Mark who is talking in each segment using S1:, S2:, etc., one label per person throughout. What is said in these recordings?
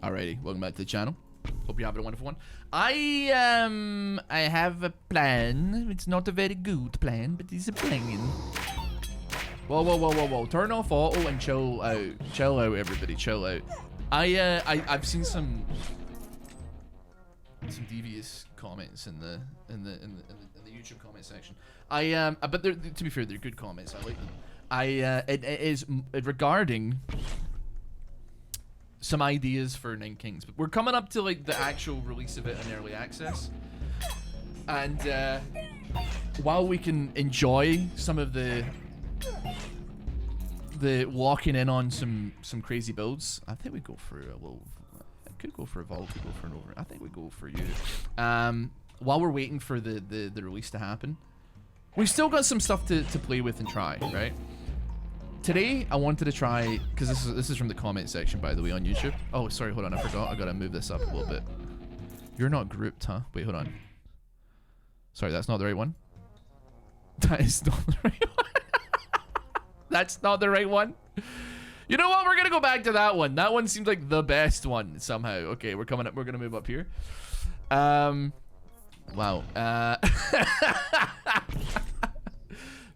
S1: Alrighty, welcome back to the channel. Hope you're having a wonderful one. I have a plan. It's not a very good plan, but it's a plan. Whoa. Turn off auto and chill out. Chill out, everybody. Chill out. I've seen some devious comments in the YouTube comment section. But they're, to be fair, they're good comments. I like them. It is regarding some ideas for Nine Kings, but we're coming up to like the actual release of it in early access, and while we can enjoy some of the locking in on some crazy builds, I think we go for a little. I could go for a Vol, could go for an over. I think we go for you. While we're waiting for the release to happen, we've still got some stuff to play with and try, right? Today, I wanted to try, because this is from the comment section, by the way, on YouTube. Oh, sorry, hold on, I forgot. I gotta move this up a little bit. You're not grouped, huh? Wait, hold on. Sorry, that's not the right one. That is not the right one. That's not the right one. You know what? We're gonna go back to that one. That one seems like the best one somehow. Okay, we're coming up. We're gonna move up here. Wow.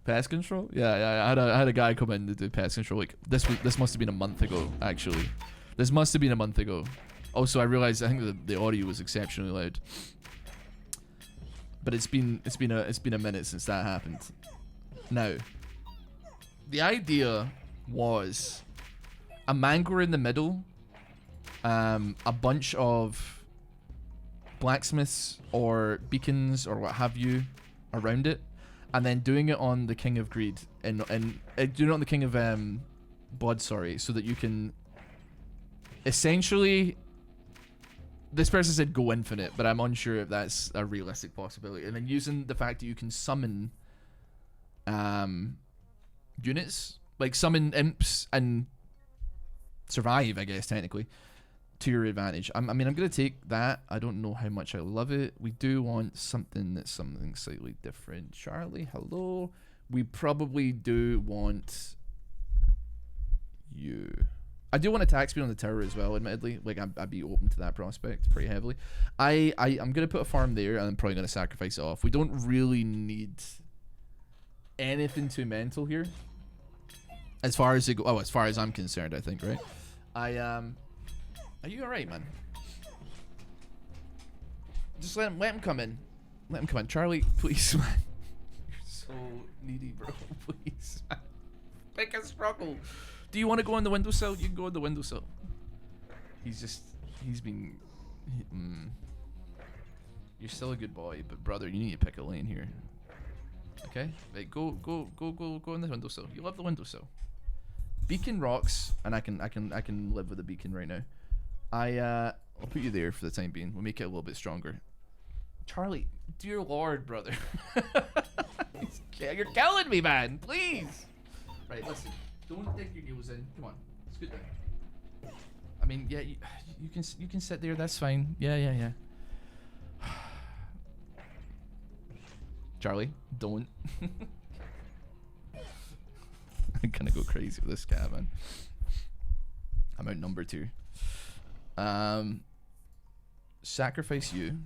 S1: Pest control? Yeah. I had a guy come in to do pest control. Like this must have been a month ago. Actually, this must have been a month ago. Also, I realized I think the audio was exceptionally loud. But it's been a minute since that happened. Now, the idea was a mangler in the middle, a bunch of blacksmiths or beacons or what have you around it. And then doing it on the King of Greed and doing it on the King of Blood, sorry, so that you can essentially. This person said go infinite, but I'm unsure if that's a realistic possibility. And then using the fact that you can summon units, like summon imps and survive, I guess technically, to your advantage. I mean, I'm gonna take that. I don't know how much I love it. We do want something slightly different. Charlie, hello. We probably do want you. I do want attack speed on the tower as well, admittedly. Like I'd be open to that prospect pretty heavily. I'm gonna put a farm there, and I'm probably gonna sacrifice it off. We don't really need anything too mental here, as far as it go. Oh, as far as I'm concerned, I think, right? Are you alright, man? Just let him come in. Let him come in. Charlie, please, man. You're so needy, bro. Please, man. Pick a struggle. Do you want to go on the windowsill? You can go on the windowsill. He's been... You're still a good boy, but brother, you need to pick a lane here. Okay? Right, go on the windowsill. You love the windowsill. Beacon rocks, and I can live with a beacon right now. I'll put you there for the time being. We'll make it a little bit stronger. Charlie, dear Lord, brother. You're killing me, man. Please. Right, listen. Don't dig your heels in. Come on. Scoot down. I mean, yeah, you can sit there. That's fine. Yeah. Charlie, don't. I'm gonna go crazy with this guy, man. I'm outnumbered too. Sacrifice you.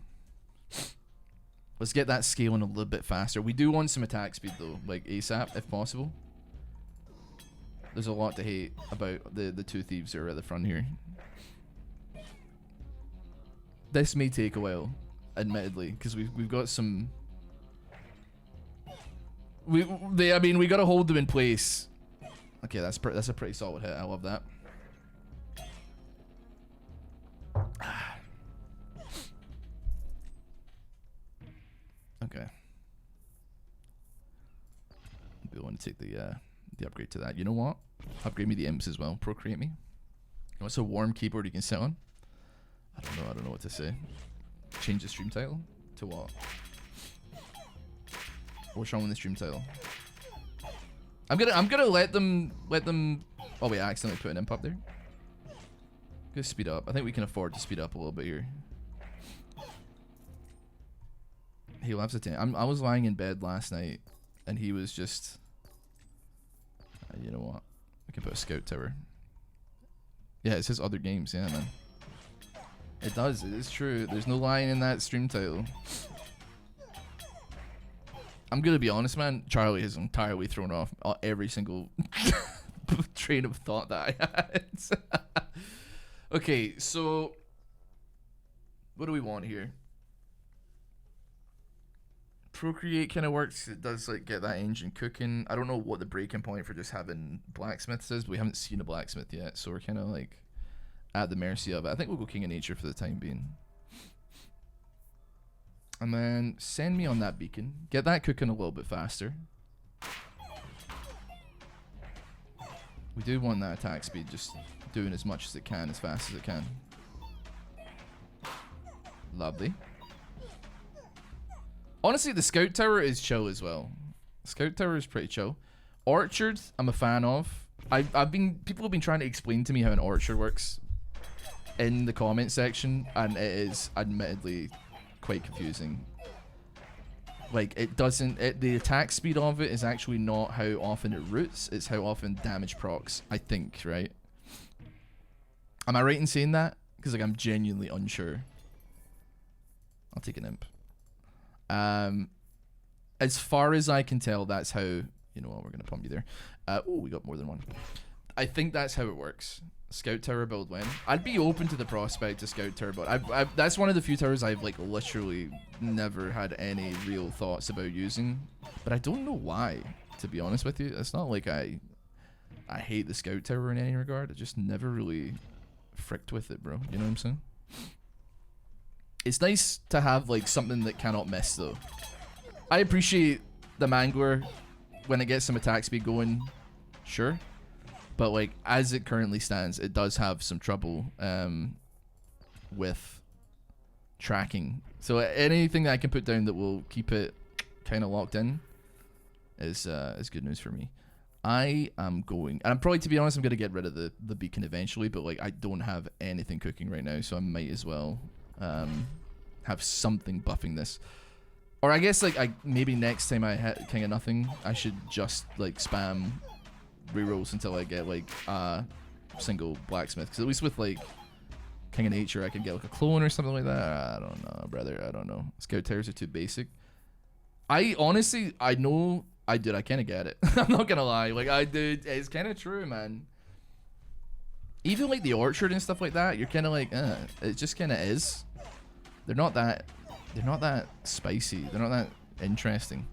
S1: Let's get that scaling a little bit faster. We do want some attack speed though, like ASAP if possible. There's a lot to hate about the two thieves that are at the front here. This may take a while, admittedly, because we've got some. We gotta hold them in place. Okay, that's a pretty solid hit. I love that. Okay. We want to take the upgrade to that. You know what? Upgrade me the imps as well. Procreate me. What's a warm keyboard you can sit on? I don't know what to say. Change the stream title to what? What's wrong with the stream title? I'm gonna let them. Oh wait, I accidentally put an imp up there. Gonna speed up. I think we can afford to speed up a little bit here. He loves it. I was lying in bed last night, and he was just. You know what? We can put a scout tower. Yeah, it says other games. Yeah, man. It does. It is true. There's no lying in that stream title. I'm gonna be honest, man. Charlie has entirely thrown off every single train of thought that I had. Okay, so what do we want here? Procreate kind of works. It does like get that engine cooking. I don't know what the breaking point for just having blacksmiths is, but we haven't seen a blacksmith yet, so we're kind of like at the mercy of it. I think we'll go King of Nature for the time being. And then send me on that beacon. Get that cooking a little bit faster. We do want that attack speed just doing as much as it can, as fast as it can. Lovely. Honestly, the Scout Tower is chill as well. Scout Tower is pretty chill. Orchard, I'm a fan of. People have been trying to explain to me how an orchard works in the comment section, and it is admittedly quite confusing. Like, it doesn't, the attack speed of it is actually not how often it roots, it's how often damage procs, I think, right? Am I right in saying that? Because like I'm genuinely unsure. I'll take an imp. As far as I can tell, that's how, you know what, we're gonna pump you there. Oh, we got more than one. I think that's how it works. Scout Tower build win. I'd be open to the prospect of Scout Tower build. That's one of the few towers I've like literally never had any real thoughts about using, but I don't know why, to be honest with you. It's not like I hate the Scout Tower in any regard. I just never really fricked with it, bro. You know what I'm saying? It's nice to have like something that cannot miss though. I appreciate the Mangler when it gets some attack speed going, sure. But like as it currently stands, it does have some trouble with tracking. So anything that I can put down that will keep it kind of locked in is good news for me. I am going, and I'm probably, to be honest, I'm gonna get rid of the beacon eventually. But like I don't have anything cooking right now, so I might as well have something buffing this. Or I guess like maybe next time I hit King of Nothing, I should just like spam rerolls until I get like a single blacksmith, because at least with like King of Nature I can get like a clone or something like that. I don't know, brother. I don't know. Scout Towers are too basic. I honestly, I know I kind of get it. I'm not gonna lie, like I did. It's kind of true, man. Even like the orchard and stuff like that, you're kind of like, it just kind of is. They're not that spicy. They're not that interesting.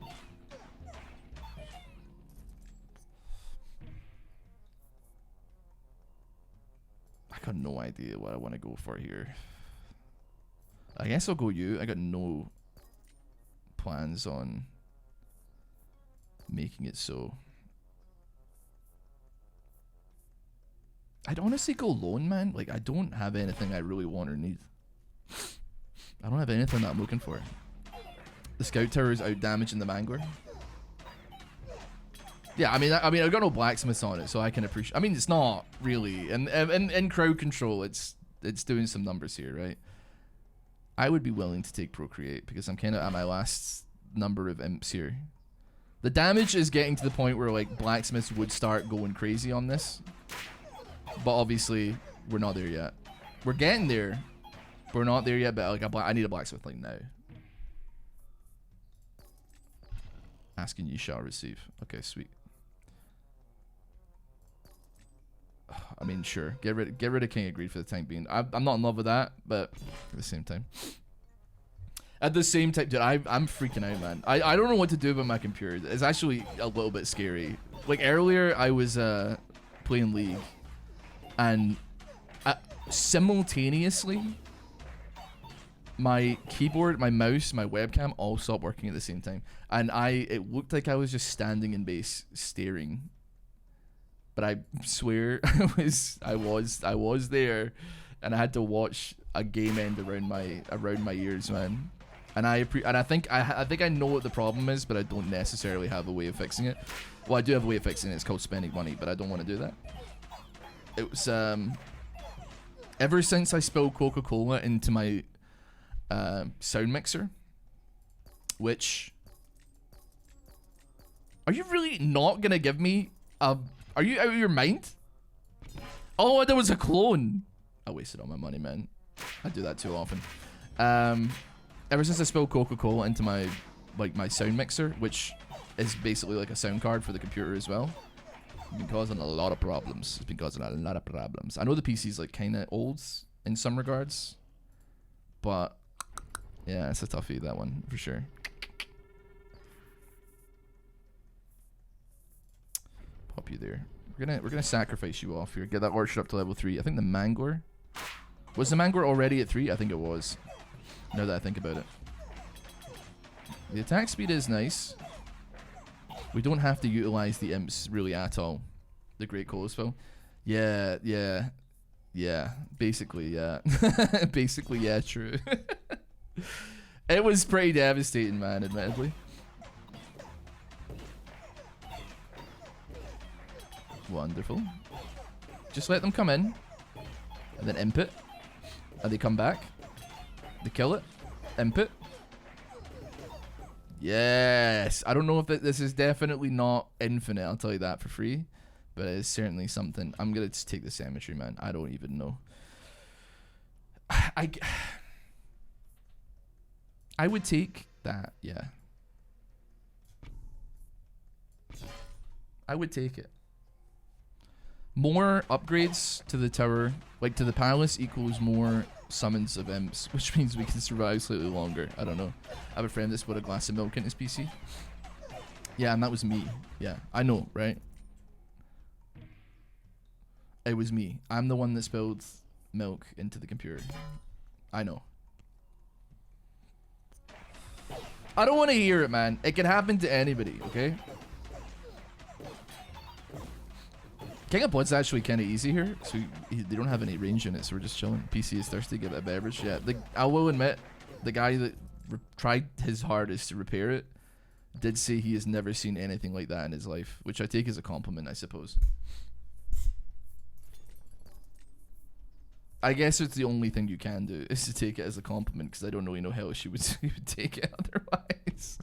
S1: I got no idea what I want to go for here. I guess I'll go you. I got no plans on making it so. I'd honestly go lone, man. Like, I don't have anything I really want or need. I don't have anything that I'm looking for. The Scout Tower is out damaging the Mangler. Yeah, I mean, I've got no blacksmiths on it, so I can appreciate. I mean, it's not really, and in crowd control, it's doing some numbers here, right? I would be willing to take Procreate because I'm kind of at my last number of imps here. The damage is getting to the point where like blacksmiths would start going crazy on this, but obviously we're not there yet. We're getting there, but we're not there yet. But like I need a blacksmith like now. Asking you shall receive. Okay, sweet. I mean, sure. Get rid of King of Greed for the time being. I'm not in love with that, but at the same time. Dude, I'm freaking out, man. I don't know what to do about my computer. It's actually a little bit scary. Like earlier, I was playing League, and simultaneously, my keyboard, my mouse, my webcam all stopped working at the same time, and it looked like I was just standing in base staring. But I swear I was there, and I had to watch a game end around my ears, man. And I think I know what the problem is, but I don't necessarily have a way of fixing it. Well, I do have a way of fixing it. It's called spending money, but I don't want to do that. It was ever since I spilled Coca-Cola into my sound mixer, which, are you really not gonna give me a? Are you out of your mind? Oh, there was a clone. I wasted all my money, man. I do that too often. Ever since I spilled Coca-Cola into my sound mixer, which is basically like a sound card for the computer as well, it's been causing a lot of problems. I know the PC's like kind of old in some regards, but yeah, it's a toughie, that one for sure. Pop you there. We're gonna sacrifice you off here. Get that orchard up to level 3. I think the Mangor. Was the Mangor already at 3? I think it was. Now that I think about it. The attack speed is nice. We don't have to utilize the imps really at all. The Great Coalsville. Yeah. Basically, yeah. Basically, yeah, true. It was pretty devastating, man, admittedly. Wonderful. Just let them come in. And then imp it. And they come back. They kill it. Imp it. Yes. I don't know if this is definitely not infinite, I'll tell you that for free. But it is certainly something. I'm going to just take the cemetery, man. I don't even know. I would take that, yeah. I would take it. More upgrades to the tower, like to the palace, equals more summons of imps, which means we can survive slightly longer. I don't know. I have a friend that's put a glass of milk in his PC. Yeah, and that was me. Yeah, I know, right? It was me. I'm the one that spilled milk into the computer. I know. I don't want to hear it, man. It can happen to anybody, okay? King of Blood's actually kind of easy here, so they don't have any range in it, so we're just chilling. PC is thirsty, give it a beverage. Yeah, I will admit, the guy that tried his hardest to repair it did say he has never seen anything like that in his life, which I take as a compliment, I suppose. I guess it's the only thing you can do, is to take it as a compliment, because I don't really know how else you would take it otherwise.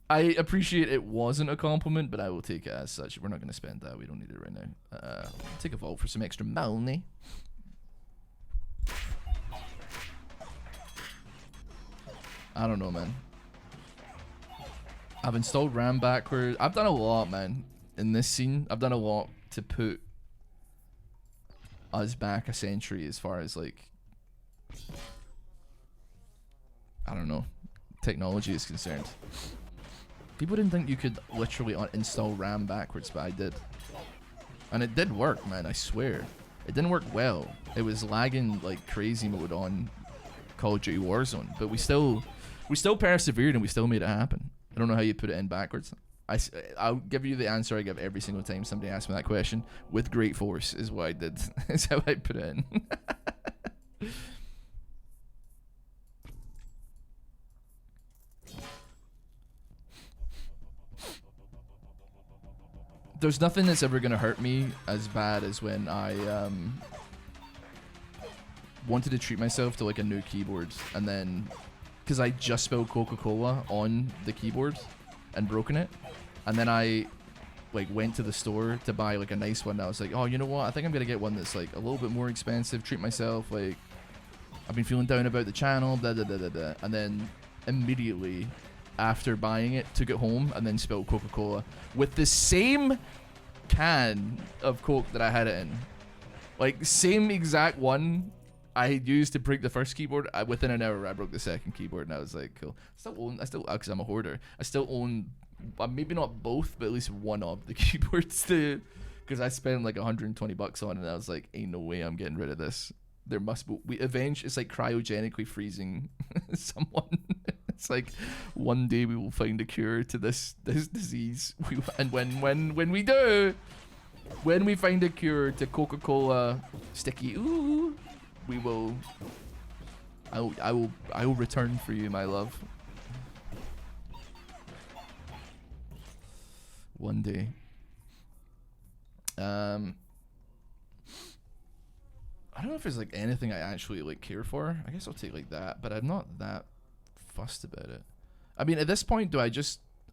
S1: I appreciate it wasn't a compliment, but I will take it as such. We're not going to spend that. We don't need it right now. Take a vault for some extra money. I don't know, man. I've installed RAM backward. I've done a lot, man. In this scene, I've done a lot to put us back a century as far as, like, I don't know, technology is concerned. People didn't think you could literally uninstall RAM backwards, but I did. And it did work, man, I swear. It didn't work well. It was lagging like crazy mode on Call of Duty Warzone, but we still persevered and we still made it happen. I don't know how you put it in backwards. I'll give you the answer I give every single time somebody asks me that question. With great force is what I did. Is how I put it in. There's nothing that's ever gonna hurt me as bad as when I wanted to treat myself to like a new keyboard, and then because I just spilled Coca-Cola on the keyboard and broken it, and then I like went to the store to buy like a nice one. And I was like, oh, you know what? I think I'm gonna get one that's like a little bit more expensive. Treat myself. Like, I've been feeling down about the channel. Da da da da da. And then immediately after buying it, took it home and then spilled Coca-Cola with the same can of Coke that I had it in. Like, same exact one I had used to break the first keyboard. Within an hour, I broke the second keyboard, and I was like, cool. Because I'm a hoarder, I still own, maybe not both, but at least one of the keyboards, because I spent like 120 bucks on it, and I was like, ain't no way I'm getting rid of this. There must be, it's like cryogenically freezing someone. It's like, one day we will find a cure to this disease. And when we do, when we find a cure to Coca-Cola sticky, ooh, we will. I will return for you, my love. One day. I don't know if there's like anything I actually like care for. I guess I'll take like that, but I'm not that fussed about it. I mean, at this point, I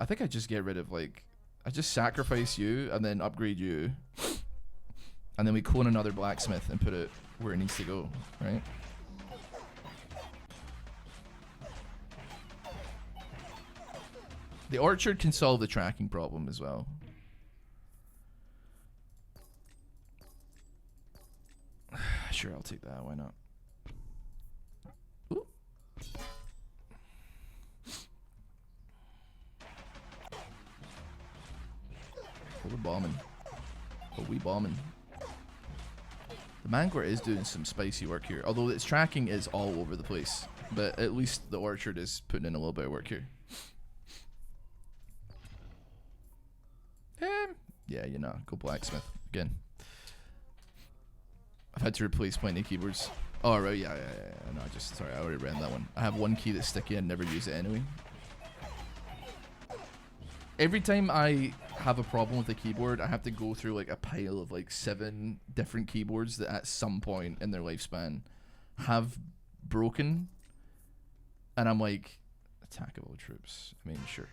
S1: think I just get rid of, like, I just sacrifice you and then upgrade you, and then we clone another blacksmith and put it
S2: where it needs to go, right? The orchard can solve the tracking problem as well. Sure, I'll take that. Why not? Ooh. Oh, we're bombing. Oh, we bombing. The Mangler is doing some spicy work here, although its tracking is all over the place. But at least the orchard is putting in a little bit of work here. Yeah, you know, go blacksmith again. I've had to replace plenty of keyboards. Oh, right, yeah. No, sorry, I already ran that one. I have one key that's sticky and never use it anyway. Every time I have a problem with a keyboard, I have to go through like a pile of like 7 different keyboards that at some point in their lifespan have broken. And I'm like, attack of all troops. I mean, sure.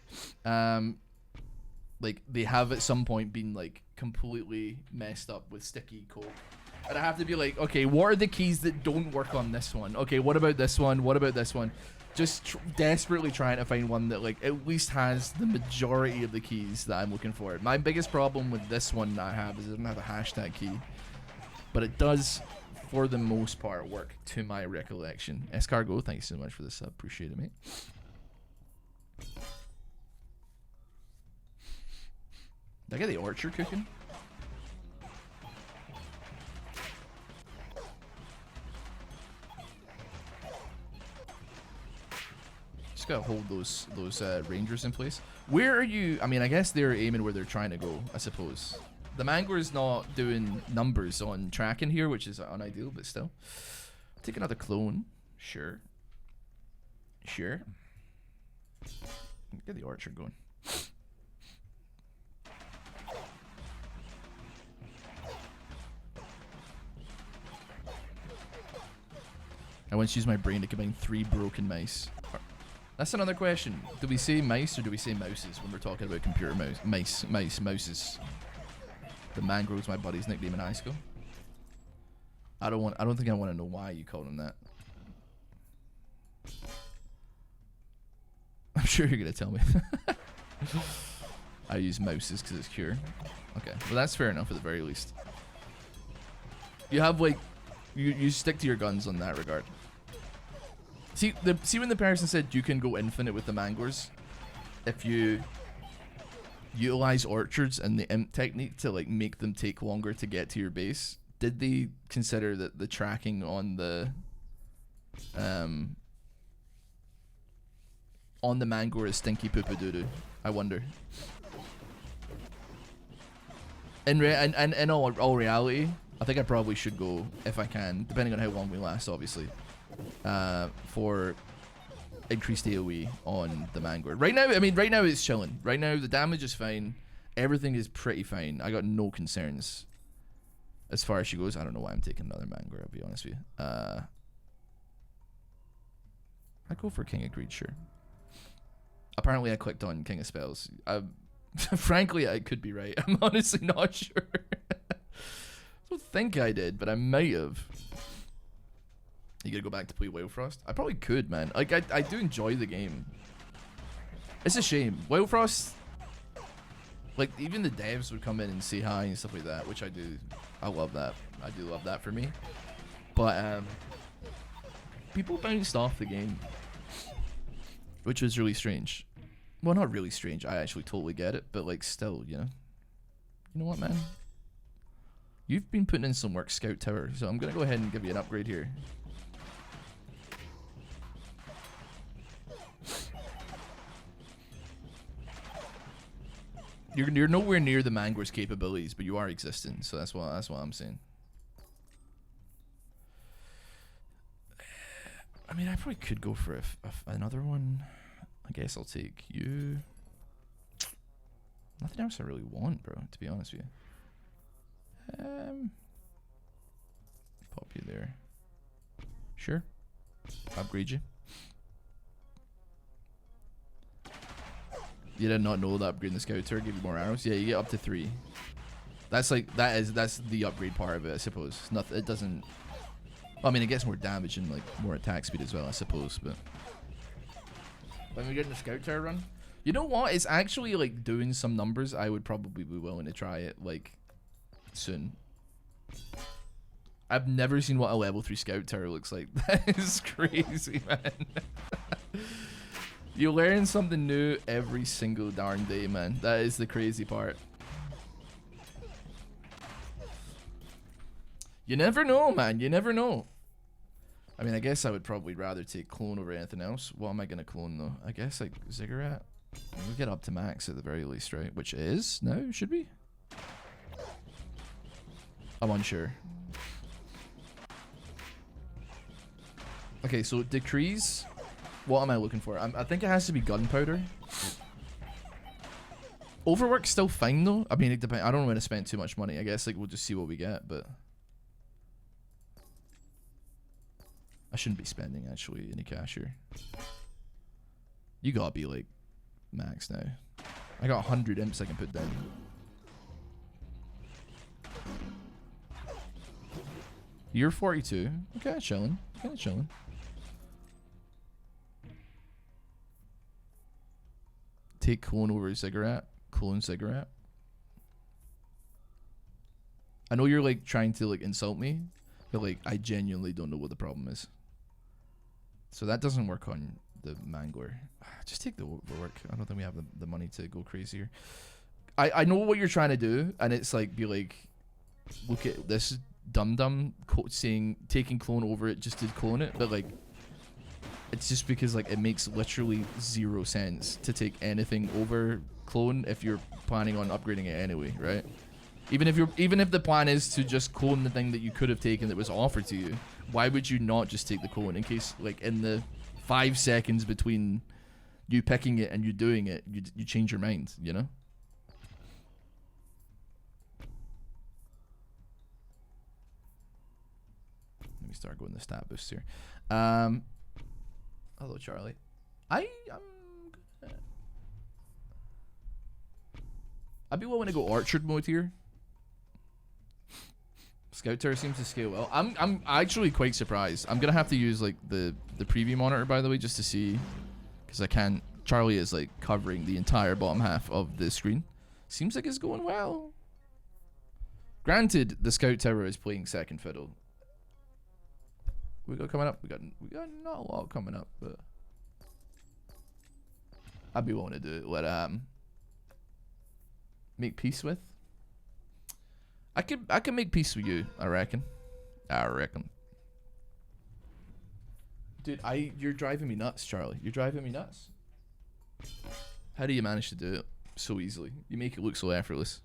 S2: Like, they have at some point been, like, completely messed up with sticky coke. And I have to be like, okay, what are the keys that don't work on this one? Okay, what about this one? What about this one? Just desperately trying to find one that, like, at least has the majority of the keys that I'm looking for. My biggest problem with this one that I have is it doesn't have a hashtag key. But it does, for the most part, work to my recollection. Escargot, thanks so much for the sub. Appreciate it, mate. Did I get the orchard cooking? Just gotta hold those rangers in place. Where are you? I mean, I guess they're aiming where they're trying to go, I suppose. The Mangler is not doing numbers on tracking here, which is unideal, but still. Take another clone. Sure. Sure. Get the orchard going. I once used my brain to combine 3 broken mice. That's another question. Do we say mice or do we say mouses when we're talking about computer mouses? The Mangler was my buddy's nickname in high school. I don't think I want to know why you called him that. I'm sure you're gonna tell me. I use mouses because it's cure. Okay, well that's fair enough at the very least. You have like, you stick to your guns on that regard. See when the person said you can go infinite with the Manglers, if you utilize orchards and the imp technique to like make them take longer to get to your base. Did they consider that the tracking on the Mangler is stinky poo poo doo doo? I wonder. In all reality, I think I probably should go if I can, depending on how long we last, obviously, for increased AoE on the Mangler. Right now it's chilling. Right now the damage is fine. Everything is pretty fine. I got no concerns as far as she goes. I don't know why I'm taking another Mangler, I'll be honest with you. I'd go for King of Greed, sure. Apparently I clicked on King of Spells. Frankly, I could be right. I'm honestly not sure. I don't think I did, but I might have. You gotta go back to play Wild Frost? I probably could, man. Like, I do enjoy the game. It's a shame. Wild Frost, like, even the devs would come in and say hi and stuff like that, which I do. I love that. I do love that for me. But, people bounced off the game, which was really strange. Well, not really strange. I actually totally get it, but, like, still, you know. You know what, man? You've been putting in some work, Scout Tower, so I'm gonna go ahead and give you an upgrade here. You're nowhere near the Mangler's capabilities, but you are existing, so that's what I'm saying. I mean, I probably could go for another one. I guess I'll take you. Nothing else I really want, bro, to be honest with you. Pop you there. Sure. Upgrade you. You did not know that upgrading the Scout Tower give you more arrows? Yeah, you get up to 3. That's like that's the upgrade part of it, I suppose. Nothing. It doesn't. Well, I mean, it gets more damage and like more attack speed as well, I suppose. But when we get in the Scout Tower run, you know what? It's actually like doing some numbers. I would probably be willing to try it like soon. I've never seen what a level 3 Scout Tower looks like. That is crazy, man. You learn something new every single darn day, man. That is the crazy part. You never know, man. You never know. I mean, I guess I would probably rather take clone over anything else. What am I going to clone, though? I guess, like, Ziggurat. We get up to max at the very least, right? Which is now, should we? I'm unsure. Okay, so decrease. What am I looking for? I think it has to be gunpowder. Overwork's still fine, though. I mean, it depends. I don't want to spend too much money. I guess, like, we'll just see what we get, but... I shouldn't be spending, actually, any cash here. You gotta be, like, max now. I got 100 imps I can put down. You're 42. Okay, chilling. Kinda chilling. Take clone over Ziggurat. Clone Ziggurat. I know you're, like, trying to, like, insult me, but, like, I genuinely don't know what the problem is. So that doesn't work on the Mangler. Just take the overwork. I don't think we have the money to go crazier. I know what you're trying to do, and it's like, be like, look at this dum-dum saying taking clone over it just to clone it, but like, it's just because like it makes literally 0 sense to take anything over clone if you're planning on upgrading it anyway, right? Even if the plan is to just clone the thing that you could have taken that was offered to you, why would you not just take the clone in case, like, in the 5 seconds between you picking it and you doing it, you change your mind, you know? Let me start going the stat boost here. Hello, Charlie. I'd be willing to go Orchard mode here. Scout Tower seems to scale well. I'm actually quite surprised. I'm gonna have to use like the preview monitor, by the way, just to see, because I can't. Charlie is like covering the entire bottom half of the screen. Seems like it's going well. Granted, the Scout Tower is playing second fiddle. We got coming up. We got not a lot coming up, but I'd be willing to do it. Let make peace with. I can make peace with you, I reckon. Dude, you're driving me nuts, Charlie. You're driving me nuts. How do you manage to do it so easily? You make it look so effortless.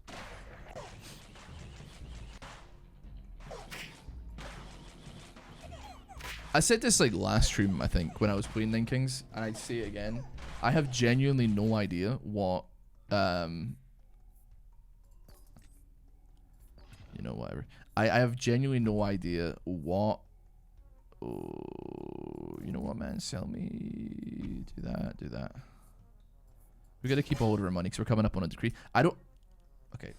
S2: I said this like last stream, I think, when I was playing Nine Kings, and I'd say it again. I have genuinely no idea what you know, whatever. I have genuinely no idea what. Oh, you know what, man? Sell me. Do that. We gotta keep all of our money because we're coming up on a decree. I don't. Okay,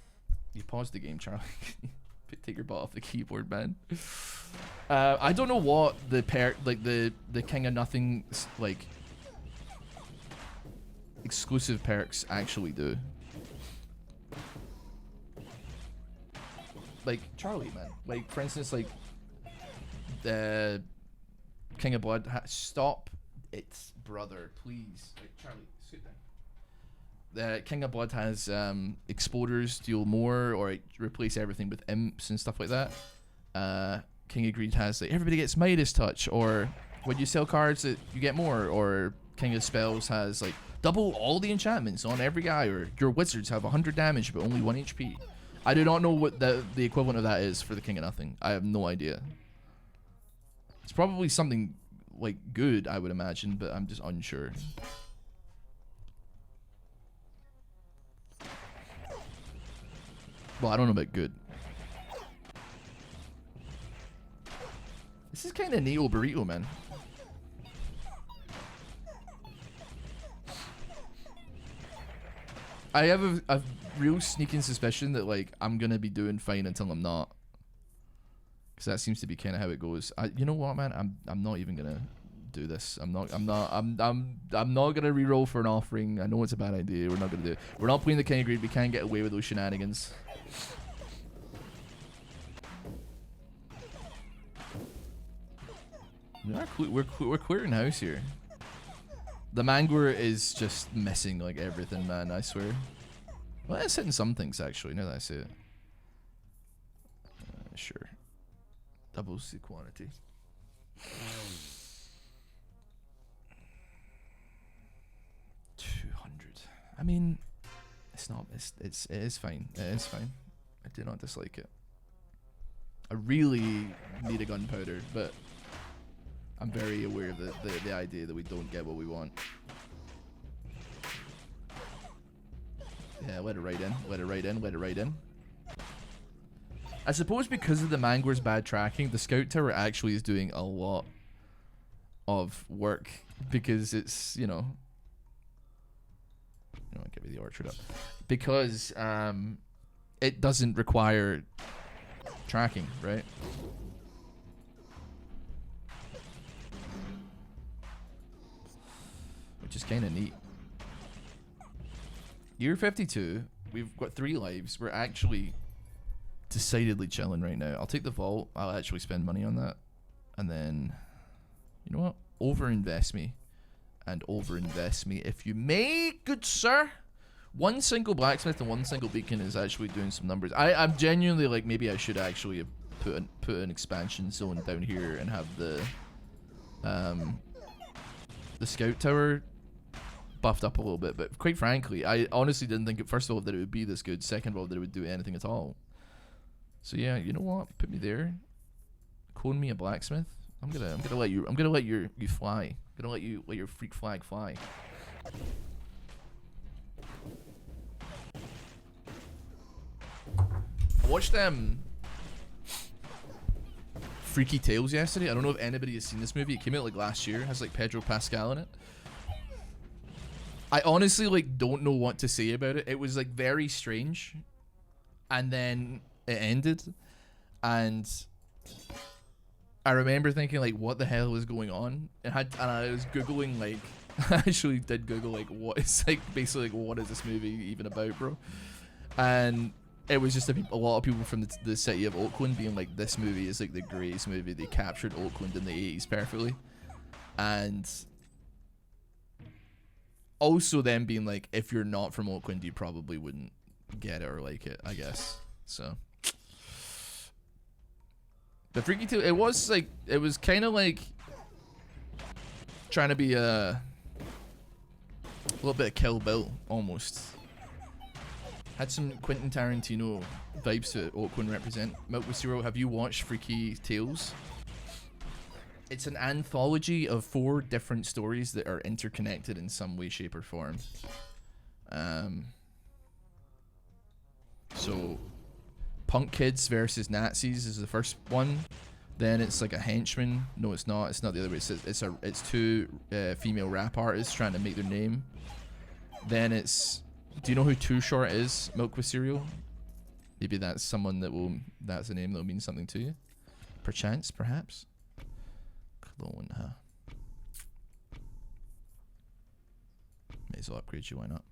S2: you paused the game, Charlie. Take your butt off the keyboard, man. I don't know what the the King of Nothing like exclusive perks actually do. Like, Charlie, man. Like, for instance, like, the King of Blood. Stop it, brother, please. Like, Charlie, sit down. The King of Blood has exploders deal more, or replace everything with imps and stuff like that. King of Greed has, like, everybody gets Midas Touch, or when you sell cards, you get more. Or King of Spells has, like, double all the enchantments on every guy, or your wizards have 100 damage but only 1 HP. I do not know what the equivalent of that is for the King of Nothing. I have no idea. It's probably something, like, good, I would imagine, but I'm just unsure. Well, I don't know about good. This is kind of Neo Burrito, man. I have a real sneaking suspicion that, like, I'm gonna be doing fine until I'm not. because that seems to be kind of how it goes. You know what, man? I'm not even gonna do this. I'm not gonna reroll for an offering. I know it's a bad idea. We're not gonna do it. We're not playing the King of Greed. We can't get away with those shenanigans. We're clearing house here. The Mangler is just missing like everything, man. I swear. Well, it's hitting some things actually. Now that I see it. Sure. Doubles the quantity. 200. I mean, it's not. It is fine. It is fine. I do not dislike it. I really need a gunpowder, but I'm very aware of the idea that we don't get what we want. Yeah, let it right in. Let it right in. Let it right in. I suppose because of the Mangler's bad tracking, the Scout Tower actually is doing a lot of work because it's, you know, give me the orchard up. Because it doesn't require tracking, right? Which is kind of neat. Year 52, we've got 3 lives. We're actually decidedly chilling right now. I'll take the vault. I'll actually spend money on that. And then, you know what? Overinvest me. And overinvest me if you may, good sir. 1 single blacksmith and 1 single beacon is actually doing some numbers. I'm genuinely like, maybe I should actually put an expansion zone down here and have the Scout Tower buffed up a little bit. But quite frankly, I honestly didn't think first of all that it would be this good. Second of all, that it would do anything at all. So yeah, you know what? Put me there. Clone me a blacksmith. I'm gonna let you fly. I'm gonna let your freak flag fly. I watched Freaky Tales yesterday. I don't know if anybody has seen this movie. It came out like last year. It has like Pedro Pascal in it. I honestly like don't know what to say about it. It was like very strange, and then it ended, and I remember thinking like, what the hell is going on? And I was googling like, I actually did Google like, what is like basically like, what is this movie even about, bro? And it was just a lot of people from the city of Oakland being like, this movie is like the greatest movie. They captured Oakland in the 80s perfectly, and also them being like, if you're not from Oakland, you probably wouldn't get it or like it, I guess. So the Freaky Tale, it was kind of like trying to be a little bit of Kill Bill almost. Had some Quentin Tarantino vibes to Oakland represent. Milk with Zero, have you watched Freaky Tales? It's an anthology of 4 different stories that are interconnected in some way, shape, or form. So, punk kids versus Nazis is the first one. Then it's like a henchman. No, it's not. It's not the other way. It's 2 female rap artists trying to make their name. Then it's, do you know who Too Short is? Milk with Cereal. Maybe that's someone that's a name that will mean something to you. Perchance, perhaps. Clone, huh? May as well upgrade you, why not?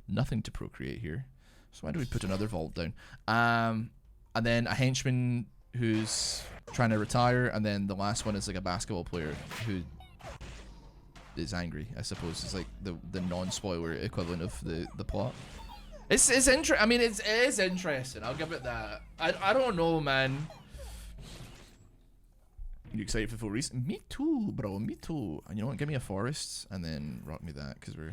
S2: Nothing to procreate here. So why do we put another vault down? And then a henchman who's trying to retire, and then the last one is like a basketball player who is angry, I suppose. It's like the non-spoiler equivalent of the plot. It's I mean, it is interesting. I'll give it that. I don't know, man. You excited for full release? Me too, bro. Me too. And you know what? Give me a forest and then rock me that, because we're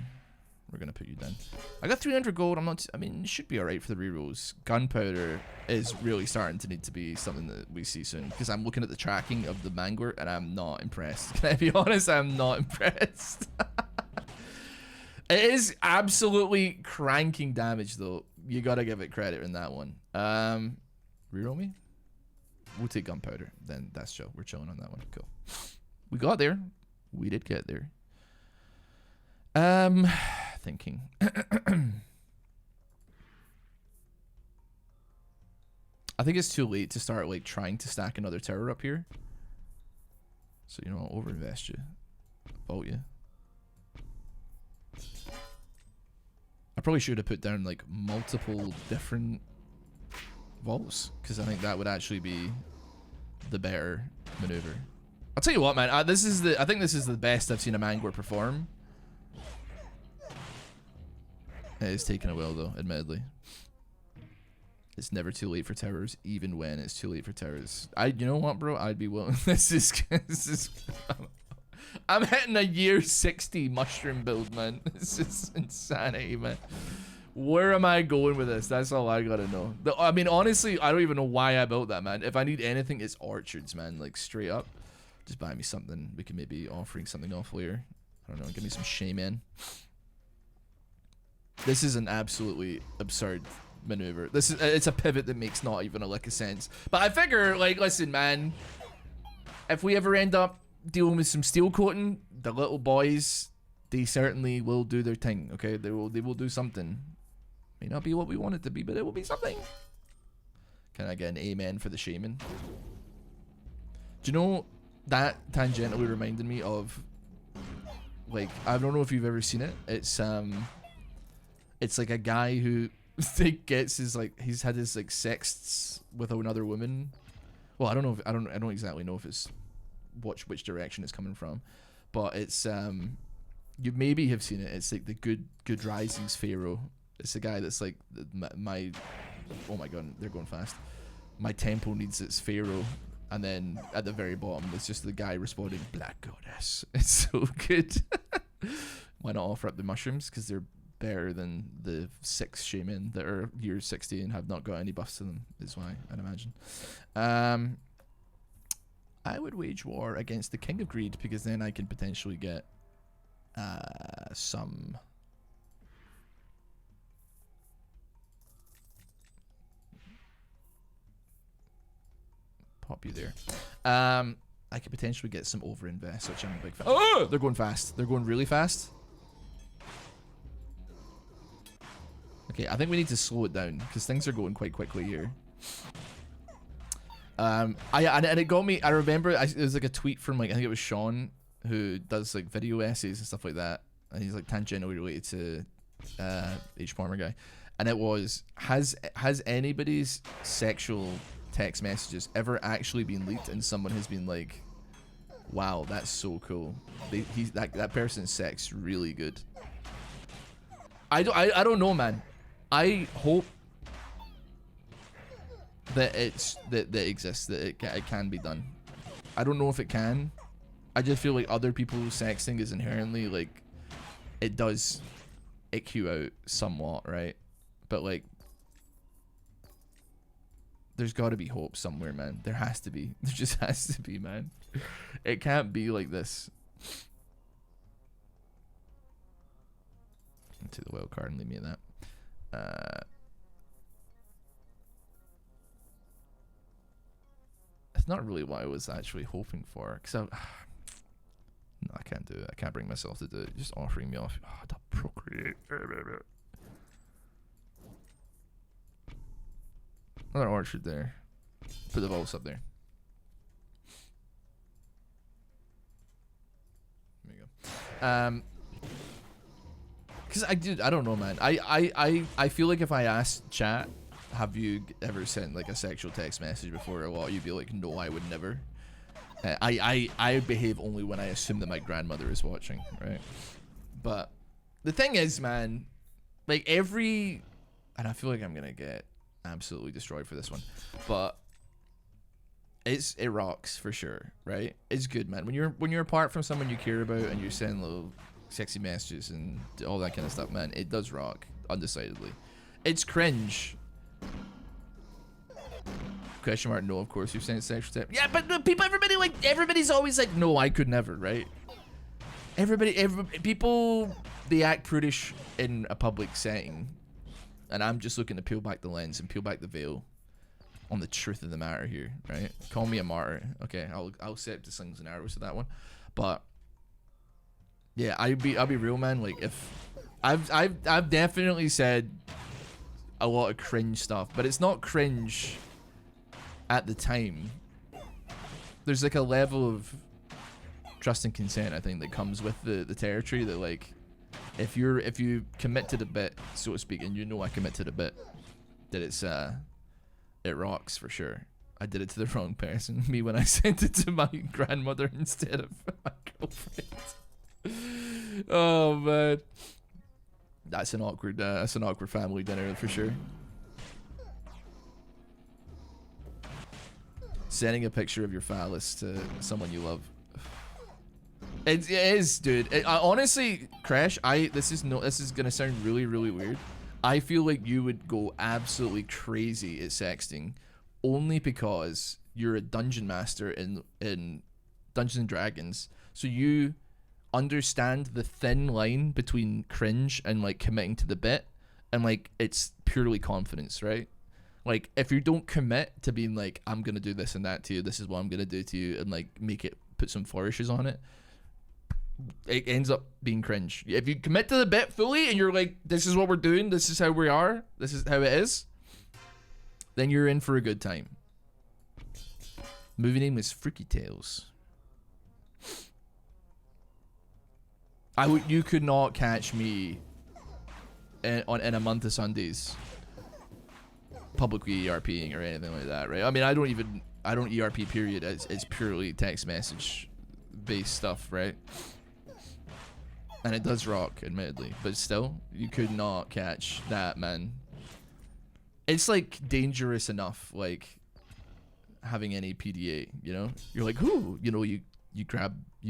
S2: gonna put you down. I got 300 gold. I mean, it should be alright for the rerolls. Gunpowder is really starting to need to be something that we see soon, because I'm looking at the tracking of the Mangler and I'm not impressed. Can I be honest? I'm not impressed. It is absolutely cranking damage though. You gotta give it credit in that one. Reroll me? We'll take gunpowder. Then that's chill. We're chilling on that one. Cool. We got there. We did get there. Thinking. I think it's too late to start like trying to stack another tower up here. So you know, I'll overinvest you. Vault you. I probably should have put down like multiple different vaults, because I think that would actually be the better maneuver. I'll tell you what, man. I think this is the best I've seen a Mangler perform. It is taking a while though, admittedly. It's never too late for towers, even when it's too late for towers. You know what, bro? I'd be willing. This is. I'm hitting a year 60 mushroom build, man. This is insanity, man. Where am I going with this? That's all I gotta know. I mean, honestly, I don't even know why I built that, man. If I need anything, it's orchards, man. Like, straight up. Just buy me something. We can maybe offering something off later. I don't know. Give me some shaman. This is an absolutely absurd maneuver. It's a pivot that makes not even a lick of sense. But I figure, like, listen, man. If we ever end up dealing with some steel coating, the little boys, they certainly will do their thing. Okay, they will do something. May not be what we want it to be, but it will be something. Can I get an amen for the shaman? Do you know that tangentially reminded me of, like, I don't know if you've ever seen it. It's like a guy who gets his, like, he's had his like sexts with another woman. Well, I don't know if I don't exactly know if it's which direction it's coming from, but it's you maybe have seen it. It's like the good risings pharaoh. It's a guy that's like my oh my god, they're going fast. My temple needs its pharaoh, and then at the very bottom it's just the guy responding black goddess. It's so good. Why not offer up the mushrooms, because they're better than the 6 shaman that are year 60 and have not got any buffs to them, is why I'd imagine. I would wage war against the King of Greed, because then I can potentially get some pop you there. I could potentially get some overinvest, which I'm a big fan. Oh, they're going fast. They're going really fast. Okay, I think we need to slow it down, because things are going quite quickly here. And it got me. I remember it was like a tweet from, like, I think it was Sean, who does like video essays and stuff like that, and he's like tangentially related to H Farmer guy, and it was, has anybody's sexual text messages ever actually been leaked and someone has been like, wow, that's so cool, that person's sex really good. I don't know, man. I hope that that exists, that it can be done. I don't know if it can. I just feel like other people's sexting is inherently, like, it does ick you out somewhat, right? But, like, there's got to be hope somewhere, man. There has to be. There just has to be, man. It can't be like this. I'll take the wild card and leave me in that. It's not really what I was actually hoping for, because no, I can't do it. I can't bring myself to do it. Just offering me off. Oh, the procreate. Another orchard there. Put the vaults up there. There you go. Because I don't know, man. I feel like if I asked chat, have you ever sent like a sexual text message before, a lot, you'd be like, no, I would never. I behave only when I assume that my grandmother is watching, right? But the thing is, man, like and I feel like I'm gonna get absolutely destroyed for this one, but it rocks for sure, right? It's good, man. When you're apart from someone you care about and you're sending little sexy messages and all that kind of stuff, man, it does rock, undecidedly. It's cringe. Question mark, no, of course you've sent sexual text. Yeah, but everybody's always like, no, I could never, right? People, they act prudish in a public setting, and I'm just looking to peel back the lens and peel back the veil on the truth of the matter here, right? Call me a martyr. Okay, I'll set the slings and arrows to that one. But yeah, I'll be real, man. Like, if I've definitely said a lot of cringe stuff, but it's not cringe at the time, there's like a level of trust and consent, I think, that comes with the territory, that like if you commit to the bit, so to speak, and you know I commit to the bit, that it rocks for sure. I did it to the wrong person. Me when I sent it to my grandmother instead of my girlfriend. Oh man, that's an awkward family dinner for sure. Sending a picture of your phallus to someone you love. It is, dude. Honestly, Crash, this is gonna sound really, really weird. I feel like you would go absolutely crazy at sexting, only because you're a dungeon master in Dungeons and Dragons, so you understand the thin line between cringe and like committing to the bit, and like it's purely confidence, right? Like if you don't commit to being like, I'm gonna do this and that to you, this is what I'm gonna do to you, and like put some flourishes on it, it ends up being cringe. If you commit to the bit fully and you're like, this is what we're doing, this is how we are, this is how it is, then you're in for a good time. Movie name is Freaky Tales. You could not catch me in a month of Sundays publicly ERPing or anything like that, right? I mean, I don't ERP period. It's purely text message based stuff, right? And it does rock, admittedly, but still, you could not catch that, man. It's like dangerous enough, like having any PDA, you know? You're like, ooh, you know, you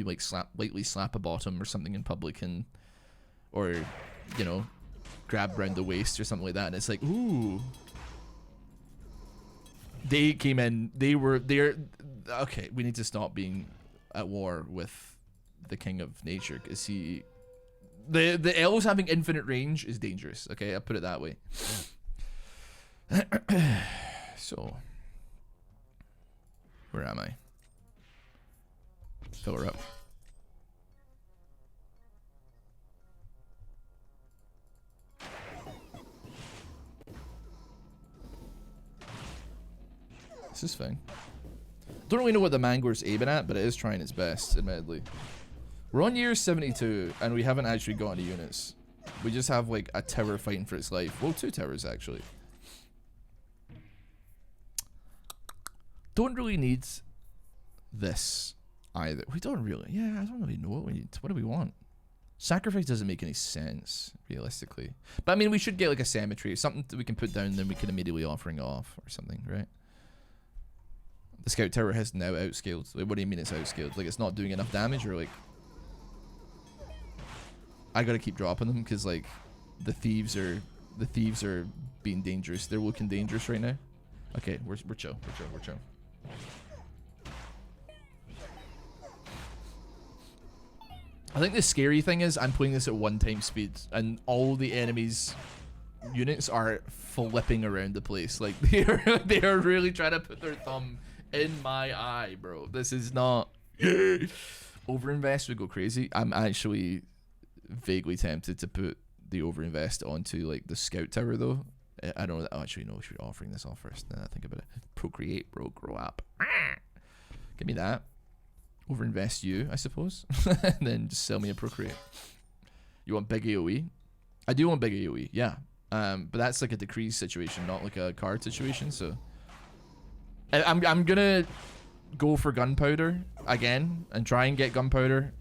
S2: like lightly slap a bottom or something in public, or you know, grab around the waist or something like that, and it's like, ooh. They came in, they're okay, we need to stop being at war with the king of nature, because the elves having infinite range is dangerous, okay? I'll put it that way. So, where am I? Fill her up. This is fine. Don't really know what the Mangor's aiming at, but it is trying its best, admittedly. We're on year 72, and we haven't actually got any units. We just have, like, a tower fighting for its life. Well, 2 towers, actually. Don't really need this, either. We don't really... Yeah, I don't really know what we need. What do we want? Sacrifice doesn't make any sense, realistically. But, I mean, we should get, like, a cemetery. Something that we can put down, then we can immediately offering off, or something, right? The scout tower has now outscaled. Like, what do you mean it's outscaled? Like, it's not doing enough damage, or like... I gotta keep dropping them, because like the thieves are being dangerous. They're looking dangerous right now. Okay, we're chill. We're chill. I think the scary thing is I'm playing this at 1x speed, and all the enemies' units are flipping around the place. Like they are really trying to put their thumb in my eye, bro. This is not... Overinvest would go crazy. I'm actually vaguely tempted to put the overinvest onto like the scout tower, though. I don't actually know if you're offering this off first. Now I think about it. Procreate, bro. Grow up. Give me that. Overinvest you, I suppose. And then just sell me a procreate. You want big AoE? I do want big AoE, yeah. But that's like a decrease situation, not like a card situation. So I'm gonna go for gunpowder again and try and get gunpowder.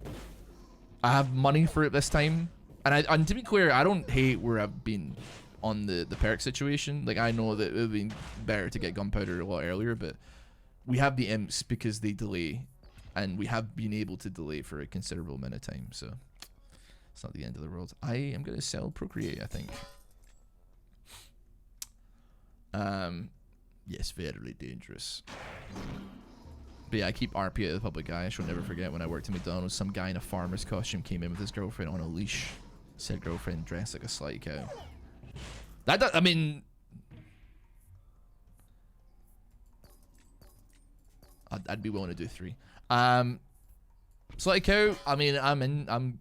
S2: I have money for it this time, and to be clear, I don't hate where I've been on the perk situation. Like, I know that it would be better to get gunpowder a lot earlier, but we have the imps because they delay, and we have been able to delay for a considerable amount of time, so it's not the end of the world. I am gonna sell procreate, I think. Yes, very dangerous. But yeah, I keep RP at the public eye. I shall never forget when I worked at McDonald's, some guy in a farmer's costume came in with his girlfriend on a leash. Said girlfriend dressed like a sly cow. I mean... I'd be willing to do 3. Sly cow, I mean,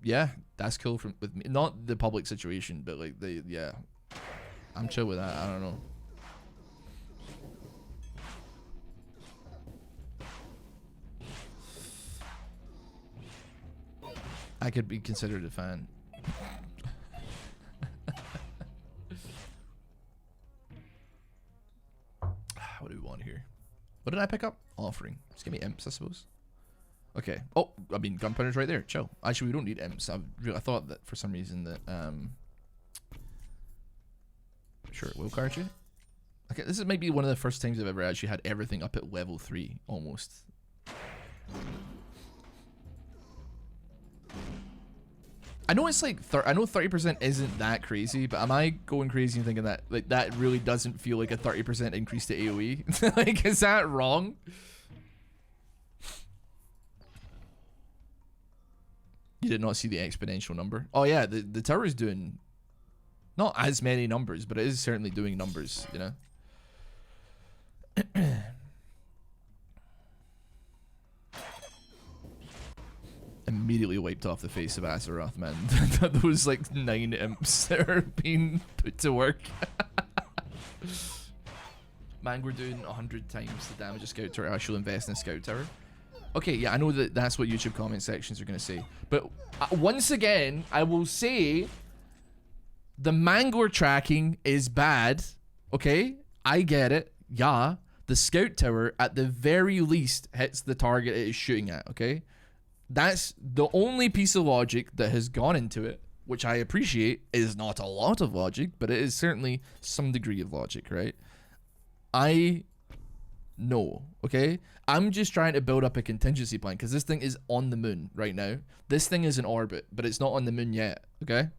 S2: yeah, that's cool with me. Not the public situation, but like, yeah. I'm chill with that, I don't know. I could be considered a fan. What do we want here? What did I pick up? Offering. Just give me imps, I suppose. Okay. Oh, I mean, gunpowder's right there. Chill. Actually, we don't need imps. I thought that for some reason that sure, it will card you. Okay, this is maybe one of the first times I've ever actually had everything up at level 3 almost. I know it's like I know 30% isn't that crazy, but am I going crazy and thinking that like that really doesn't feel like a 30% increase to AoE? Like, is that wrong? You did not see the exponential number. Oh yeah, the tower is doing not as many numbers, but it is certainly doing numbers, you know. Immediately wiped off the face of Azeroth, man. Those like 9 imps that are being put to work. Man, we're doing 100 times the damage of Scout Tower. I shall invest in a Scout Tower. Okay, yeah, I know that that's what YouTube comment sections are going to say. But once again, I will say the Mangler tracking is bad. Okay? I get it. Yeah. The Scout Tower, at the very least, hits the target it is shooting at. Okay? That's the only piece of logic that has gone into it, which I appreciate. Is not a lot of logic, but it is certainly some degree of logic, right? I know, okay? I'm just trying to build up a contingency plan because this thing is on the moon right now. This thing is in orbit, but it's not on the moon yet, okay?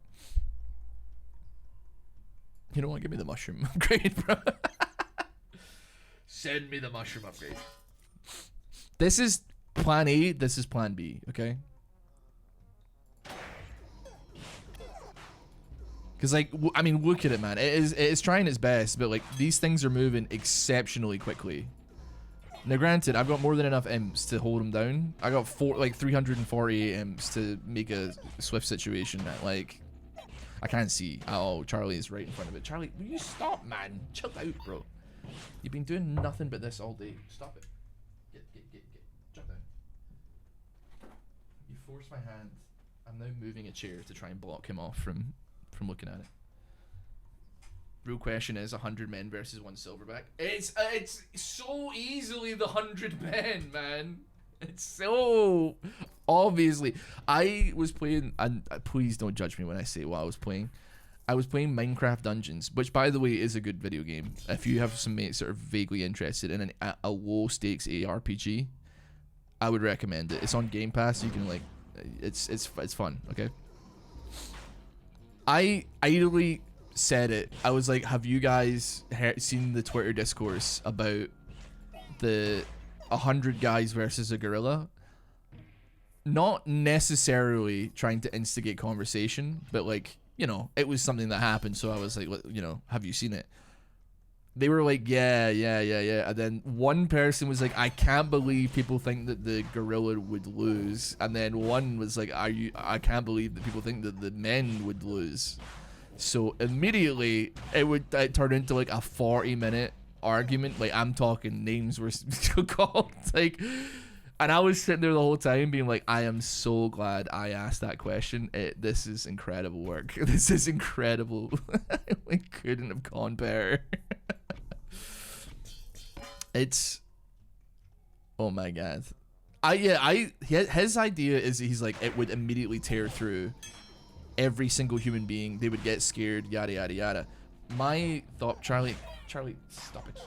S2: You know what? Give me the mushroom upgrade, bro. Send me the mushroom upgrade. This is plan A, this is plan B, okay? Because, like, I mean, look at it, man. It's trying its best, but, like, these things are moving exceptionally quickly. Now, granted, I've got more than enough imps to hold them down. I got 348 imps to make a swift situation that, like, I can't see. Oh, Charlie is right in front of it. Charlie, will you stop, man? Chill out, bro. You've been doing nothing but this all day. Stop it. Get. Jump down. You forced my hand. I'm now moving a chair to try and block him off from looking at it. Real question is 100 men versus 1 silverback. It's so easily the 100 men, man. It's so obviously. I was playing, and please don't judge me when I say what I was playing. I was playing Minecraft Dungeons, which, by the way, is a good video game. If you have some mates that are vaguely interested in a low stakes ARPG, I would recommend it. It's on Game Pass. You can, like, it's fun. Okay. I idly said it. I was like, have you guys seen the Twitter discourse about the 100 guys versus a gorilla? Not necessarily trying to instigate conversation, but, like, you know, it was something that happened. So I was like, you know, have you seen it? They were like, yeah. And then one person was like, I can't believe people think that the gorilla would lose. And then one was like, I can't believe that people think that the men would lose. So immediately it turned into like a 40-minute argument. Like, I'm talking names were called. Like, and I was sitting there the whole time being like, I am so glad I asked that question. This is incredible work. This is incredible. We couldn't have gone better. It's, oh my god. His idea is he's like, it would immediately tear through every single human being. They would get scared, yada yada yada. My thought, Charlie, stop it.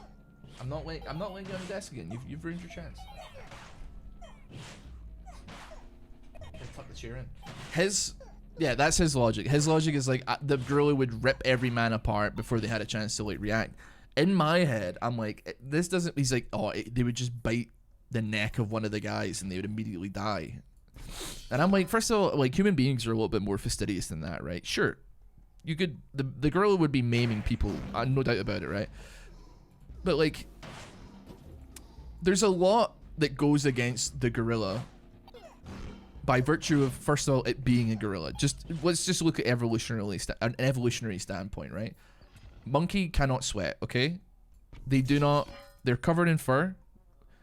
S2: I'm not laying you on the desk again. You've ruined your chance. Tuck the chair in. That's his logic. His logic is like, the gorilla would rip every man apart before they had a chance to, like, react. In my head, I'm like, this doesn't. He's like, they would just bite the neck of one of the guys and they would immediately die. And I'm like, first of all, like, human beings are a little bit more fastidious than that, right? Sure, you could. The gorilla would be maiming people, no doubt about it, right? But, like, there's a lot that goes against the gorilla by virtue of, first of all, it being a gorilla. Let's just look at an evolutionary standpoint, right? Monkey cannot sweat, okay? They do not. They're covered in fur.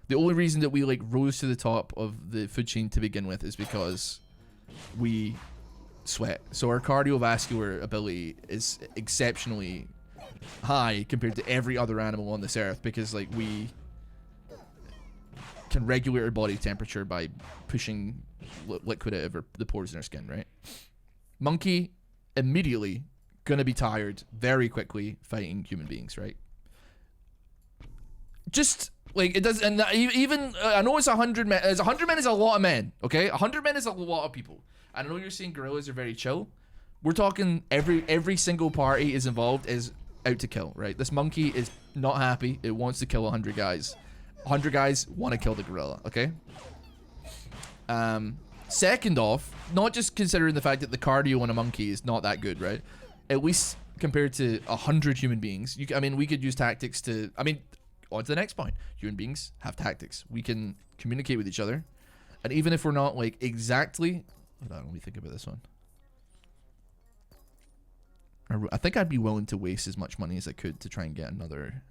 S2: The only reason that we, like, rose to the top of the food chain to begin with is because we sweat. So our cardiovascular ability is exceptionally high compared to every other animal on this earth, because like we can regulate our body temperature by pushing liquid out of the pores in our skin, right? Monkey immediately gonna be tired very quickly fighting human beings, right? Just like it does, and even I know it's 100 men. 100 men is a lot of men, okay? 100 men is a lot of people. I know you're saying gorillas are very chill. We're talking every single party is involved is out to kill, right? This monkey is not happy. It wants to kill 100 guys. 100 guys want to kill the gorilla, okay? Second off, not just considering the fact that the cardio on a monkey is not that good, right? At least compared to 100 human beings. I mean, we could use tactics to... I mean, on to the next point. Human beings have tactics. We can communicate with each other. And even if we're not, like, exactly... Hold on, let me think about this one. I think I'd be willing to waste as much money as I could to try and get another...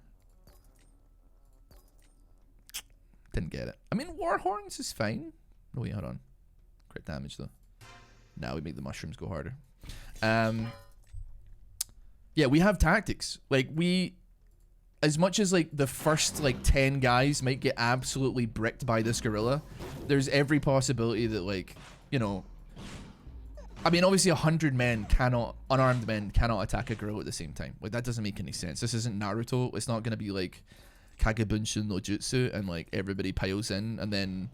S2: Didn't get it. I mean, war horns is fine. No, wait, hold on. Crit damage, though. Now we make the mushrooms go harder. Yeah, we have tactics. Like, we... As much as, like, the first, like, 10 guys might get absolutely bricked by this gorilla, there's every possibility that, like, you know... I mean, obviously 100 men cannot... Unarmed men cannot attack a gorilla at the same time. Like, that doesn't make any sense. This isn't Naruto. It's not gonna be, like, Kagebunshin no Jutsu, and, like, everybody piles in, and then...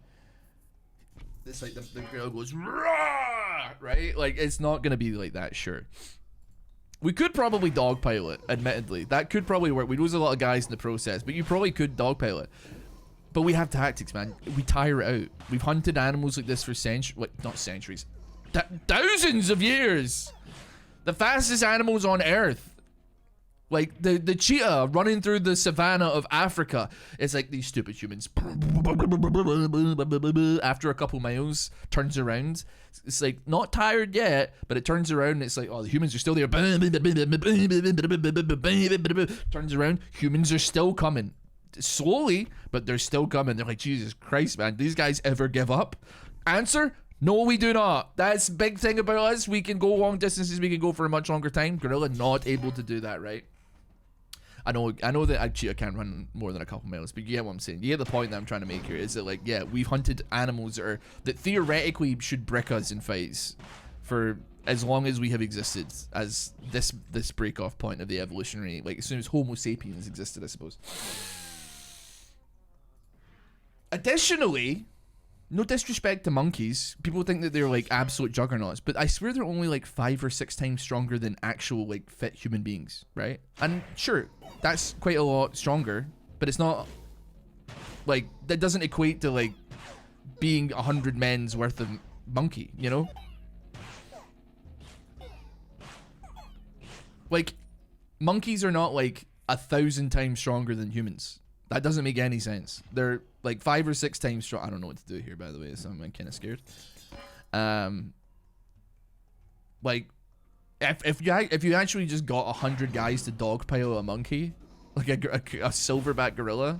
S2: It's like, the gorilla goes... Rah! Right? Like, it's not gonna be like that, sure. We could probably dogpile it, admittedly. That could probably work. We'd lose a lot of guys in the process, but you probably could dogpile it. But we have tactics, man. We tire it out. We've hunted animals like this for centuries. Like, not centuries. Thousands of years. The fastest animals on Earth. Like, the cheetah running through the savannah of Africa. It's like these stupid humans. After a couple miles, turns around. It's like, not tired yet, but it turns around and it's like, oh, the humans are still there. Turns around, humans are still coming. Slowly, but they're still coming. They're like, Jesus Christ, man, these guys ever give up? Answer, no, we do not. That's the big thing about us. We can go long distances, we can go for a much longer time. Gorilla not able to do that, right? I know that a cheetah can't run more than a couple miles, but you get what I'm saying. You get the point that I'm trying to make here, is that, like, yeah, we've hunted animals that theoretically should brick us in fights for as long as we have existed, as this break-off point of the evolutionary, like, as soon as Homo sapiens existed, I suppose. Additionally, no disrespect to monkeys, people think that they're, like, absolute juggernauts, but I swear they're only, like, 5 or 6 times stronger than actual, like, fit human beings, right? And sure, that's quite a lot stronger, but it's not, like, that doesn't equate to, like, being 100 men's worth of monkey, you know? Like, monkeys are not, like, 1,000 times stronger than humans. That doesn't make any sense. They're like 5 or 6 times strong. I don't know what to do here, by the way, so I'm kind of scared. Like, if you actually just got 100 guys to dogpile a monkey, like a silverback gorilla,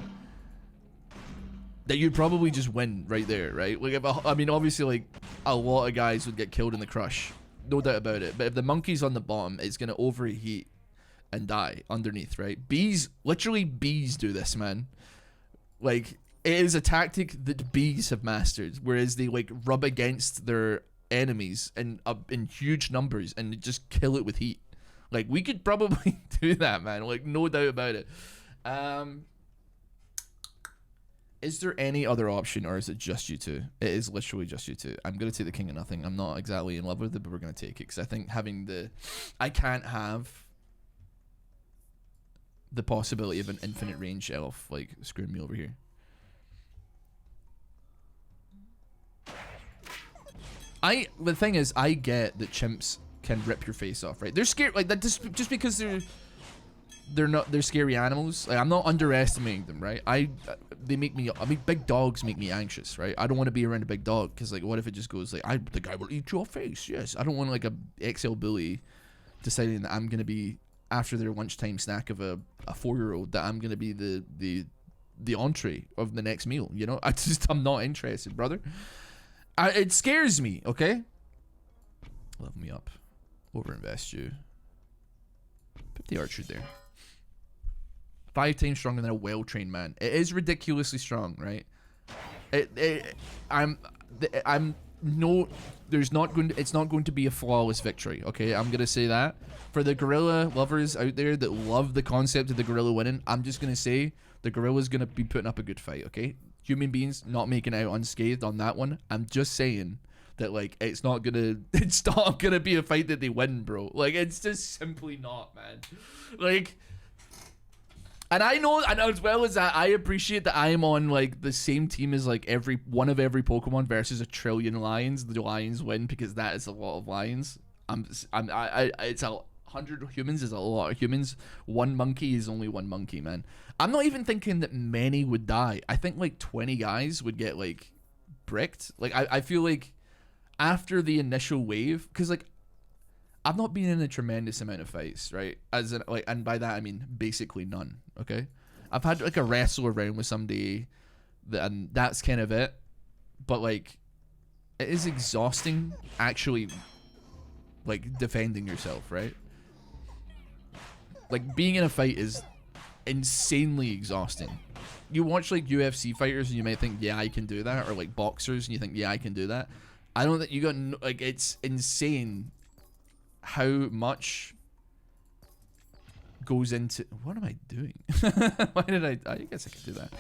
S2: that you'd probably just win right there, right? Like, I mean, obviously, like, a lot of guys would get killed in the crush, no doubt about it. But if the monkey's on the bottom, it's gonna overheat and die underneath, right? Bees, literally bees do this, man. Like, it is a tactic that bees have mastered, whereas they, like, rub against their enemies in huge numbers and just kill it with heat. Like, we could probably do that, man. Like, no doubt about it. Is there any other option, or is it just you two? It is literally just you two. I'm gonna take the King of Nothing. I'm not exactly in love with it, but we're gonna take it, because I think having I can't have the possibility of an infinite range elf, like, screwing me over here. The thing is, I get that chimps can rip your face off, right? They're scared, like, that just because they're scary animals. Like, I'm not underestimating them, right? They make me, I mean, big dogs make me anxious, right? I don't want to be around a big dog, because, like, what if it just goes like, the guy will eat your face? Yes, I don't want, like, a XL bully deciding that I'm gonna be, after their lunchtime snack of a 4-year-old, that I'm gonna be the entree of the next meal, you know? I'm not interested, brother. It scares me, okay?
S1: Level me up. Overinvest you. Put the archer there. 5 times stronger than a well-trained man. It is ridiculously strong, right? I'm no. There's not going. It's not going to be a flawless victory. Okay, I'm gonna say that for the gorilla lovers out there that love the concept of the gorilla winning. I'm just gonna say the gorilla's gonna be putting up a good fight. Okay, human beings not making out unscathed on that one. I'm just saying that like it's not gonna be a fight that they win, bro. Like it's just simply not, man. Like. And I know, and as well as that, I appreciate that I am on like the same team as like every Pokemon versus a trillion lions. The lions win because that is a lot of lions. It's 100 humans is a lot of humans. 1 monkey is only 1 monkey, man. I'm not even thinking that many would die. I think like 20 guys would get like bricked. Like I feel like after the initial wave, because like I've not been in a tremendous amount of fights, right? As in, like, and by that I mean basically none. Okay, I've had like a wrestle around with somebody, and that's kind of it. But like, it is exhausting actually, like defending yourself, right? Like being in a fight is insanely exhausting. You watch like UFC fighters and you might think, yeah, I can do that, or like boxers and you think, yeah, I can do that. I don't think you got like it's insane how much goes into what am I doing? Why did I guess I could do that.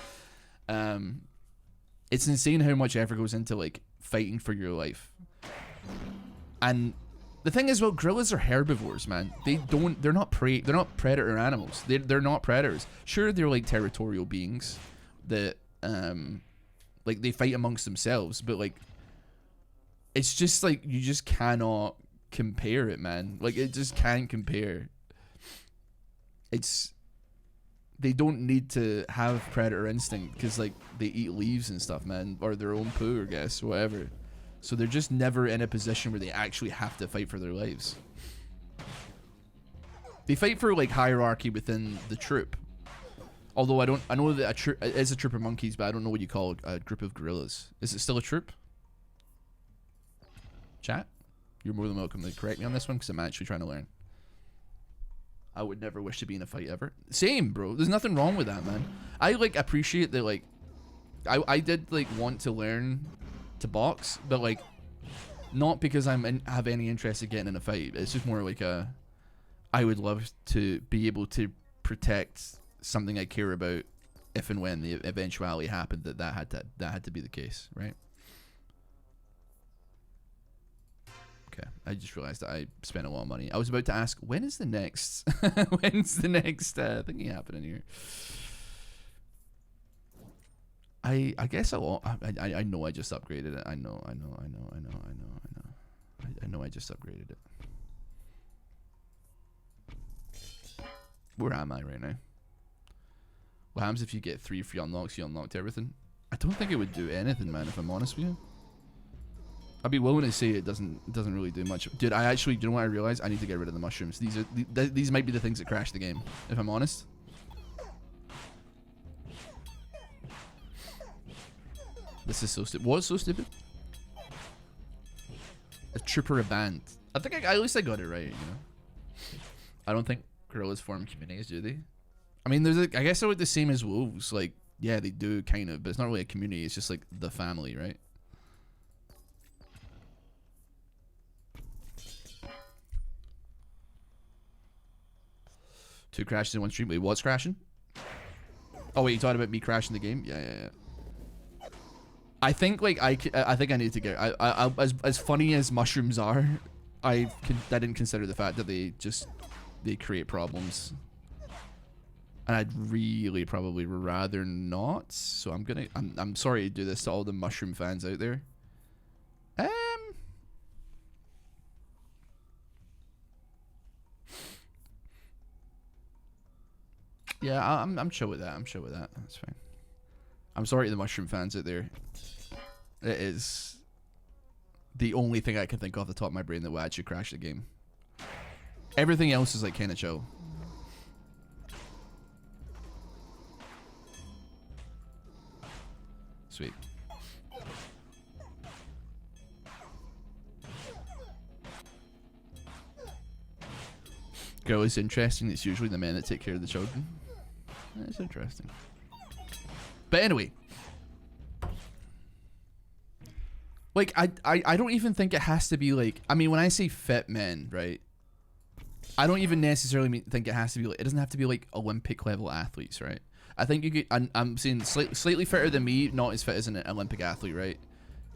S1: It's insane how much effort goes into like fighting for your life. And the thing is, well, gorillas are herbivores, man. They're not predator animals. They're not predators. Sure, they're like territorial beings that like they fight amongst themselves, but like it's just like you just cannot compare it, man. Like it just can't compare. They don't need to have predator instinct because like they eat leaves and stuff, man, or their own poo, I guess, whatever. So they're just never in a position where they actually have to fight for their lives. They fight for like hierarchy within the troop. Although I know that it is a troop of monkeys, but I don't know what you call a group of gorillas. Is it still a troop? Chat, you're more than welcome to correct me on this one because I'm actually trying to learn. I would never wish to be in a fight ever. Same, bro. There's nothing wrong with that, man. I like appreciate that. Like, I did like want to learn to box, but like, not because have any interest in getting in a fight. It's just more like I would love to be able to protect something I care about, if and when the eventuality happened that had to be the case, right? Okay, I just realized that I spent a lot of money. I was about to ask, when is the next when's the next thingy happening here? I guess a lot. I know I just upgraded it. I know I just upgraded it. Where am I right now? What happens if you get 3 free unlocks? You unlocked everything. I don't think it would do anything, man, if I'm honest with you. I'd be willing to say it doesn't really do much. Dude, I actually, do you know what I realized? I need to get rid of the mushrooms. These might be the things that crash the game, if I'm honest. This is so stupid. What's so stupid? A trooper a band. I think at least I got it right, you know. I don't think gorillas form communities, do they? I mean, I guess they're like the same as wolves. Like, yeah, they do kind of, but it's not really a community. It's just like the family, right? Two crashes in one stream. Wait, what's crashing? Oh wait, you talking about me crashing the game? Yeah. I think like I think I need to get. As funny as mushrooms are, I didn't consider the fact that they create problems, and I'd really probably rather not. So I'm sorry to do this to all the mushroom fans out there. Yeah, I'm chill with that. I'm chill with that. That's fine. I'm sorry to the mushroom fans out there. It is the only thing I can think off the top of my brain that will actually crash the game. Everything else is like kind of chill. Sweet. girl is interesting, it's usually the men that take care of the children. That's interesting. But anyway, like I don't even think it has to be like, I mean, when I say fit men, right, I don't even necessarily think it has to be like, it doesn't have to be like Olympic level athletes, right? I think you could, I'm saying slightly fitter than me, not as fit as an Olympic athlete, right,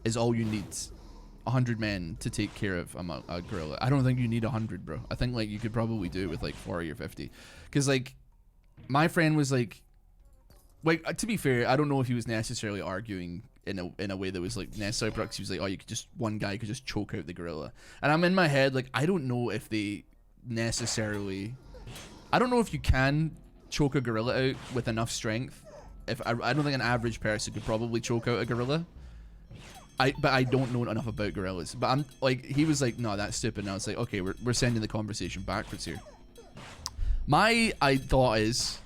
S1: is all you need. 100 men to take care of a gorilla. I don't think you need 100, bro. I think like you could probably do it with like 40 or 50, because like my friend was like to be fair, I don't know if he was necessarily arguing in a way that was like necessary, but he was like, oh, you could just, one guy could just choke out the gorilla. And I'm in my head like, I don't know if they necessarily, I don't know if you can choke a gorilla out with enough strength. If I don't think an average person could probably choke out a gorilla. But I don't know enough about gorillas. But I'm like, he was like, no, that's stupid. And I was like, okay, we're sending the conversation backwards here. My thought is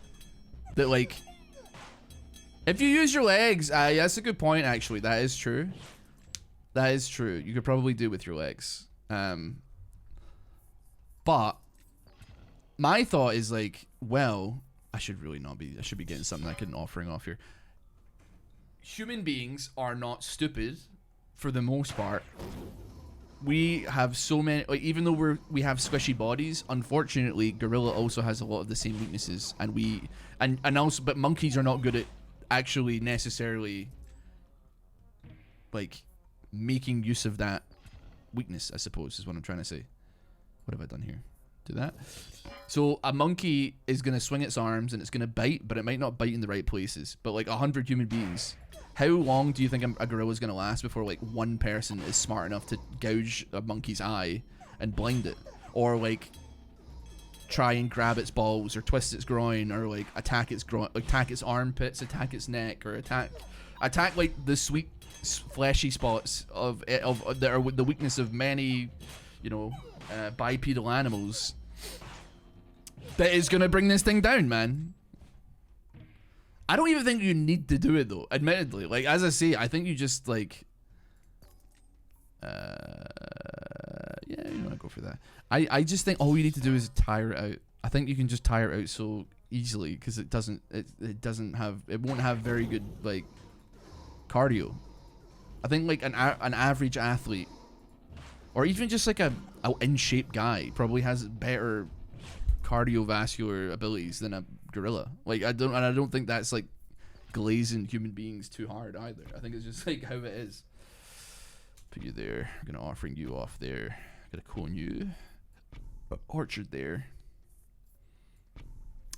S1: that like, if you use your legs, that's a good point actually. That is true. That is true. You could probably do it with your legs. But my thought is like, well, I should be getting something I can offering off here. Human beings are not stupid. For the most part, we have so many, like, even though we have squishy bodies, unfortunately gorilla also has a lot of the same weaknesses, and also, but monkeys are not good at actually necessarily like making use of that weakness, I suppose is what I'm trying to say. What have I done here? Do that. So a monkey is going to swing its arms and it's going to bite, but it might not bite in the right places. But like 100 human beings, how long do you think a gorilla is going to last before like one person is smart enough to gouge a monkey's eye and blind it, or like try and grab its balls, or twist its groin, or like attack its armpits, attack its neck, or attack like the sweet fleshy spots of that are the weakness of many, you know, bipedal animals? That is gonna bring this thing down, man. I don't even think you need to do it though, admittedly. Like, as I say, I think you just like yeah, you know, I go for that. I just think all you need to do is tire it out. I think you can just tire it out so easily, because it won't have very good like cardio. I think like an average athlete, or even just like a in shape guy, probably has better cardiovascular abilities than a gorilla. Like, I don't think that's like glazing human beings too hard either. I think it's just like how it is. Put you there. I'm gonna offering you off there. Gonna cone you. Orchard there.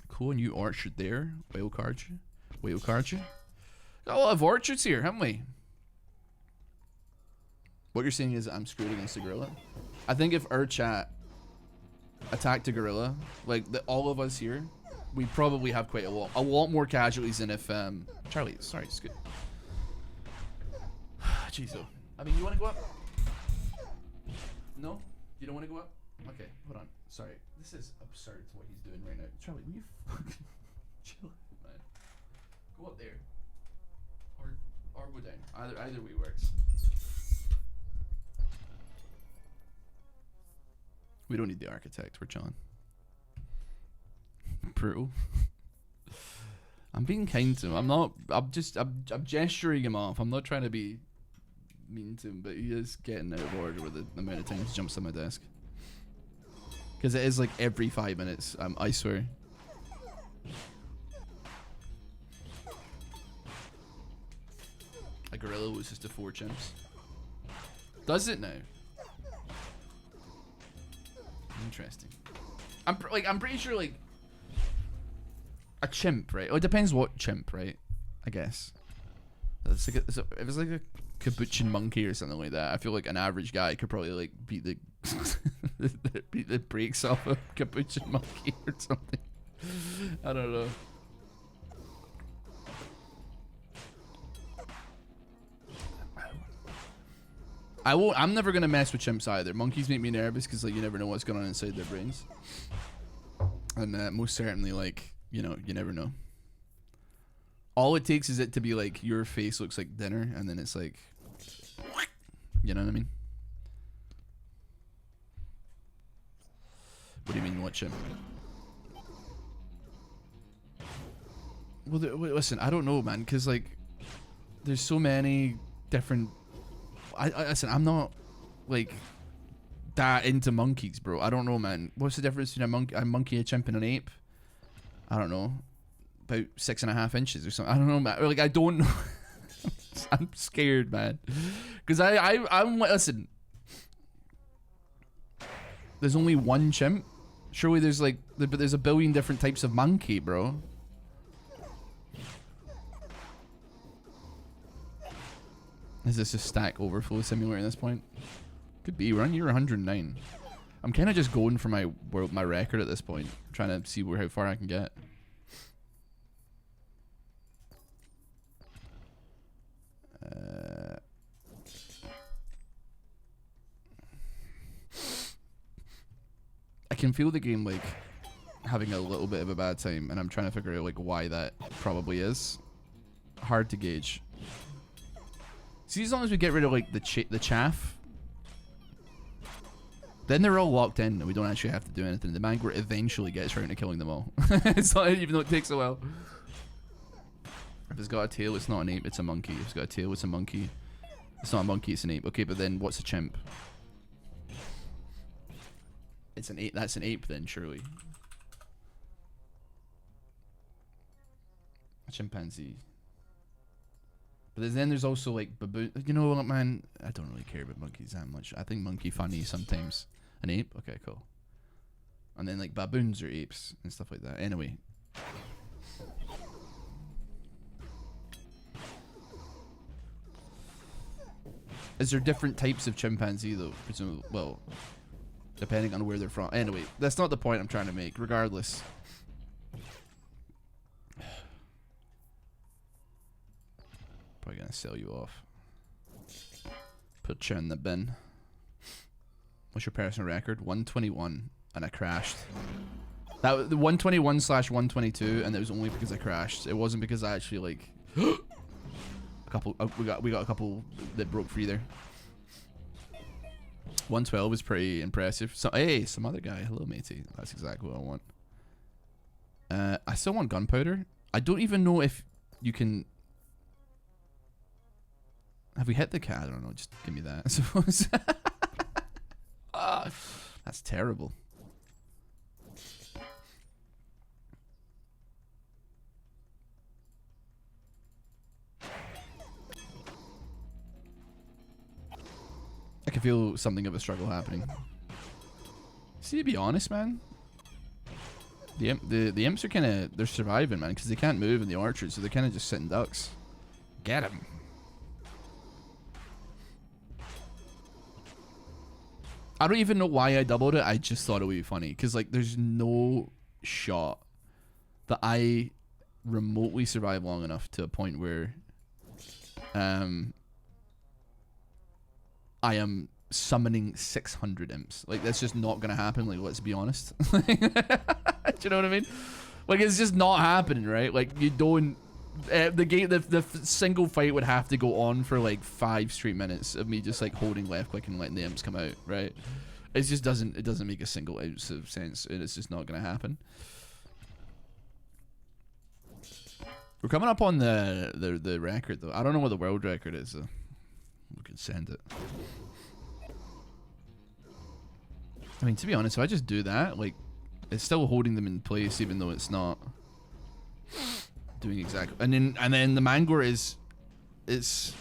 S1: Cone you orchard there. Whale card you. Whale card you. Got a lot of orchards here, haven't we? What you're saying is I'm screwed against the gorilla. I think if our chat attacked a gorilla, like all of us here, we probably have quite a lot more casualties than if Charlie, sorry, it's good. Jeez, though. I mean, you want to go up? No? You don't want to go up? Okay, hold on. Sorry. This is absurd what he's doing right now. Charlie, will you fucking chill out, man? Go up there. Or go down. Either way works. We don't need the architect. We're chilling. Brutal. I'm being kind to him. I'm not. I'm gesturing him off. I'm not trying to be mean to him, but he is getting out of order with the amount of times he jumps on my desk. Because it is like every 5 minutes. I swear. A gorilla loses to 4 chimps. Does it now? Interesting. I'm pretty sure like a chimp, right? Well, it depends what chimp, right? I guess. If it's like a capuchin monkey or something like that, I feel like an average guy could probably like beat the beat the brakes off a capuchin monkey or something. I don't know. I'm never gonna mess with chimps either. Monkeys make me nervous because like you never know what's going on inside their brains, and most certainly like, you know, you never know. All it takes is it to be like your face looks like dinner, and then it's like, you know what I mean? What do you mean, what chimp? Well, listen, I don't know, man, because, like, there's so many different... listen, I'm not, like, that into monkeys, bro. I don't know, man. What's the difference between a monkey, a chimp, and an ape? I don't know. About 6.5 inches or something. I don't know, man. Like, I don't know. I'm scared, man. Because I'm listen. There's only one chimp. Surely there's like, but there's a billion different types of monkey, bro. Is this a Stack Overflow simulator at this point? Could be. We're on year 109. I'm kind of just going for my record at this point, trying to see how far I can get. I can feel the game like having a little bit of a bad time, and I'm trying to figure out like why that probably is. Hard to gauge. See, as long as we get rid of like the chaff, then they're all locked in, and we don't actually have to do anything. The Mangler eventually gets around to killing them all. It's not, even though it takes a while. If it's got a tail, it's not an ape, it's a monkey. If it's got a tail, it's a monkey. It's not a monkey, it's an ape. Okay, but then what's a chimp? It's an ape. That's an ape then, surely. A chimpanzee. But then there's also like baboon. You know what, man? I don't really care about monkeys that much. I think monkey funny sometimes. An ape? Okay, cool. And then like baboons or apes and stuff like that. Anyway. Is there different types of chimpanzee though? Presumably, well, depending on where they're from. Anyway, that's not the point I'm trying to make. Regardless. Probably gonna sell you off. Put you in the bin. What's your personal record? 121, and I crashed. That was the 121/122, and it was only because I crashed. It wasn't because I actually like a couple. We got a couple that broke free there. 112 is pretty impressive. So hey, some other guy. Hello, matey. That's exactly what I want. I still want gunpowder. I don't even know if you can. Have we hit the cat? I don't know. Just give me that, I suppose. That's terrible. I can feel something of a struggle happening. See, to be honest, man, the imps are kind of, they're surviving, man, because they can't move in the orchard, so they're kind of just sitting ducks. Get them. I don't even know why I doubled it. I just thought it would be funny because like there's no shot that I remotely survive long enough to a point where I am summoning 600 imps. Like that's just not gonna happen. Like let's be honest. Do you know what I mean? Like it's just not happening, right? Like you don't. The single fight would have to go on for like 5 straight minutes of me just like holding left click and letting the imps come out, right? It just doesn't make a single ounce of sense, and it's just not gonna happen. We're coming up on the record though. I don't know what the world record is though. We could send it. I mean, to be honest, if I just do that, like it's still holding them in place even though it's not doing exactly. And then the Mangler is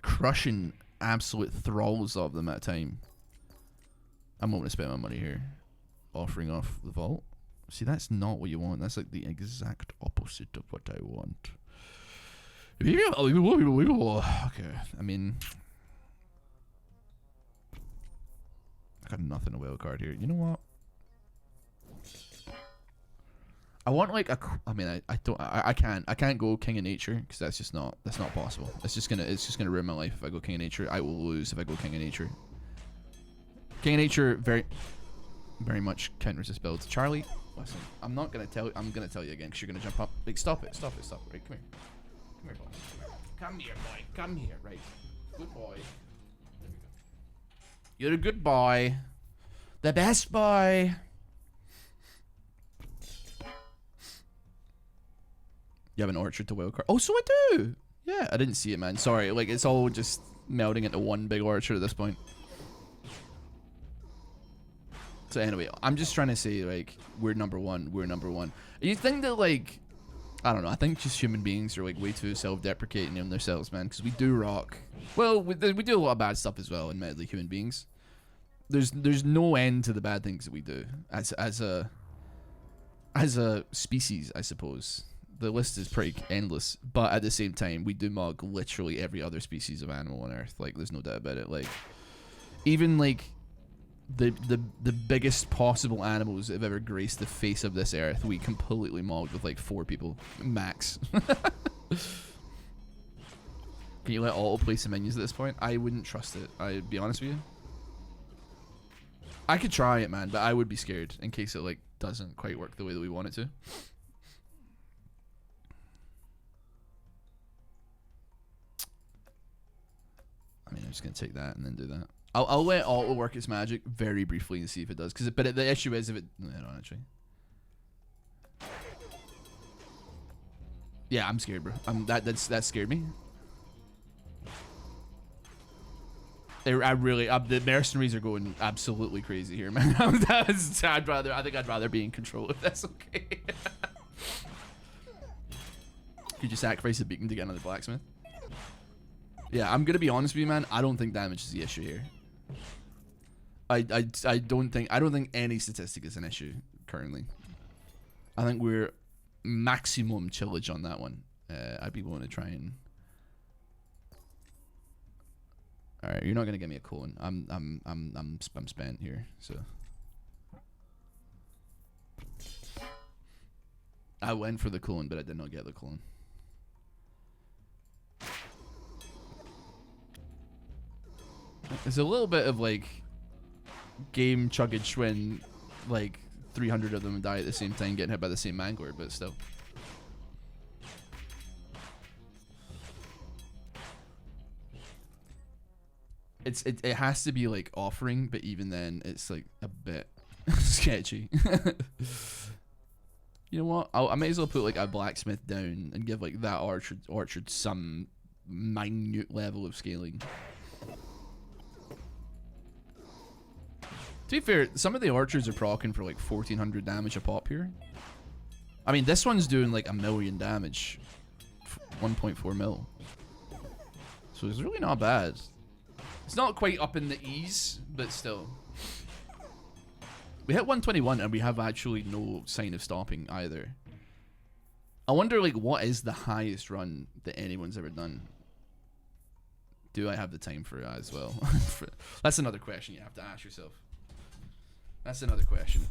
S1: crushing absolute thralls of them at a time. I'm not going to spend my money here offering off the vault. See, that's not what you want. That's like the exact opposite of what I want. Okay, I mean, I got nothing to wild card here. You know what? I want like a. I mean, I can't go King of Nature because that's not possible. It's just gonna ruin my life if I go King of Nature. I will lose if I go King of Nature. King of Nature very much can't resist builds. Charlie, listen, I'm not gonna tell. I'm gonna tell you again because you're gonna jump up. Like stop it. Right, come here, boy. Come here, boy. Come here, right. Good boy. There we go. You're a good boy. The best boy. You have an orchard to wildcard. Oh, so I do. Yeah, I didn't see it, man. Sorry. Like, it's all just melding into one big orchard at this point. So anyway, I'm just trying to say, like, we're number one. We're number one. You think that, like, I don't know. I think just human beings are, like, way too self-deprecating in themselves, man. Because we do rock. Well, we do a lot of bad stuff as well, admittedly, human beings. There's no end to the bad things that we do as a species, I suppose. The list is pretty endless, but at the same time, we do mug literally every other species of animal on Earth. Like, there's no doubt about it. Like, even like the biggest possible animals that have ever graced the face of this Earth, we completely mugged with like 4 people max. Can you let auto play some minions at this point? I wouldn't trust it. I'd be honest with you. I could try it, man, but I would be scared in case it like doesn't quite work the way that we want it to. I mean, I'm just gonna take that and then do that. I'll let auto work its magic very briefly and see if it does. But the issue is if it. No, actually. Yeah, I'm scared, bro. That scared me. The mercenaries are going absolutely crazy here, man. I think I'd rather be in control if that's okay. Could you sacrifice a beacon to get another blacksmith? Yeah, I'm gonna be honest with you, man. I don't think damage is the issue here. I don't think any statistic is an issue currently. I think we're maximum chillage on that one. I'd be willing to try and. All right, you're not gonna get me a colon. I'm spent here, so. I went for the colon, but I did not get the colon. There's a little bit of like game chuggage when like 300 of them die at the same time getting hit by the same mangler, but still. It has to be like offering, but even then it's like a bit sketchy. You know what? I might as well put like a blacksmith down and give like that orchard some minute level of scaling. To be fair, some of the orchards are proccing for like 1400 damage a pop here. I mean, this one's doing like 1,000,000 damage, 1.4 mil. So it's really not bad. It's not quite up in the ease, but still. We hit 121 and we have actually no sign of stopping either. I wonder like what is the highest run that anyone's ever done? Do I have the time for it as well? That's another question you have to ask yourself. That's another question.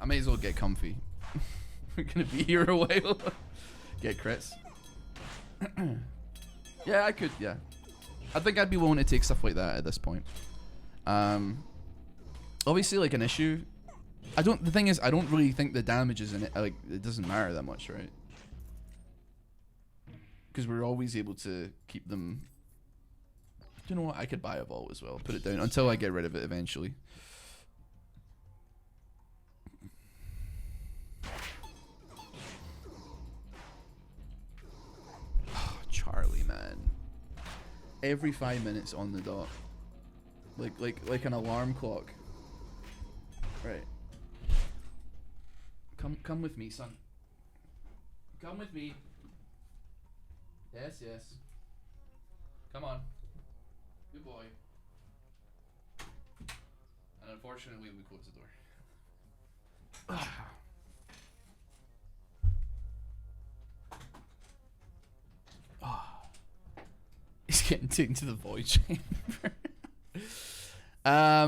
S1: I may as well get comfy. We're gonna be here a while. Get crits. Yeah, I could, yeah. I think I'd be willing to take stuff like that at this point. Obviously, like, an issue. The thing is, I don't really think the damage is in it. Like, it doesn't matter that much, right? Because we're always able to keep them. You know what? I could buy a vault as well. Put it down until I get rid of it eventually. Charlie, man. Every 5 minutes on the dot. Like an alarm clock. Right. Come with me, son. Come with me. Yes, yes. Come on. Good boy. And unfortunately, we closed the door. He's getting taken to the void chamber. I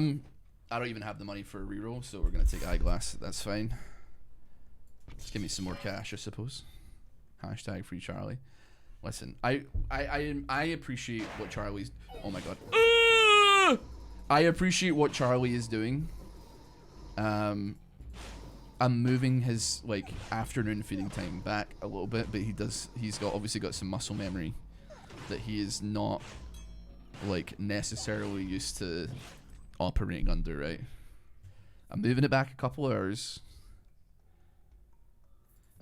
S1: don't even have the money for a reroll, so we're gonna take eyeglass. That's fine. Just give me some more cash, I suppose. Hashtag free Charlie. Listen, I appreciate what Charlie's. Oh my god. I appreciate what Charlie is doing. I'm moving his like afternoon feeding time back a little bit, but he's obviously got some muscle memory that he is not like necessarily used to operating under, right? I'm moving it back a couple hours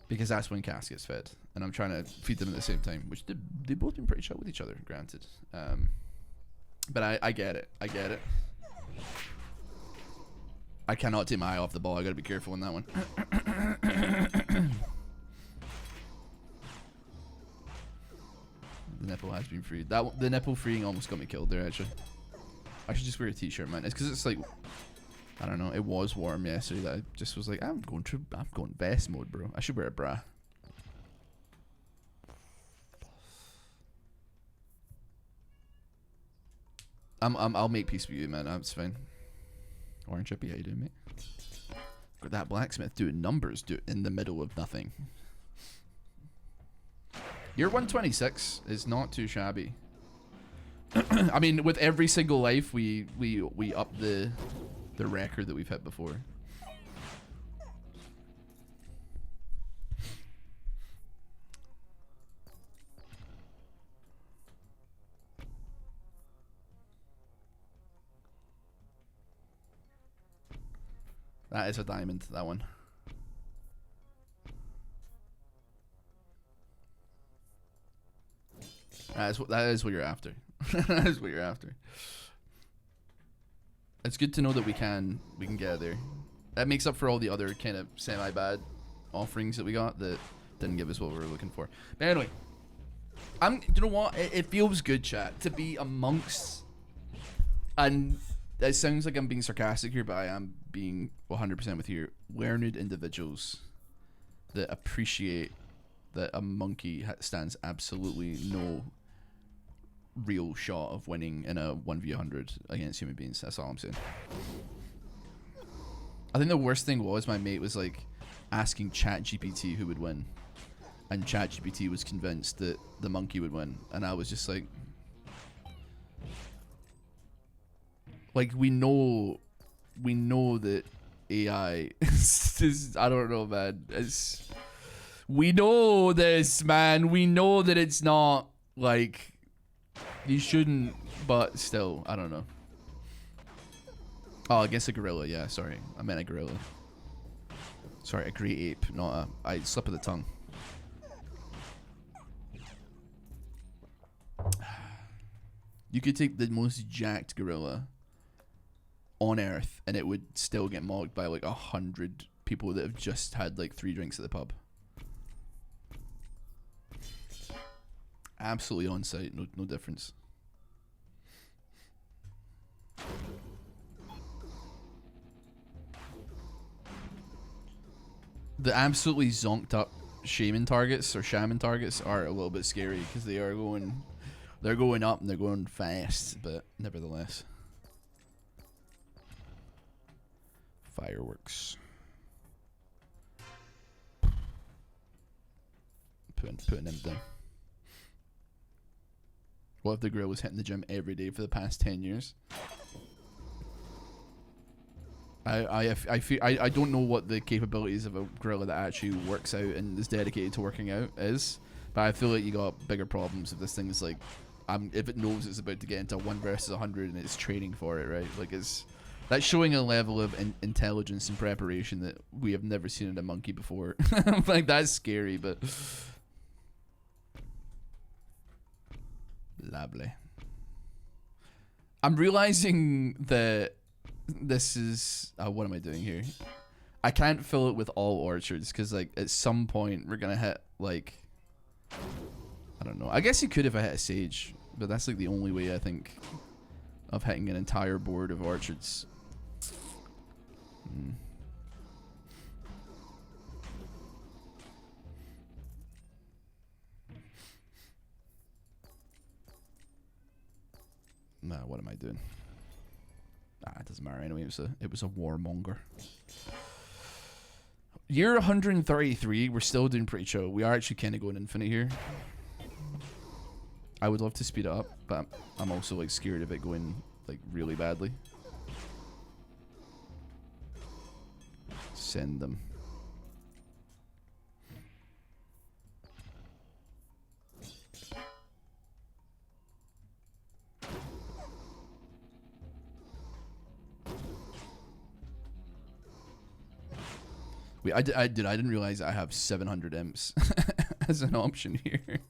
S1: because that's when Cass gets fed, and I'm trying to feed them at the same time, which they've both been pretty chill with each other, granted. But I get it. I get it. I cannot take my eye off the ball. I gotta be careful on that one. The nipple has been freed. The nipple freeing almost got me killed there, actually. I should just wear a t-shirt, man. It's because it's like, I don't know, it was warm yesterday that I just was like, I'm going vest mode, bro. I should wear a bra. I'll make peace with you, man. That's fine. Orange Chippy, how you doing, mate? Got that blacksmith doing numbers in the middle of nothing. Your 126 is not too shabby. I mean, with every single life, we up the record that we've hit before. That is a diamond, that one. That is what you're after. That is what you're after. It's good to know that we can get there. That makes up for all the other kind of semi-bad offerings that we got that didn't give us what we were looking for. But anyway, you know what? It feels good, chat, to be amongst, and it sounds like I'm being sarcastic here, but I am being 100% with you, learned individuals that appreciate that a monkey stands absolutely no real shot of winning in a 1v100 against human beings. That's all I'm saying. I think the worst thing was my mate was like asking ChatGPT who would win, and ChatGPT was convinced that the monkey would win, and I was just like we know that AI is, I don't know, man. We know this, man. We know that it's not like, you shouldn't, but still, I don't know. Oh, I guess a gorilla. Yeah, sorry, I meant a gorilla. Sorry, a great ape, not a slip of the tongue. You could take the most jacked gorilla on Earth, and it would still get mocked by like 100 people that have just had like 3 drinks at the pub. Absolutely on site, no difference. The absolutely zonked up shaman targets or shaman targets are a little bit scary because they're going up and they're going fast, but nevertheless. Fireworks. Putting them down. What if the gorilla was hitting the gym every day for the past 10 years? I feel I don't know what the capabilities of a gorilla that actually works out and is dedicated to working out is, but I feel like you got bigger problems if this thing is like, if it knows it's about to get into 1 versus 100 and it's training for it, right? Like that's showing a level of intelligence and preparation that we have never seen in a monkey before. Like, that's scary, but lovely. I'm realizing that this is what am I doing here? I can't fill it with all orchards because like at some point we're gonna hit like, I don't know. I guess you could if I hit a sage, but that's like the only way I think of hitting an entire board of orchards. Nah, what am I doing? It doesn't matter anyway. It was a warmonger. Year 133. We're still doing pretty chill. We are actually kind of going infinite here. I would love to speed it up, but I'm also like scared of it going like really badly. Send them. Wait, I didn't realize I have 700 imps as an option here.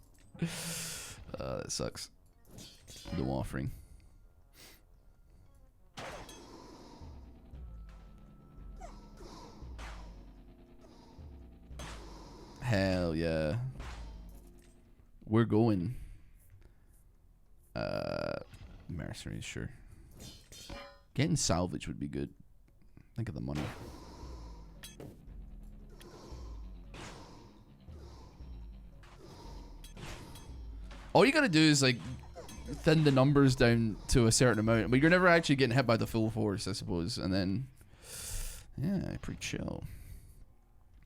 S1: That sucks. No offering. Hell yeah. We're going. Mercenaries, sure. Getting salvage would be good. Think of the money. All you gotta do is like thin the numbers down to a certain amount, but you're never actually getting hit by the full force, I suppose. And then, yeah, pretty chill.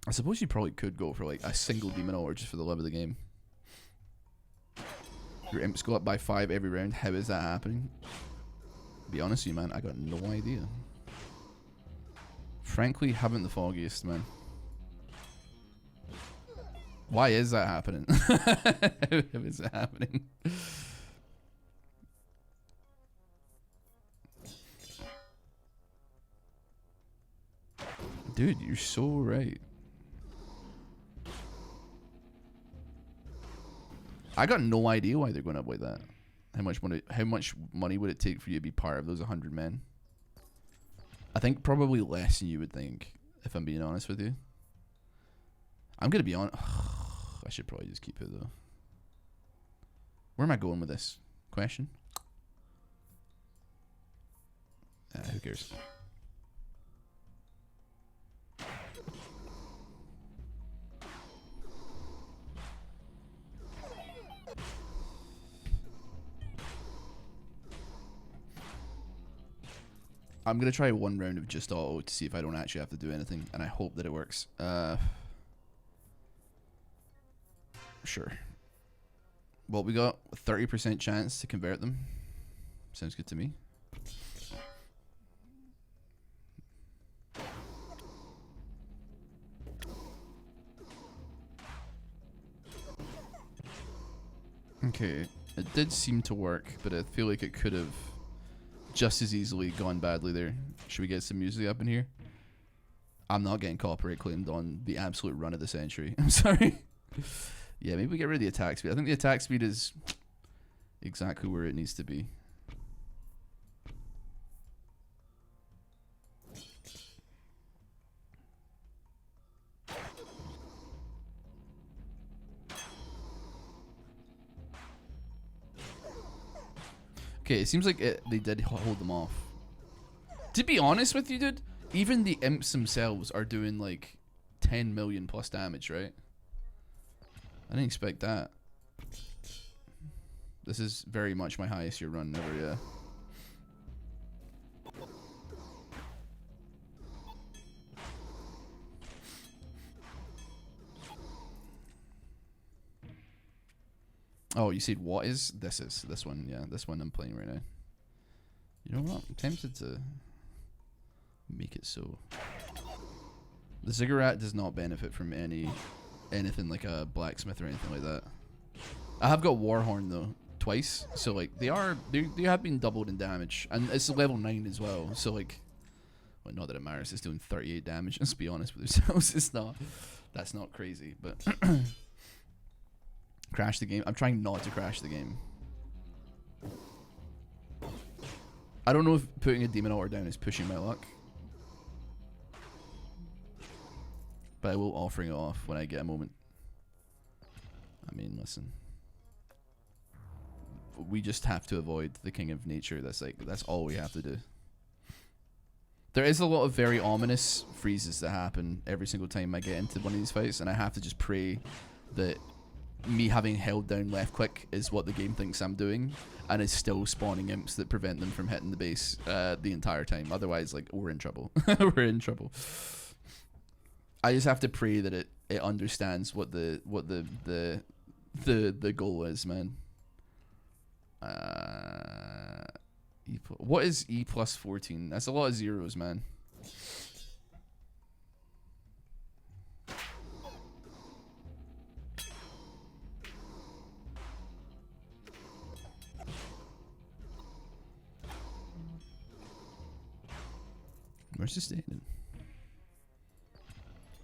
S1: I suppose you probably could go for like a single demon or just for the love of the game. Your imps go up by 5 every round. How is that happening? To be honest with you, man, I got no idea. Frankly, haven't the foggiest, man. Why is that happening? How is it happening? Dude, you're so right. I got no idea why they're going up like that. How much money would it take for you to be part of those 100 men? I think probably less than you would think, if I'm being honest with you. I'm going to be honest. I should probably just keep it though. Where am I going with this question? Who cares? I'm going to try one round of just auto to see if I don't actually have to do anything, and I hope that it works. Sure. Well, we got a 30% chance to convert them. Sounds good to me. Okay, it did seem to work, but I feel like it could have just as easily gone badly there. Should we get some music up in here? I'm not getting copyright claimed on the absolute run of the century. I'm sorry. Yeah, maybe we get rid of the attack speed. I think the attack speed is exactly where it needs to be. Okay, it seems like they did hold them off. To be honest with you, dude, even the imps themselves are doing like 10 million plus damage, right? I didn't expect that. This is very much my highest year run ever, yeah. Oh, you said what is? This is. This one, yeah. This one I'm playing right now. You know what? I'm tempted to make it so. The ziggurat does not benefit from anything like a blacksmith or anything like that. I have got Warhorn though, twice. So like they have been doubled in damage. And it's level 9 as well. So like, well, not that it matters, it's doing 38 damage. Let's be honest with ourselves. It's not, that's not crazy, but crash the game. I'm trying not to crash the game. I don't know if putting a demon altar down is pushing my luck, but I will offering it off when I get a moment. I mean, listen, we just have to avoid the King of Nature. That's all we have to do. There is a lot of very ominous freezes that happen every single time I get into one of these fights, and I have to just pray that me having held down left click is what the game thinks I'm doing, and is still spawning imps that prevent them from hitting the base the entire time. Otherwise, like, we're in trouble. We're in trouble. I just have to pray that it understands what the goal is, man. What is E plus 14? That's a lot of zeros, man. Where's he standing?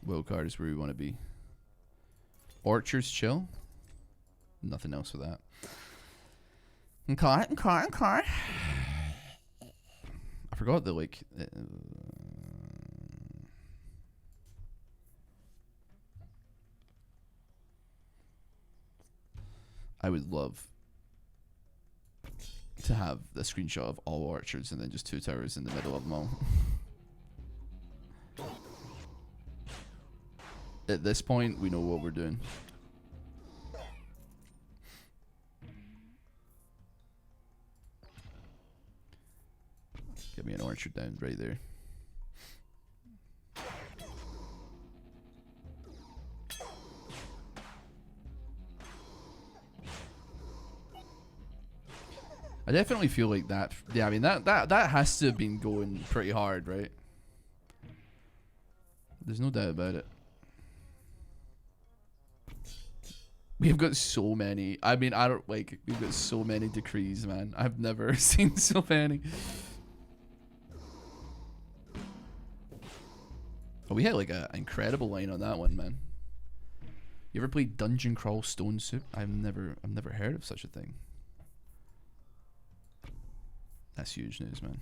S1: Wild card is where we want to be. Orchards chill. Nothing else with that. Okay. I forgot that like. I would love to have a screenshot of all orchards and then just 2 towers in the middle of them all. At this point, we know what we're doing. Get me an orchard down right there. I definitely feel like that. Yeah, I mean that has to have been going pretty hard, right? There's no doubt about it. We've got so many. I mean, I don't like. We've got so many decrees, man. I've never seen so many. Oh, we had like an incredible line on that one, man. You ever played Dungeon Crawl Stone Soup? I've never heard of such a thing. That's huge news, man.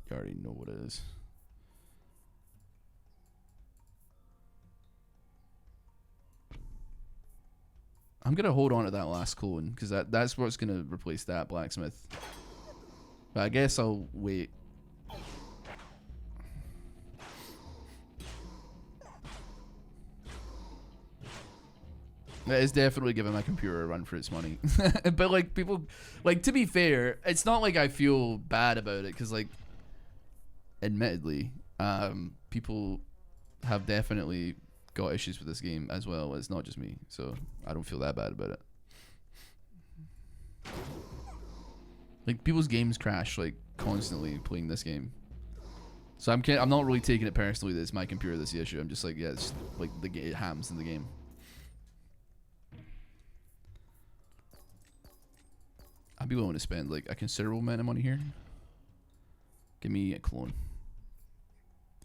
S1: You already know what it is. I'm gonna hold on to that last clone because that's what's gonna replace that blacksmith. But I guess I'll wait. That is definitely giving my computer a run for its money. But like people, like to be fair, it's not like I feel bad about it because like, admittedly, people have definitely got issues with this game as well. It's not just me, so I don't feel that bad about it. Like people's games crash like constantly playing this game, so I'm not really taking it personally that it's my computer that's the issue. I'm just like, yeah, it's like it hams in the game. I'd be willing to spend like a considerable amount of money here. Give me a clone.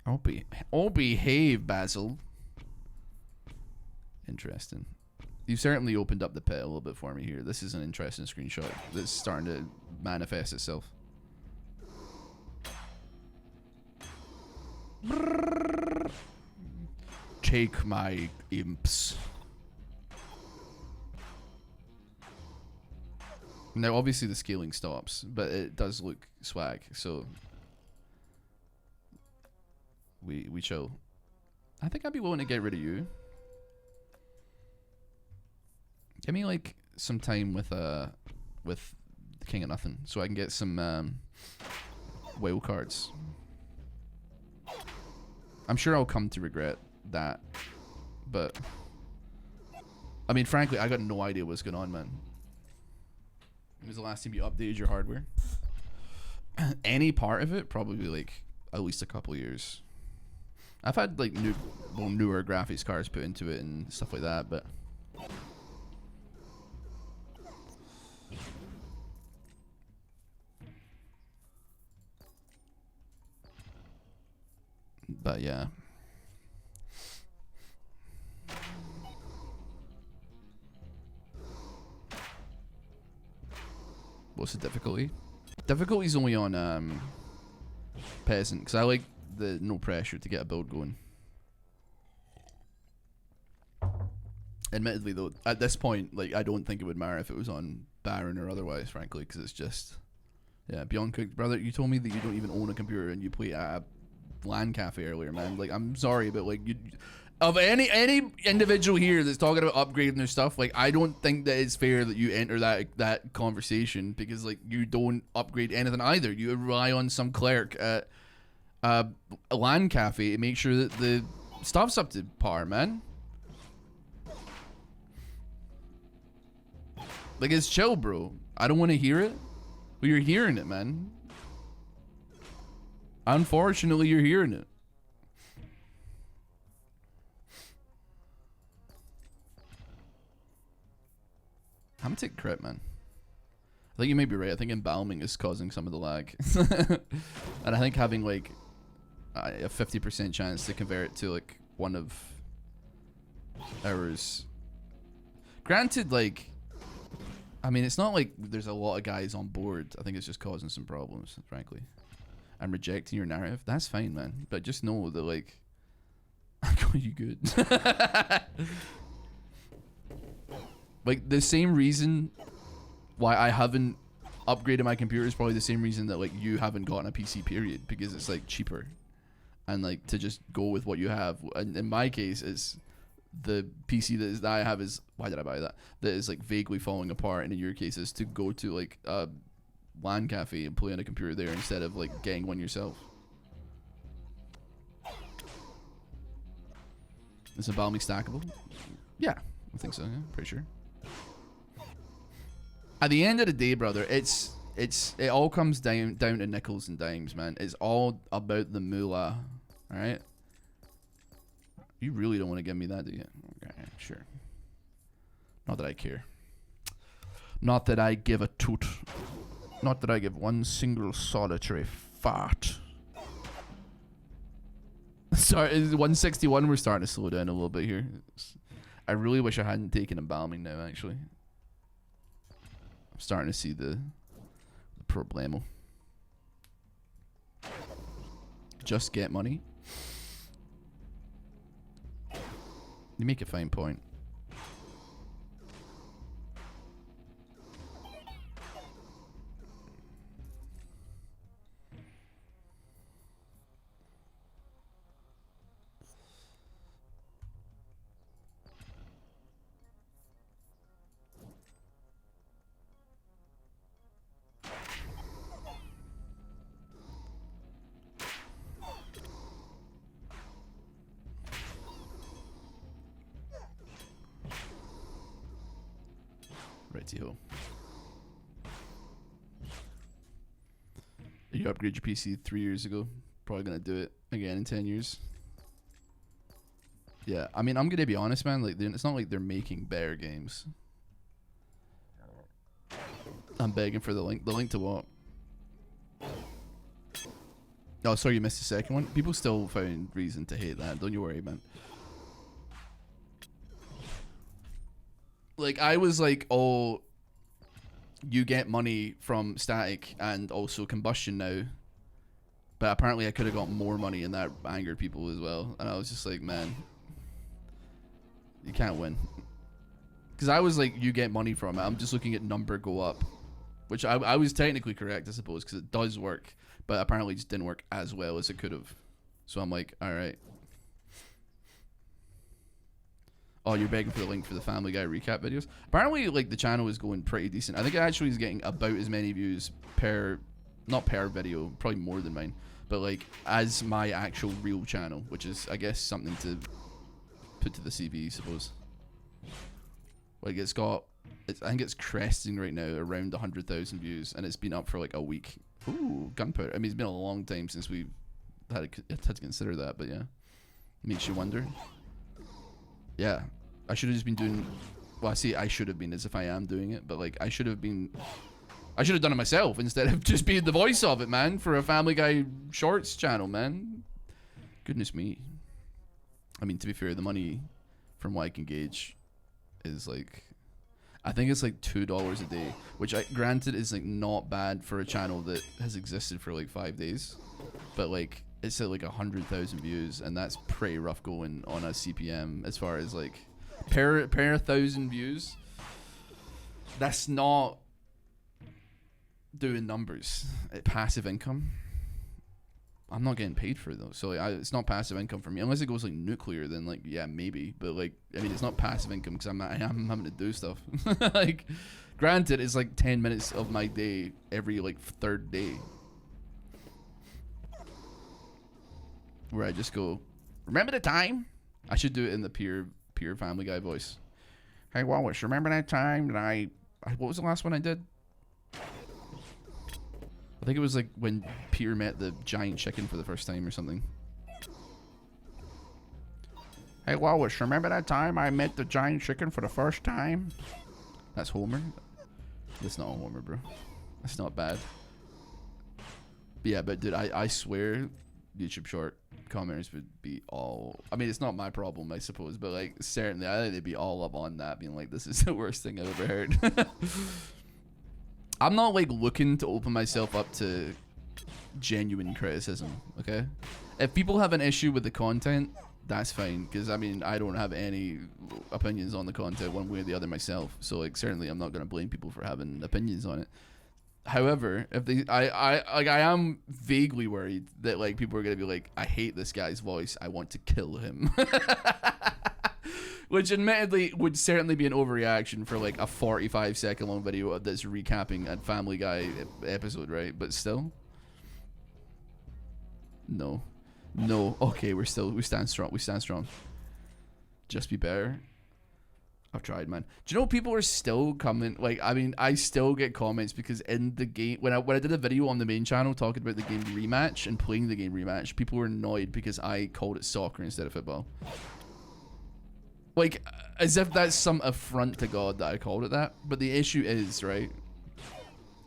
S1: I'll behave, Basil. Interesting. You've certainly opened up the pit a little bit for me here. This is an interesting screenshot that's starting to manifest itself. Take my imps. Now, obviously, the scaling stops, but it does look swag, so we chill. I think I'd be willing to get rid of you. Give me like some time with the King of Nothing, so I can get some wild cards. I'm sure I'll come to regret that, but I mean, frankly, I got no idea what's going on, man. When was the last time you updated your hardware? Any part of it? Probably like at least a couple years. I've had like newer graphics cards put into it and stuff like that, but yeah. What's the difficulty? Difficulty's only on Peasant, because I like the no pressure to get a build going. Admittedly though, at this point, like I don't think it would matter if it was on Baron or otherwise, frankly, because it's just, yeah, Beyond Cooked. Brother, you told me that you don't even own a computer and you play at a LAN cafe earlier, man. Like, I'm sorry, but like, you, of any individual here that's talking about upgrading their stuff, like, I don't think that it's fair that you enter that conversation, because like you don't upgrade anything either. You rely on some clerk at a LAN cafe to make sure that the stuff's up to par, man. Like, it's chill, bro. I don't want to hear it, but you're hearing it, man. Unfortunately, you're hearing it. I'm gonna take crit, man. I think you may be right. I think embalming is causing some of the lag. And I think having like a 50% chance to convert it to like one of ours. Granted, like, I mean, it's not like there's a lot of guys on board. I think it's just causing some problems, frankly. I'm rejecting your narrative. That's fine, man. But just know that, like, I got you good. Like, the same reason why I haven't upgraded my computer is probably the same reason that, like, you haven't gotten a PC, period. Because it's, like, cheaper. And, like, to just go with what you have. And in my case, it's the PC that I have is, why did I buy that? That is, like, vaguely falling apart. And in your case, is to go to, like, a LAN cafe and play on a computer there instead of, like, getting one yourself. Is it Balmy stackable? Yeah, I think so. Yeah, pretty sure. At the end of the day, brother, it all comes down to nickels and dimes, man. It's all about the moolah. All right. You really don't want to give me that, do you? Okay, sure. Not that I care. Not that I give a toot. Not that I give one single solitary fart. Sorry, 161. We're starting to slow down a little bit here. I really wish I hadn't taken embalming now, actually. I'm starting to see the problemo. Just get money. You make a fine point. Righty-ho. You upgrade your PC 3 years ago. Probably gonna do it again in 10 years. Yeah, I mean, I'm gonna be honest, man. Like, it's not like they're making better games. I'm begging for the link. The link to what? Oh, sorry, you missed the second one. People still found reason to hate that. Don't you worry, man. Like, I was like, oh, you get money from static and also combustion now. But apparently I could have got more money, and that angered people as well. And I was just like, man, you can't win. Because I was like, you get money from it. I'm just looking at number go up. Which I was technically correct, I suppose, because it does work. But apparently it just didn't work as well as it could have. So I'm like, alright. Oh, you're begging for the link for the Family Guy recap videos? Apparently, like, the channel is going pretty decent. I think it actually is getting about as many views per... Not per video, probably more than mine. But, like, as my actual real channel, which is, I guess, something to put to the CV, I suppose. Like, it's got... I think it's cresting right now around 100,000 views, and it's been up for, like, a week. Ooh, gunpowder. I mean, it's been a long time since we've had to consider that, but yeah. Makes you wonder. Yeah, I should have just been doing... Well, I say I should have been as if I am doing it, but, like, I should have done it myself instead of just being the voice of it, man, for a Family Guy Shorts channel, man. Goodness me. I mean, to be fair, the money, from what I can gauge, is, like... I think it's, like, $2 a day, which, granted, is, like, not bad for a channel that has existed for, like, 5 days. But, like... It's at like 100,000 views, and that's pretty rough going on a CPM as far as like per 1,000 views. That's not doing numbers. Passive income. I'm not getting paid for it though, so like, it's not passive income for me unless it goes like nuclear. Then like yeah maybe, but like I mean it's not passive income because I'm having to do stuff. Like granted, it's like 10 minutes of my day every like third day. Where I just go, remember the time? I should do it in the pure Family Guy voice. Hey Wallace, remember that time that I what was the last one I did? I think it was like when Peter met the giant chicken for the first time or something. Hey Wallace, remember that time I met the giant chicken for the first time? That's Homer. That's not Homer, bro. That's not bad. But yeah, but dude, I swear, YouTube short.
S2: commenters would be all. I mean, it's not my problem, I suppose, but like certainly, I think they'd be all up on that, being like, "This is the worst thing I've ever heard." I'm not like looking to open myself up to genuine criticism. Okay, if people have an issue with the content, that's fine, because I mean, I don't have any opinions on the content one way or the other myself. So like, certainly, I'm not gonna blame people for having opinions on it. However, if they, I am vaguely worried that like people are gonna be like, I hate this guy's voice, I want to kill him. Which admittedly would certainly be an overreaction for like a 45-second long video that's recapping a Family Guy episode, right? But still, no, okay, we stand strong. Just be better. I've tried, man. Do you know people are still coming? Like, I mean, I still get comments because in the game, when I did a video on the main channel talking about the game Rematch and playing the game Rematch, people were annoyed because I called it soccer instead of football. Like, as if that's some affront to God that I called it that. But the issue is, right?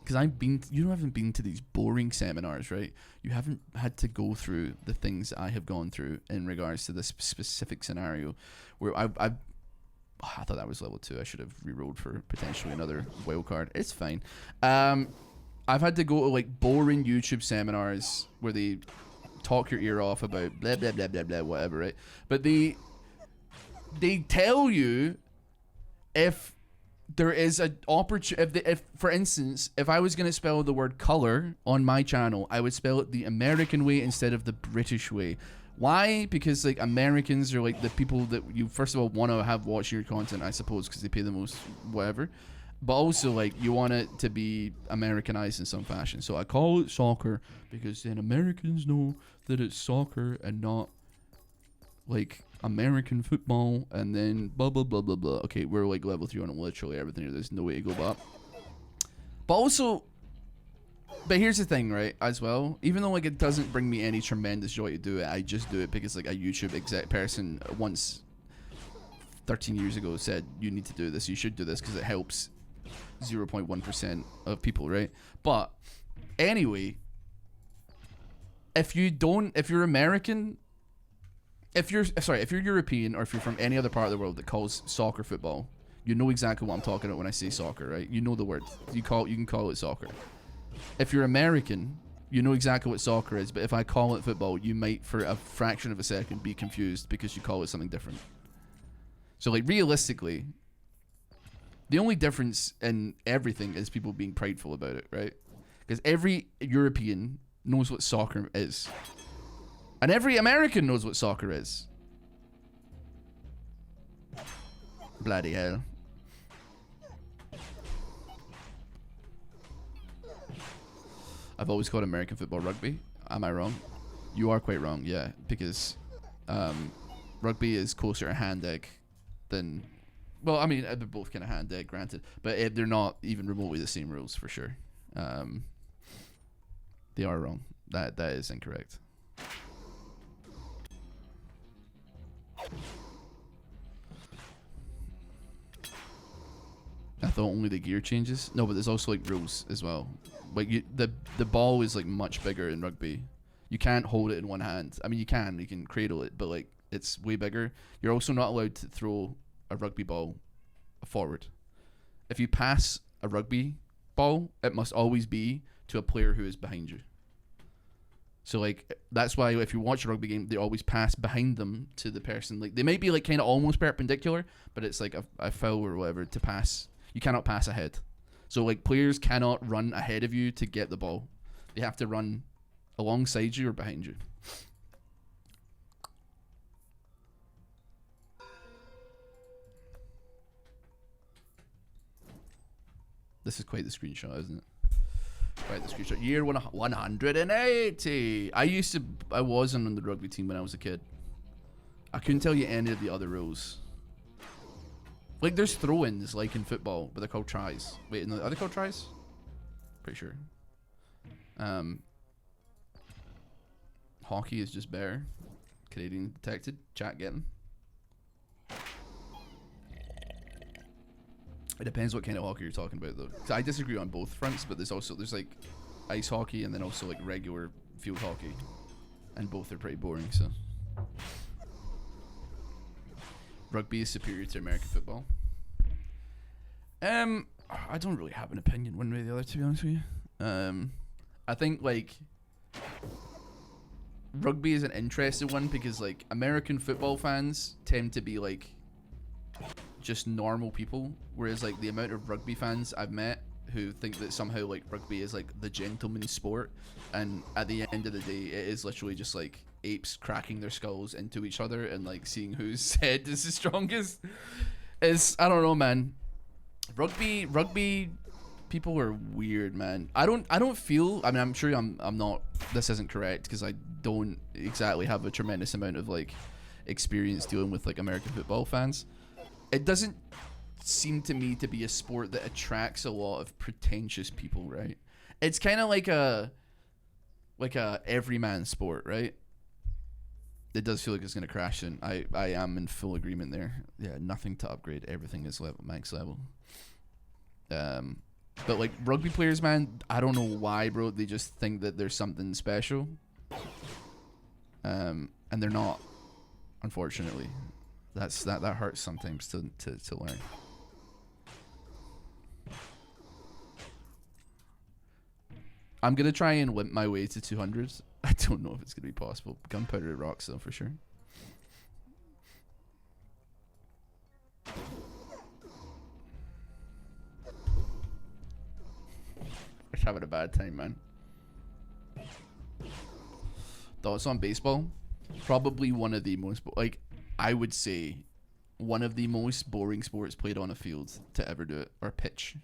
S2: Because you haven't been to these boring seminars, right? You haven't had to go through the things I have gone through in regards to this specific scenario, where I thought that was level 2. I should have rerolled for potentially another wild card. It's fine. I've had to go to like boring YouTube seminars where they talk your ear off about blah blah blah blah blah whatever, right? But they tell you if there is an opportunity. If for instance, if I was gonna spell the word color on my channel, I would spell it the American way instead of the British way. Why? Because like Americans are like the people that you first of all want to have watching your content, I suppose, because they pay the most, whatever. But also like you want it to be Americanized in some fashion. So I call it soccer because then Americans know that it's soccer and not like American football. And then blah blah blah blah blah. Okay, we're like level 3 on literally everything here. There's no way to go back. But also. But here's the thing, right, as well, even though like it doesn't bring me any tremendous joy to do it, I just do it because like a YouTube exec person once 13 years ago said, you need to do this, you should do this because it helps 0.1% of people, right? But anyway, if you're American, if you're European, or if you're from any other part of the world that calls soccer football, you know exactly what I'm talking about when I say soccer, right? You know the word. You can call it soccer. If you're American, you know exactly what soccer is, but if I call it football, you might, for a fraction of a second, be confused because you call it something different. So, like, realistically, the only difference in everything is people being prideful about it, right? Because every European knows what soccer is. And every American knows what soccer is. Bloody hell. I've always called American football rugby. Am I wrong? You are quite wrong, yeah. Because rugby is closer to hand-egg than... Well, I mean, they're both kind of hand-egg, granted. But they're not even remotely the same rules, for sure. They are wrong. That is incorrect. I thought only the gear changes. No, but there's also like rules as well. Like the ball is like much bigger in rugby. You can't hold it in one hand. I mean, you can cradle it, but like it's way bigger. You're also not allowed to throw a rugby ball forward. If you pass a rugby ball, it must always be to a player who is behind you. So like that's why if you watch a rugby game, they always pass behind them to the person. Like they might be like kind of almost perpendicular, but it's like a foul or whatever to pass. You cannot pass ahead. So like players cannot run ahead of you to get the ball. They have to run alongside you or behind you. This is quite the screenshot, isn't it? Quite the screenshot. Year 180. I wasn't on the rugby team when I was a kid. I couldn't tell you any of the other rules. Like, there's throw-ins, like in football, but they're called tries. Wait, no, are they called tries? Pretty sure. Hockey is just better. Canadian detected. Chat getting. It depends what kind of hockey you're talking about, though. 'Cause I disagree on both fronts, but there's like ice hockey and then also like regular field hockey.
S1: and both are pretty boring. So rugby is superior to American football. I don't really have an opinion one way or the other, to be honest with you. I think like rugby is an interesting one because like American football fans tend to be like just normal people, whereas like the amount of rugby fans I've met who think that somehow like rugby is like the gentleman's sport, and at the end of the day it is literally just like apes cracking their skulls into each other and like seeing whose head is the strongest. Is I don't know, man. Rugby people are weird, man. I don't feel, I mean, I'm sure I'm not, this isn't correct because I don't exactly have a tremendous amount of like experience dealing with like American football fans. It doesn't seem to me to be a sport that attracts a lot of pretentious people, right? It's kind of like a everyman sport, right? It does feel like it's gonna crash, and I am in full agreement there. Yeah, nothing to upgrade. Everything is max level. But like rugby players, man, I don't know why, bro. They just think that there's something special, and they're not. Unfortunately, that hurts sometimes to learn. I'm gonna try and limp my way to 200. I don't know if it's gonna be possible. Gunpowder rocks though, for sure. I'm having a bad time, man. Thoughts on baseball? Probably one of the most, like, I would say, one of the most boring sports played on a field to ever do it, or pitch.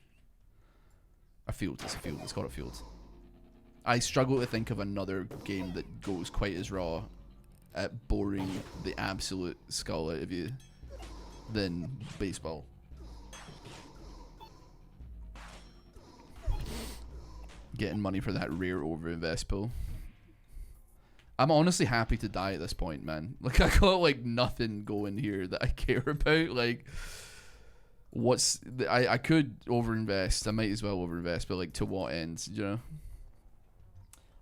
S1: A field. It's a field. It's called a field. I struggle to think of another game that goes quite as raw at boring the absolute skull out of you than baseball. Getting money for that rare overinvest pool. I'm honestly happy to die at this point, man. Like, I got like nothing going here that I care about. Like, I could overinvest. I might as well overinvest, but like, to what end, you know?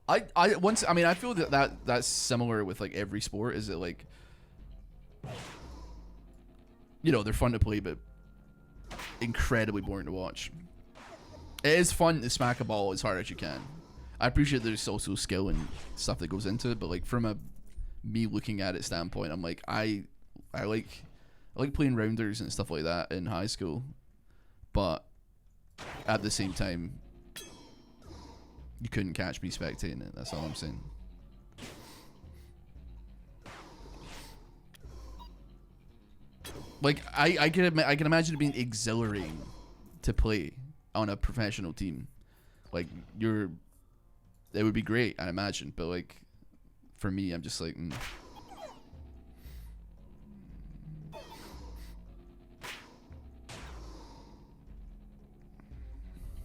S1: I feel that's similar with like every sport. Is it like, you know, they're fun to play, but incredibly boring to watch. It is fun to smack a ball as hard as you can. I appreciate there's also skill and stuff that goes into it, but like from me looking at it standpoint, I'm like I like playing rounders and stuff like that in high school, but at the same time, you couldn't catch me spectating it. That's all I'm saying. Like I can imagine it being exhilarating to play on a professional team. Like it would be great, I imagine, but like for me, I'm just like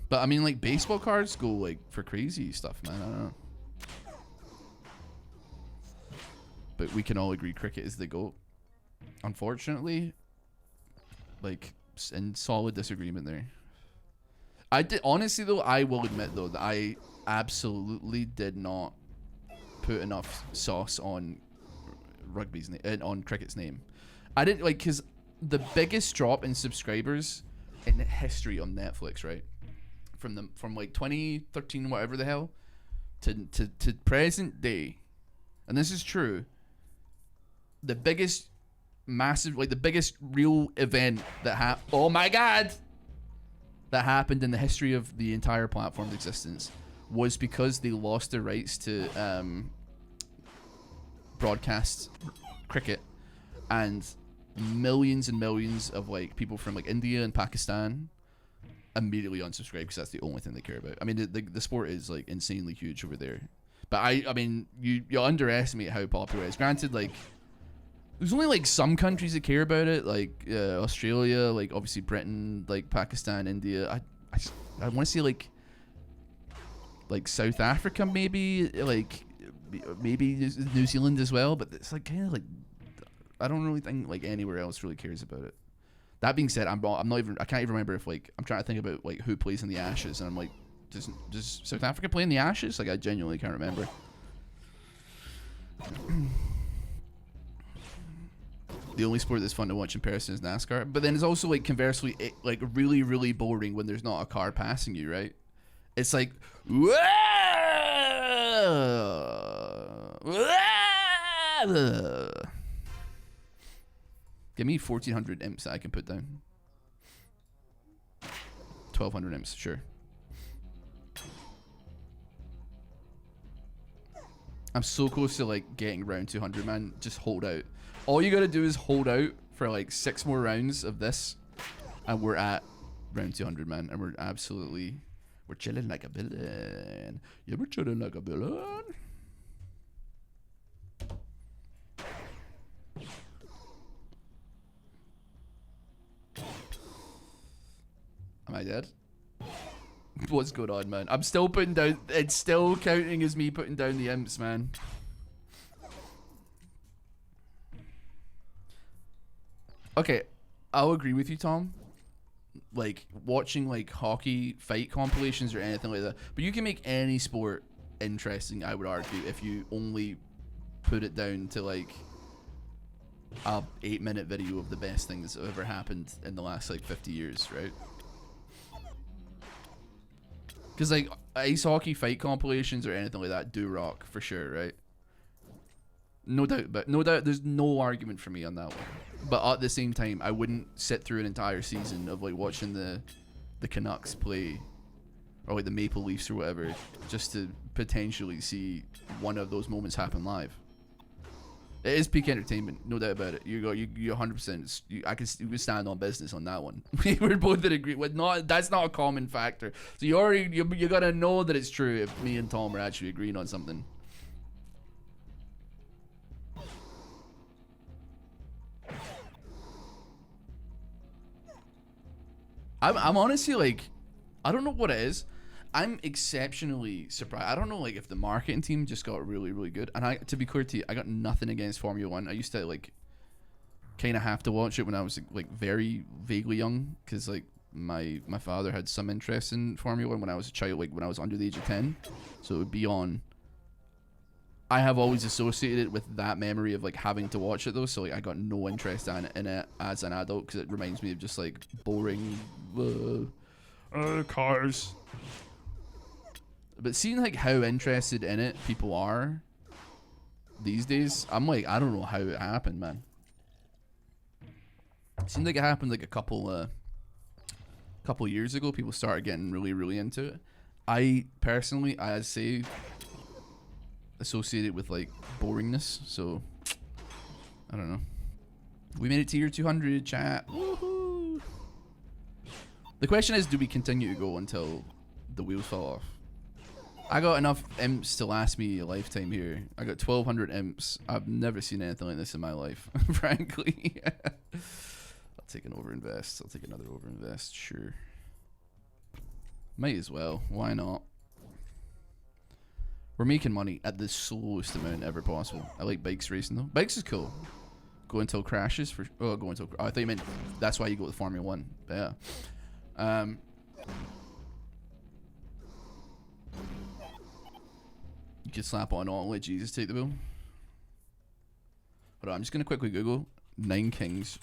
S1: But I mean, like, baseball cards go like for crazy stuff, man. I don't know. But we can all agree cricket is the GOAT. Unfortunately, like, in solid disagreement there. Honestly though, I will admit though that I absolutely did not put enough sauce on on cricket's name. I didn't like, because the biggest drop in subscribers in history on Netflix, right? From like 2013, whatever the hell, to present day, and this is true. The biggest real event that oh my god, that happened in the history of the entire platform's existence was because they lost their rights to broadcast cricket, and millions and millions of like people from like India and Pakistan immediately unsubscribe because that's the only thing they care about. I mean, the sport is like insanely huge over there, but I mean, you underestimate how popular it is. Granted, like, there's only like some countries that care about it, like Australia, like obviously Britain, like Pakistan, India. I want to say like South Africa, maybe, like maybe New Zealand as well, but it's like kind of like, I don't really think like anywhere else really cares about it. That being said, I'm not even, I can't even remember if like, I'm trying to think about like who plays in the Ashes, and I'm like, does South Africa play in the Ashes? Like, I genuinely can't remember. The only sport that's fun to watch in person is NASCAR. But then it's also like conversely like really, really boring when there's not a car passing you, right? It's like, whoa! Give me 1400 imps that I can put down. 1200 imps, sure. I'm so close to like getting round 200, man. Just hold out. All you gotta do is hold out for like 6 more rounds of this, and we're at round 200, man. And we're chilling like a villain. Yeah, we're chilling like a villain. Am I dead? What's going on, man? I'm still putting down. It's still counting as me putting down the imps, man. Okay, I'll agree with you, Tom. Like watching like hockey fight compilations or anything like that, but you can make any sport interesting, I would argue, if you only put it down to like a 8-minute video of the best things that have ever happened in the last like 50 years, right? Because like ice hockey fight compilations or anything like that do rock for sure, right? No doubt, but no doubt, there's no argument for me on that one. But at the same time, I wouldn't sit through an entire season of like watching the Canucks play, or like the Maple Leafs or whatever, just to potentially see one of those moments happen live. It is peak entertainment, no doubt about it. You 100%. You can stand on business on that one. We're both in agreement. That's not a common factor. So you gotta know that it's true if me and Tom are actually agreeing on something. I'm honestly like, I don't know what it is. I'm exceptionally surprised. I don't know like if the marketing team just got really, really good. And to be clear to you, I got nothing against Formula One. I used to like kind of have to watch it when I was like very vaguely young, because like my father had some interest in Formula One when I was a child, like when I was under the age of 10. So it would be on. I have always associated it with that memory of like having to watch it though, so like I got no interest in it as an adult, because it reminds me of just like boring cars. But seeing like how interested in it people are these days, I'm like, I don't know how it happened, man. It seemed like it happened like a couple years ago. People started getting really, really into it. I personally, I'd say, associated with like boringness, so I don't know. We made it to year 200, chat. Woohoo! The question is, do we continue to go until the wheels fall off? I got enough imps to last me a lifetime here. I got 1200 imps. I've never seen anything like this in my life, frankly. I'll take an overinvest. I'll take another overinvest, sure. Might as well. Why not? We're making money at the slowest amount ever possible. I like bikes racing though. Bikes is cool. Go until crashes for. Oh, go until. Oh, I thought you meant that's why you go with Formula One. But yeah. You could slap on all and let Jesus take the wheel. Hold on, I'm just gonna quickly Google 9 Kings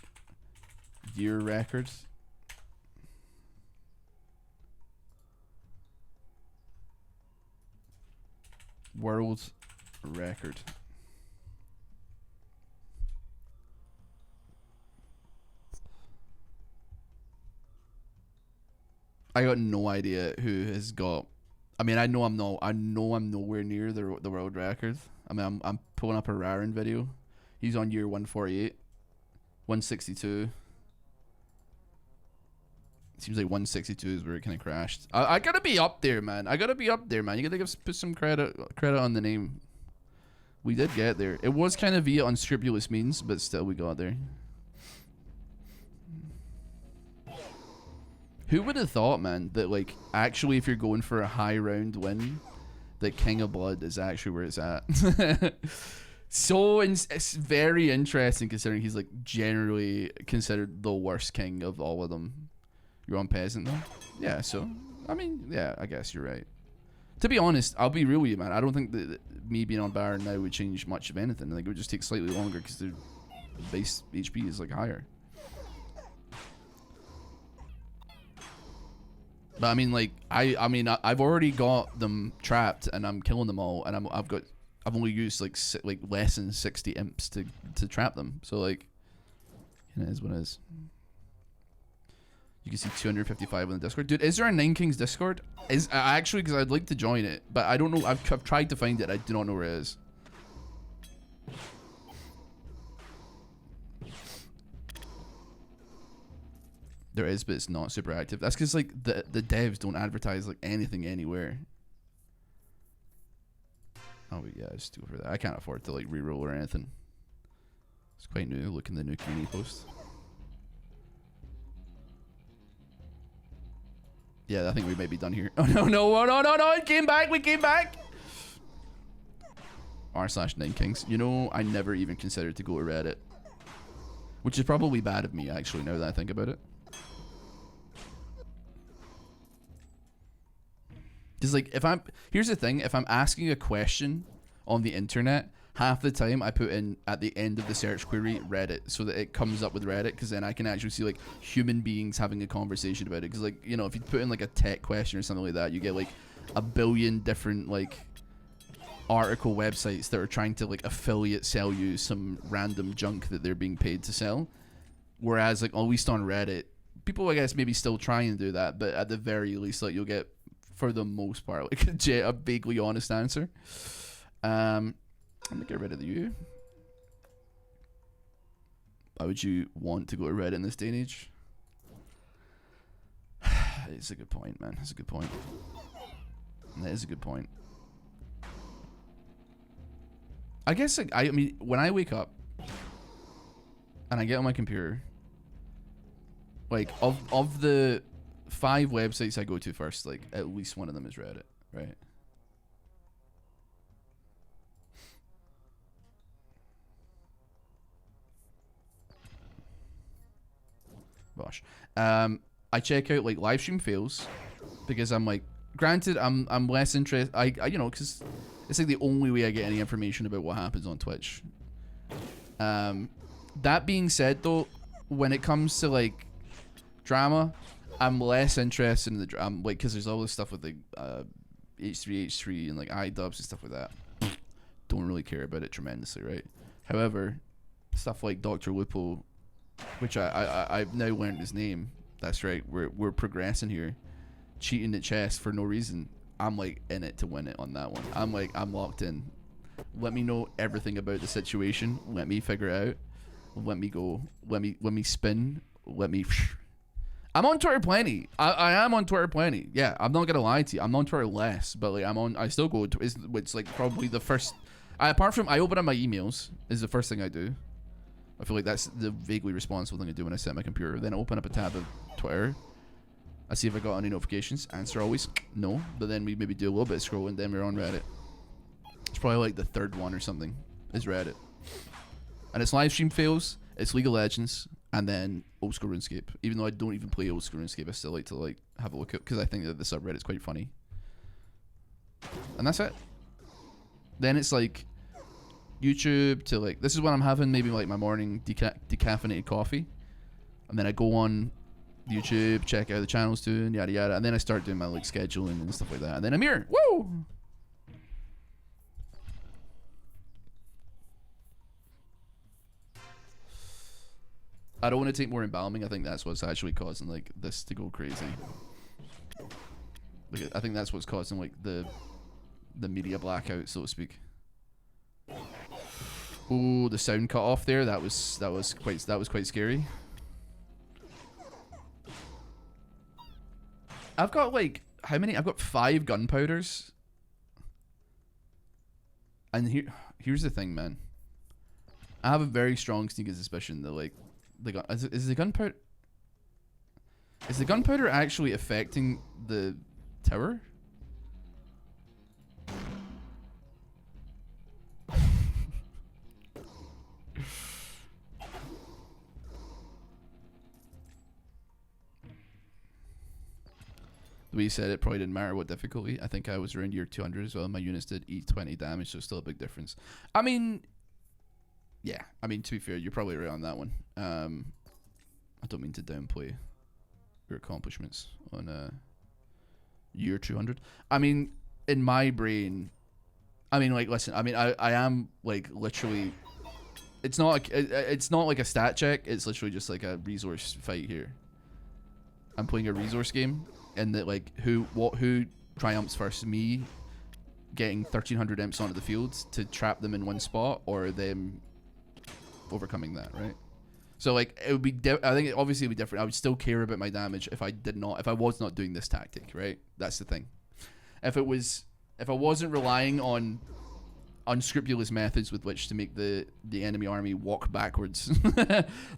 S1: year records. World record. I got no idea who has got. I mean, I know I'm nowhere near the world record. I mean, I'm pulling up a Raren video. He's on year 148, 162. Seems like 162 is where it kind of crashed. I gotta be up there, man. You gotta put some credit on the name. We did get there. It was kind of via unscrupulous means, but still we got there. Who would have thought, man, that like actually if you're going for a high round win, that King of Blood is actually where it's at. So it's very interesting considering he's like generally considered the worst king of all of them. You're on peasant though? Yeah, so I mean, yeah, I guess you're right.
S2: To be honest, I'll be real with you, man. I don't think that me being on Baron now would change much of anything. Like, it would just take slightly longer because their base HP is like higher. But I mean, like, I've already got them trapped and I'm killing them all, and I've only used like less than 60 imps to trap them. So like, it is what it is. You can see 255 on the Discord. Dude, is there a Nine Kings Discord? Actually, because I'd like to join it, but I don't know. I've tried to find it. I do not know where it is. There is, but it's not super active. That's because like the devs don't advertise like anything anywhere. Oh yeah, just go for that. I can't afford to like reroll or anything. It's quite new. Look in the new community post. Yeah, I think we may be done here. Oh no! It came back. We came back. r/Nine Kings. You know, I never even considered to go to Reddit, which is probably bad of me actually. Now that I think about it. Because like, here's the thing, if I'm asking a question on the internet, half the time I put in at the end of the search query Reddit, so that it comes up with Reddit, because then I can actually see like human beings having a conversation about it. Because like, you know, if you put in like a tech question or something like that, you get like a billion different like article websites that are trying to like affiliate sell you some random junk that they're being paid to sell. Whereas like, at least on Reddit, people I guess maybe still try and do that, but at the very least, like, you'll get, for the most part, like a vaguely honest answer. I'm gonna get rid of you. Why would you want to go to Reddit in this day and age? It's a good point, man. It's a good point. That is a good point. I guess like, I mean, when I wake up and I get on my computer, like of the 5 websites I go to first, like at least one of them is Reddit, right? Gosh. I check out like live stream fails because I'm like, granted, I'm less interested. I you know, because it's like the only way I get any information about what happens on Twitch. That being said, though, when it comes to like drama, I'm less interested in the drama, like, because there's all this stuff with like H3 and like iDubbbz and stuff like that. Don't really care about it tremendously, right? However, stuff like Dr. Lupo, which I've now learned his name. That's right. We're progressing here. Cheating at chess for no reason. I'm like in it to win it on that one. I'm locked in. Let me know everything about the situation. Let me figure it out. Let me go. Let me spin. Let me. I'm on Twitter plenty. I am on Twitter plenty. Yeah, I'm not gonna lie to you. I'm on Twitter less, but like I still go to. It's like probably the first. Apart from I open up my emails is the first thing I do. I feel like that's the vaguely responsible thing I do when I set my computer. Then I open up a tab of Twitter. I see if I got any notifications. Answer always no. But then we maybe do a little bit of scrolling. Then we're on Reddit. It's probably like the 3rd one or something is Reddit. And it's live stream fails. It's League of Legends. And then old school RuneScape. Even though I don't even play old school RuneScape, I still like to like have a look at, because I think that the subreddit's quite funny. And that's it. Then it's like YouTube to like, this is when I'm having maybe like my morning decaffeinated coffee, and then I go on YouTube, check out the channels too, and yada yada, and then I start doing my like scheduling and stuff like that, and then I'm here. Woo! I don't want to take more embalming. I think that's what's actually causing like this to go crazy. Like, I think that's what's causing like the media blackout, so to speak. Oh, the sound cut off there. That was quite scary. I've got like how many? I've got 5 gunpowders. And here's the thing, man. I have a very strong sneaking suspicion that like is the gunpowder actually affecting the tower?
S1: the way you said it probably didn't matter what difficulty. I think I was around year 200 as well. My units did E20 damage, so still a big difference. I mean, yeah. I mean, to be fair, you're probably right on that one. I don't mean to downplay your accomplishments on year 200. I mean, in my brain, I mean, like, listen. I mean, I am like literally. It's not like a stat check. It's literally just like a resource fight here. I'm playing a resource game, and that like who triumphs first? Me getting 1,300 imps onto the field to trap them in one spot, or them overcoming that, right? So like it would be. I think obviously it would be different. I would still care about my damage if I was not doing this tactic, right? That's the thing. If I wasn't relying on unscrupulous methods with which to make the enemy army walk backwards,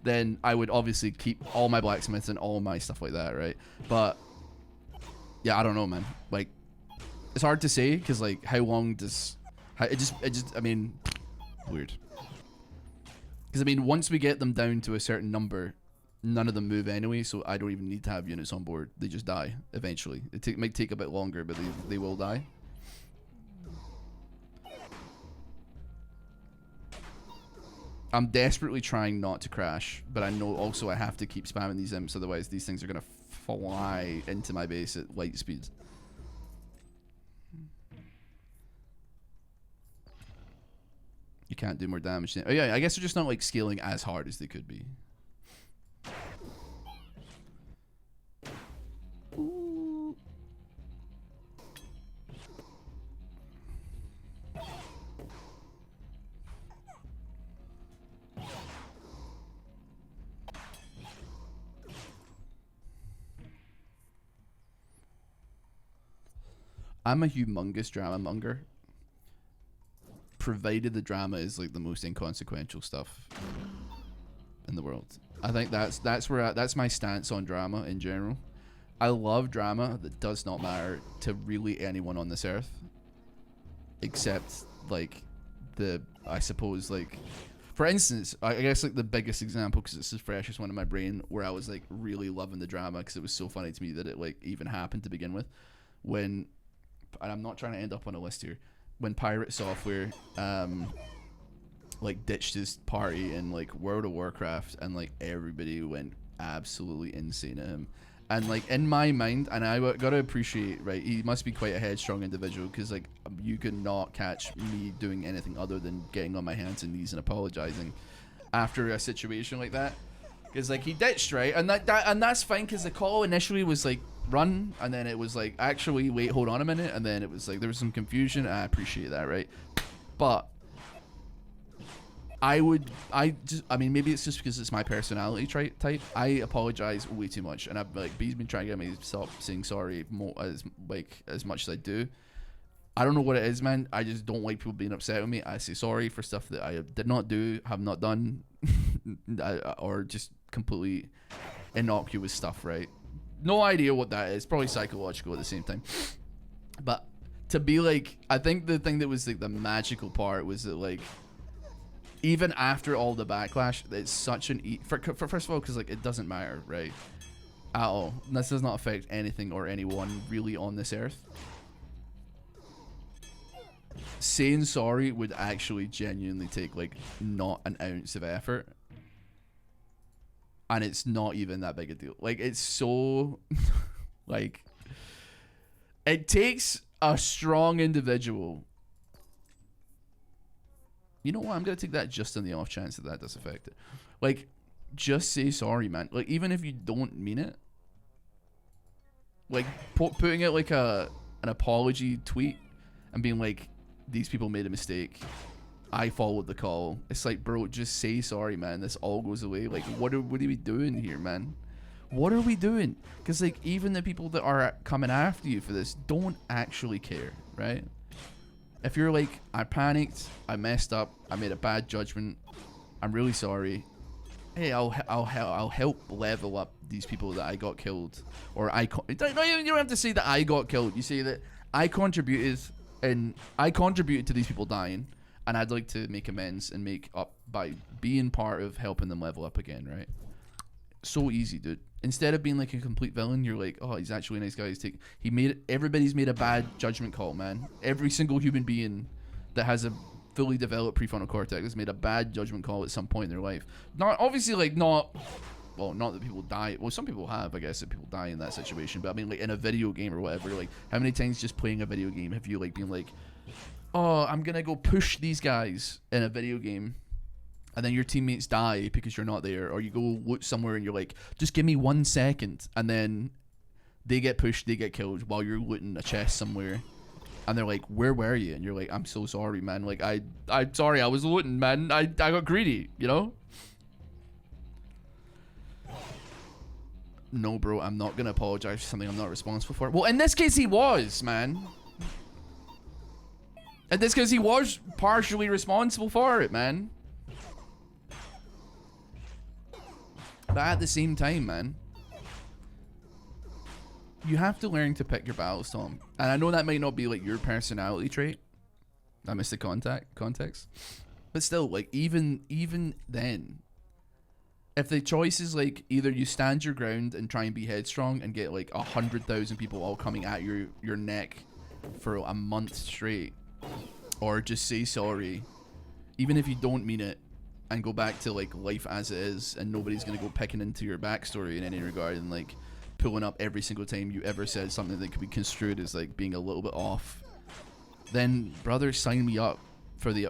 S1: then I would obviously keep all my blacksmiths and all my stuff like that, right? But yeah, I don't know, man. Like, it's hard to say because like how long does it just I mean, weird. Because I mean, once we get them down to a certain number, none of them move anyway, so I don't even need to have units on board. They just die eventually. It might take a bit longer, but they will die. I'm desperately trying not to crash, but I know also I have to keep spamming these imps, otherwise these things are going to fly into my base at light speed. You can't do more damage. Oh yeah, I guess they're just not like scaling as hard as they could be. Ooh. I'm a humongous drama monger, provided the drama is like the most inconsequential stuff in the world. I think that's my stance on drama in general. I love drama that does not matter to really anyone on this earth, except like I suppose like, for instance, I guess like the biggest example, because it's the freshest one in my brain, where I was like really loving the drama because it was so funny to me that it like even happened to begin with, when, and I'm not trying to end up on a list here, when Pirate Software like ditched his party in like World of Warcraft, and like everybody went absolutely insane at him. And like in my mind, and I gotta appreciate, right, he must be quite a headstrong individual, because like you could not catch me doing anything other than getting on my hands and knees and apologizing after a situation like that, because like he ditched, right, and that's fine, because the call initially was like run, and then it was like actually wait, hold on a minute, and then it was like there was some confusion. I appreciate that, right? But I mean, maybe it's just because it's my personality type. I apologize way too much, and I've like, B's been trying to get me to stop saying sorry as much as I do. I don't know what it is, man. I just don't like people being upset with me. I say sorry for stuff that I did not do, have not done, or just completely innocuous stuff, right? No idea what that is. Probably psychological at the same time. But to be like, I think the thing that was like the magical part was that like, even after all the backlash, it's such an for first of all, because like it doesn't matter, right, at all. This does not affect anything or anyone really on this earth. Saying sorry would actually genuinely take like not an ounce of effort, and it's not even that big a deal. Like, it's so like, it takes a strong individual. You know what? I'm gonna take that just on the off chance that does affect it. Like, just say sorry, man. Like, even if you don't mean it, like putting it like an apology tweet and being like, these people made a mistake, I followed the call. It's like, bro, just say sorry, man. This all goes away. Like, what are we doing here, man? What are we doing? Because like, even the people that are coming after you for this don't actually care, right? If you're like, I panicked, I messed up, I made a bad judgment, I'm really sorry. Hey, I'll help level up these people that I got killed, or you don't have to say that I got killed. You say that I contributed to these people dying, and I'd like to make amends and make up by being part of helping them level up again, right? So easy, dude. Instead of being like a complete villain, you're like, oh, he's actually a nice guy. Everybody's made a bad judgment call, man. Every single human being that has a fully developed prefrontal cortex has made a bad judgment call at some point in their life. Not obviously, like not that people die. Well, some people have, I guess, that people die in that situation. But I mean, like in a video game or whatever, like how many times just playing a video game have you like been like, oh, I'm gonna go push these guys in a video game, and then your teammates die because you're not there, or you go loot somewhere and you're like, just give me 1 second, and then they get pushed, they get killed while you're looting a chest somewhere. And they're like, where were you? And you're like, I'm so sorry, man. Like, I'm sorry, I was looting, man. I got greedy, you know? No, bro, I'm not gonna apologize for something I'm not responsible for. Well, in this case, he was, man. In this case, he was partially responsible for it, man. But at the same time, man, you have to learn to pick your battles, Tom. And I know that might not be like your personality trait. I missed the context. But still, like even then, if the choice is like either you stand your ground and try and be headstrong and get like 100,000 people all coming at your neck for a month straight, or just say sorry, even if you don't mean it, and go back to like life as it is, and nobody's gonna go picking into your backstory in any regard and like pulling up every single time you ever said something that could be construed as like being a little bit off, then brother, sign me up for the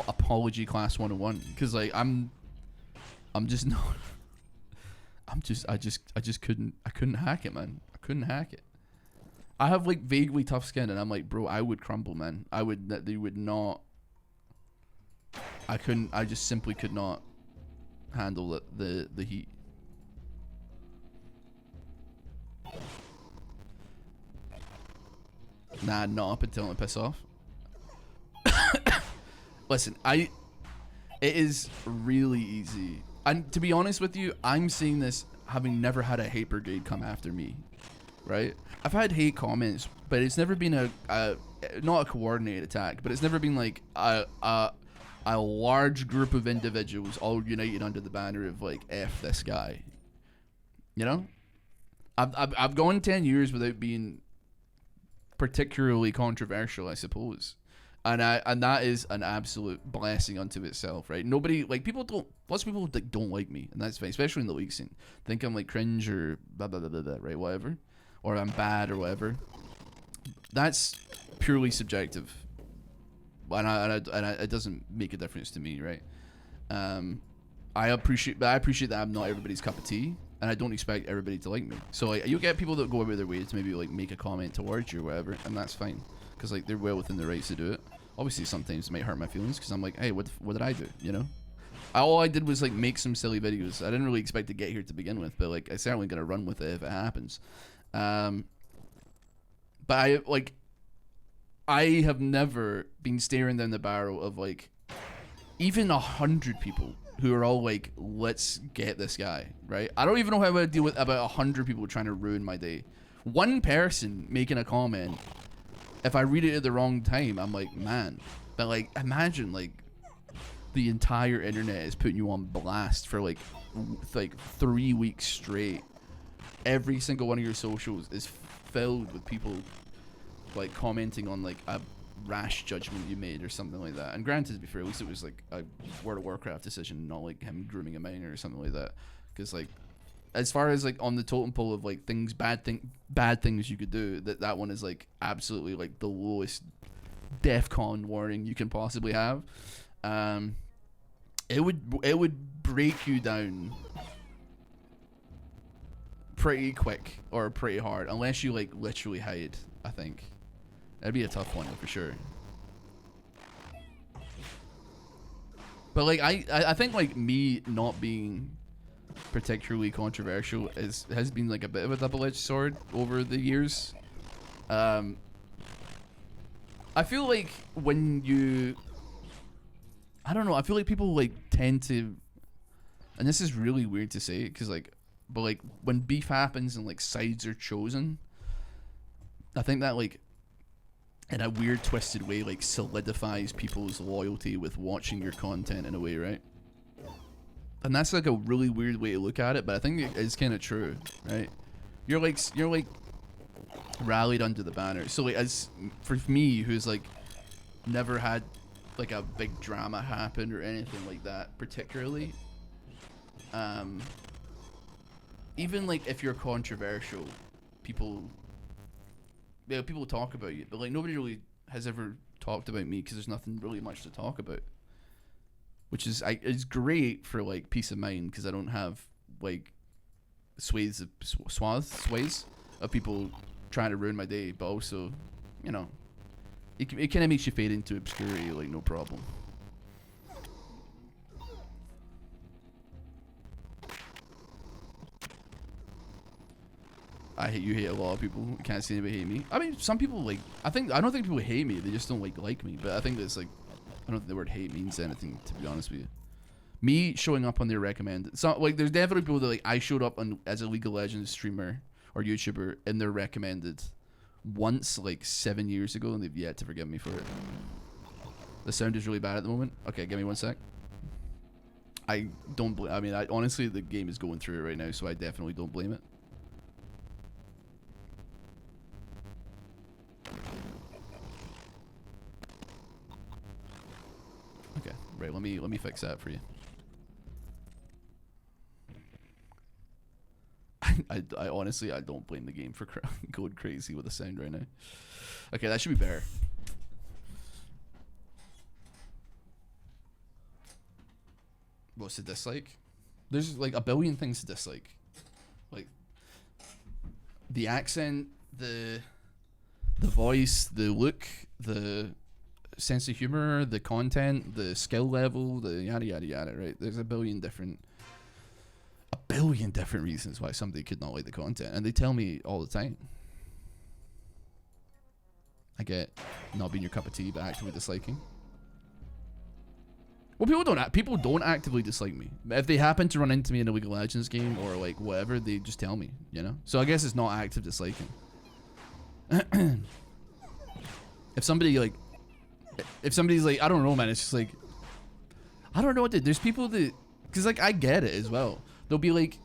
S1: apology class 101, because like I'm just not I just couldn't hack it, man. I couldn't hack it. I have like vaguely tough skin, and I'm like, bro, I would crumble, man. They would not. I just simply could not handle the heat. Nah, not up until I piss off. Listen, it is really easy. And to be honest with you, I'm seeing this having never had a hate brigade come after me, right? I've had hate comments, but it's never been not a coordinated attack, but it's never been like a large group of individuals all united under the banner of like, F this guy. You know? I've gone 10 years without being particularly controversial, I suppose. And that is an absolute blessing unto itself, right? Nobody, like, lots of people like, don't like me, and that's fine, especially in the league scene. Think I'm like cringe or blah blah blah blah, blah, right? Whatever, or I'm bad or whatever. That's purely subjective, and it doesn't make a difference to me, right? I appreciate that I'm not everybody's cup of tea, and I don't expect everybody to like me. So like, you'll get people that go out of their way to maybe like make a comment towards you or whatever, and that's fine, because like they're well within their rights to do it. Obviously, sometimes it might hurt my feelings because I'm like, hey, what did I do? You know, all I did was like make some silly videos. I didn't really expect to get here to begin with, but like I'm certainly gonna run with it if it happens. But I have never been staring down the barrel of like even 100 people who are all like, let's get this guy, right? I don't even know how I would deal with about 100 people trying to ruin my day. One person making a comment, if I read it at the wrong time, I'm like, man. But like, imagine like the entire internet is putting you on blast for like 3 weeks straight. Every single one of your socials is filled with people like commenting on like a rash judgment you made or something like that. And granted, to be fair, at least it was like a World of Warcraft decision, not like him grooming a minor or something like that. Because like, as far as like on the totem pole of like bad things you could do, that one is like absolutely like the lowest DEFCON warning you can possibly have. It would break you down pretty quick or pretty hard unless you like literally hide. I think that'd be a tough one for sure. But like I think like me not being particularly controversial has been like a bit of a double-edged sword over the years. I feel like when you, I don't know, I feel like people like tend to, and this is really weird to say because like, but like when beef happens and like sides are chosen, I think that like in a weird twisted way like solidifies people's loyalty with watching your content in a way, right? And that's like a really weird way to look at it, but I think it's kind of true, right? You're like rallied under the banner. So like, as for me, who's like never had like a big drama happen or anything like that particularly, even like if you're controversial, people people talk about you, but like nobody really has ever talked about me because there's nothing really much to talk about, which is it's great for like peace of mind because I don't have like sways of people trying to ruin my day, but also, you know, it kind of makes you fade into obscurity like no problem. You hate a lot of people. You can't see anybody hate me. I mean, some people like. I don't think people hate me. They just don't like me. But I think that's like, I don't think the word hate means anything. To be honest with you, me showing up on their recommended. So like, there's definitely people that like I showed up on as a League of Legends streamer or YouTuber in their recommended once like 7 years ago, and they've yet to forgive me for it. The sound is really bad at the moment. Okay, give me 1 sec. I don't. I mean, honestly, the game is going through it right now, so I definitely don't blame it. Okay, right. Let me fix that for you. I honestly I don't blame the game for going crazy with the sound right now. Okay, that should be better. What's the dislike? There's like a billion things to dislike, like the accent, the voice, the look, the sense of humor, the content, the skill level, the yada yada yada. Right? There's a billion different reasons why somebody could not like the content, and they tell me all the time. I get not being your cup of tea, but actively disliking. Well, people don't actively dislike me. If they happen to run into me in a League of Legends game or like whatever, they just tell me, you know. So I guess it's not active disliking. If somebody's like, I don't know, man. It's just like, I don't know what to. There's people that, because like I get it as well. There'll be like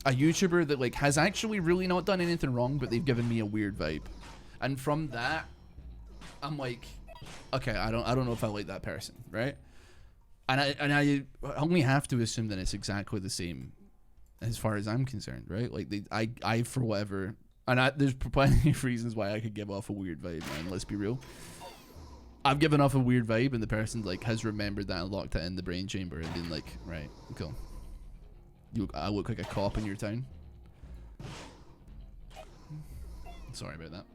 S1: a YouTuber that like has actually really not done anything wrong, but they've given me a weird vibe, and from that, I'm like, okay, I don't know if I like that person, right? And I only have to assume that it's exactly the same, as far as I'm concerned, right? Like I for whatever, and there's plenty of reasons why I could give off a weird vibe, man. Let's be real. I've given off a weird vibe, and the person like has remembered that and locked it in the brain chamber and been like, right, cool. I look like a cop in your town. Sorry about that.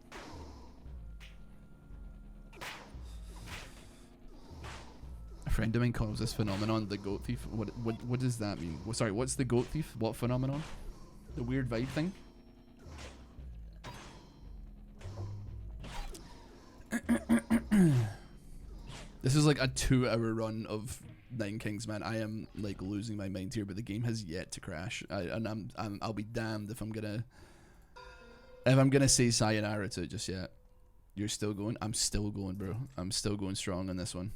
S1: A friend of mine calls this phenomenon the goat thief. What does that mean? Well, sorry, what's the goat thief? What phenomenon? The weird vibe thing? This is like a 2-hour run of Nine Kings, man. I am like losing my mind here, but the game has yet to crash. I'll be damned if I'm gonna say sayonara to it just yet. You're still going? I'm still going, bro. I'm still going strong on this one.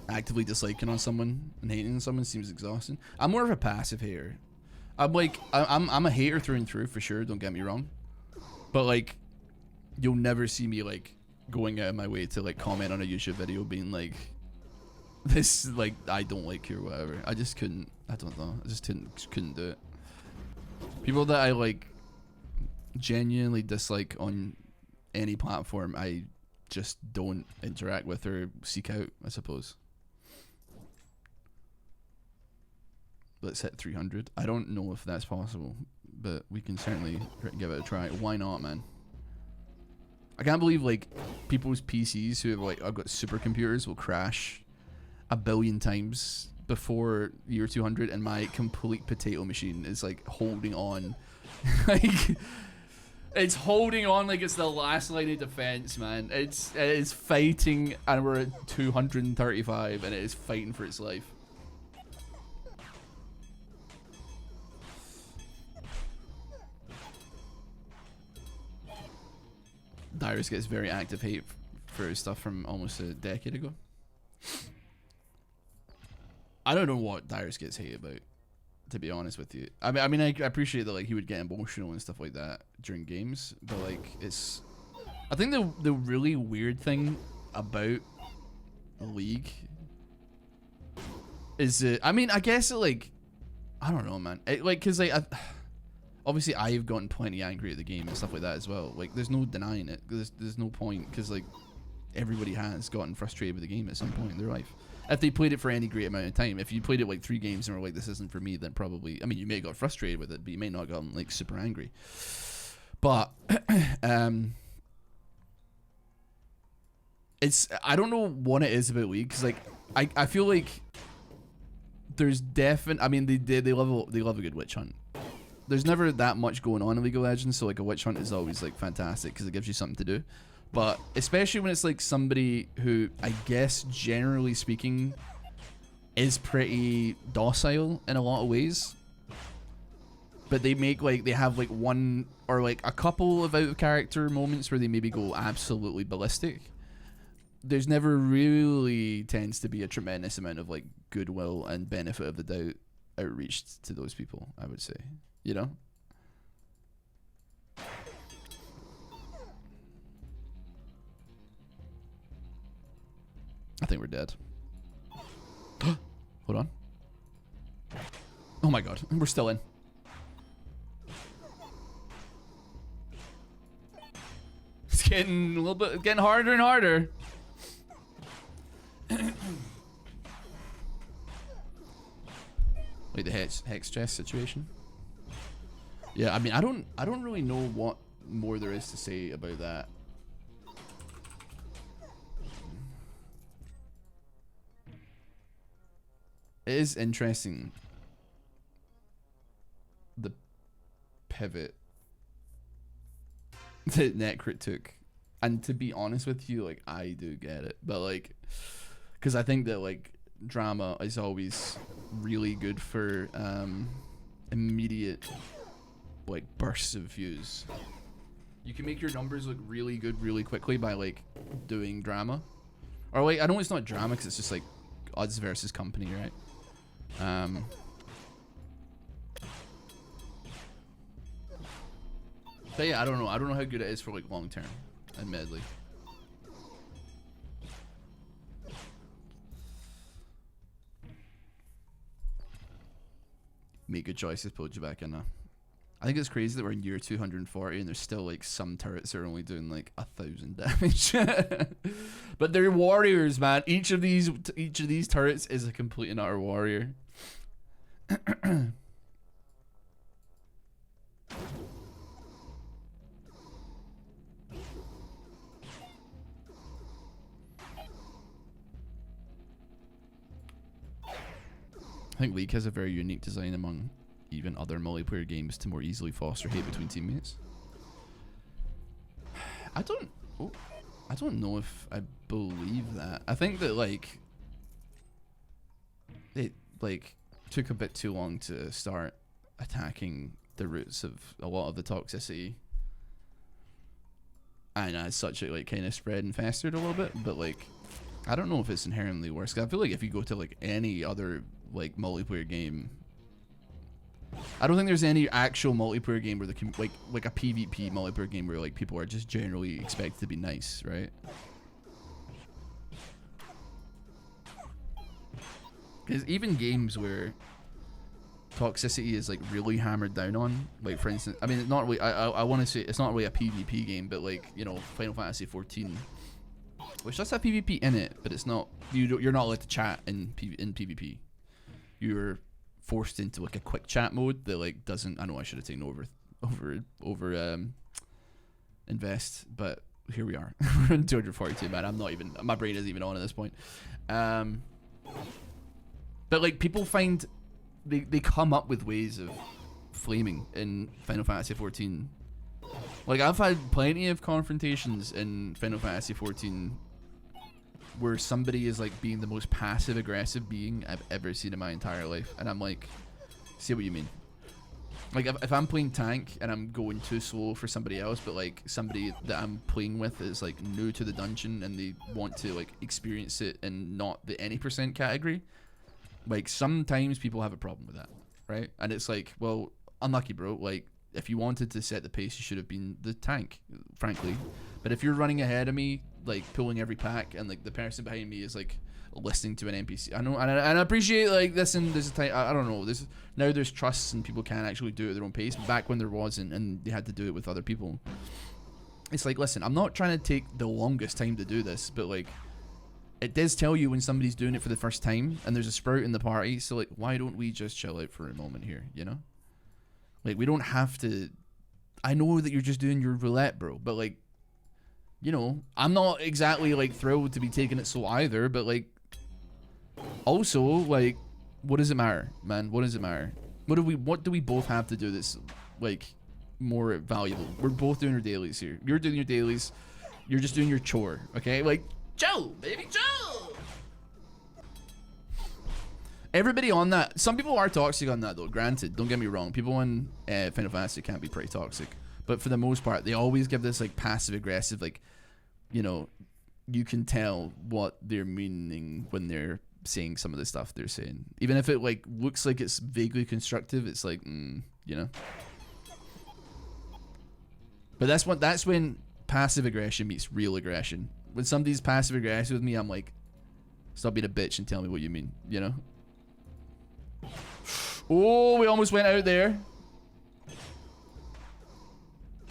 S1: Actively disliking on someone and hating on someone seems exhausting. I'm more of a passive hater. I'm a hater through and through for sure. Don't get me wrong, but like, you'll never see me like going out of my way to like comment on a YouTube video being like, this like I don't like you or whatever. I just couldn't. I don't know. I just couldn't do it. People that I like genuinely dislike on any platform, I just don't interact with or seek out, I suppose. Let's hit 300. I don't know if that's possible, but we can certainly give it a try. Why not, man? I can't believe like people's PCs who have like I've got supercomputers will crash a billion times before year 200, and my complete potato machine is like holding on. Like it's holding on like it's the last line of defense, man. It is fighting, and we're at 235, and it is fighting for its life. Dyrus gets very active hate for his stuff from almost a decade ago. I don't know what Darius gets hate about, to be honest with you. I appreciate that like he would get emotional and stuff like that during games, but like it's, I think the really weird thing about League is that, I mean, I guess it, like, I don't know, man. It, like, cause like obviously I've gotten plenty angry at the game and stuff like that as well. Like, there's no denying it. There's no point, because like everybody has gotten frustrated with the game at some point in their life. If they played it for any great amount of time. If you played it like 3 games and were like, this isn't for me, then probably, I mean, you may have got frustrated with it, but you may not have gotten like super angry. But it's, I don't know what it is about League, because like I feel like there's I mean, they love a good witch hunt. There's never that much going on in League of Legends, so like a witch hunt is always like fantastic because it gives you something to do. But especially when it's like somebody who, I guess generally speaking, is pretty docile in a lot of ways, but they make like, they have like one or like a couple of out of character moments where they maybe go absolutely ballistic. There's never really tends to be a tremendous amount of like goodwill and benefit of the doubt outreach to those people, I would say, you know? I think we're dead. Hold on. Oh my god, we're still in. It's getting a little bit, getting harder and harder. Like the hex chest situation. Yeah, I mean, I don't really know what more there is to say about that. It is interesting, the pivot that Necrit took, and to be honest with you, like, I do get it, but like, because I think that like drama is always really good for immediate like bursts of views. You can make your numbers look really good really quickly by like doing drama, or like, I know it's not drama because it's just like odds versus company, right? But yeah, I don't know how good it is for like long term, admittedly. Make good choices, pulled you back in now. I think it's crazy that we're in year 240 and there's still like some turrets that are only doing like 1,000 damage. But they're warriors, man. Each of these turrets is a complete and utter warrior. I think League has a very unique design among even other multiplayer games to more easily foster hate between teammates. I don't know if I believe that. I think that like it like took a bit too long to start attacking the roots of a lot of the toxicity, and as such it like kind of spread and festered a little bit. But like, I don't know if it's inherently worse. 'Cause I feel like if you go to like any other like multiplayer game, I don't think there's any actual multiplayer game where like a PvP multiplayer game where like people are just generally expected to be nice, right? Because even games where toxicity is like really hammered down on, like for instance, I mean, it's not really, I want to say it's not really a PvP game, but like, you know, Final Fantasy 14, which does have PvP in it, but it's not, you're not allowed to chat in PvP. You're forced into like a quick chat mode that like doesn't, I know I should have taken over invest, but here we are. We're in 242, man. I'm not even, my brain isn't even on at this point. But like people find they come up with ways of flaming in Final Fantasy 14. Like I've had plenty of confrontations in Final Fantasy 14 where somebody is like being the most passive aggressive being I've ever seen in my entire life, and I'm like, see what you mean. Like if I'm playing tank and I'm going too slow for somebody else, but like somebody that I'm playing with is like new to the dungeon and they want to like experience it and not the any % category, Like, sometimes people have a problem with that, right? And it's like, well, unlucky, bro. Like, if you wanted to set the pace, you should have been the tank, frankly. But if you're running ahead of me, like, pulling every pack, and, like, the person behind me is, like, listening to an NPC. I know, and I appreciate, like, this, and there's a time, I don't know, now there's trusts and people can actually do it at their own pace. Back when there wasn't, and they had to do it with other people. It's like, listen, I'm not trying to take the longest time to do this, but, like, it does tell you when somebody's doing it for the first time, and there's a sprout in the party, so, like, why don't we just chill out for a moment here, you know? Like, we don't have to... I know that you're just doing your roulette, bro, but, like, you know, I'm not exactly, like, thrilled to be taking it slow either, but, like, also, like, what does it matter, man? What does it matter? What do we both have to do that's, like, more valuable? We're both doing our dailies here. You're doing your dailies. You're just doing your chore, okay? Like, chill, baby, chill. Everybody on that, some people are toxic on that though, granted, don't get me wrong. People in Final Fantasy can be pretty toxic. But for the most part, they always give this, like, passive aggressive, like, you know, you can tell what they're meaning when they're saying some of the stuff they're saying. Even if it, like, looks like it's vaguely constructive, it's like, you know. But that's when passive aggression meets real aggression. When somebody's passive aggressive with me, I'm like, stop being a bitch and tell me what you mean, you know? Oh, we almost went out there.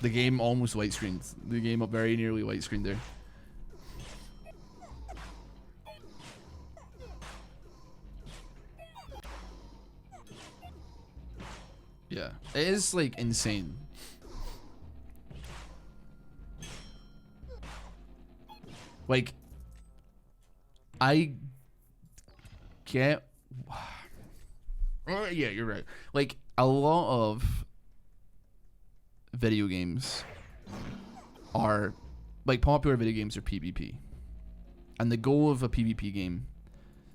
S1: The game almost white screened. The game very nearly white screened there. Yeah, it is, like, insane. Like, I get... yeah, you're right. Like, a lot of video games are... like, popular video games are PvP. And the goal of a PvP game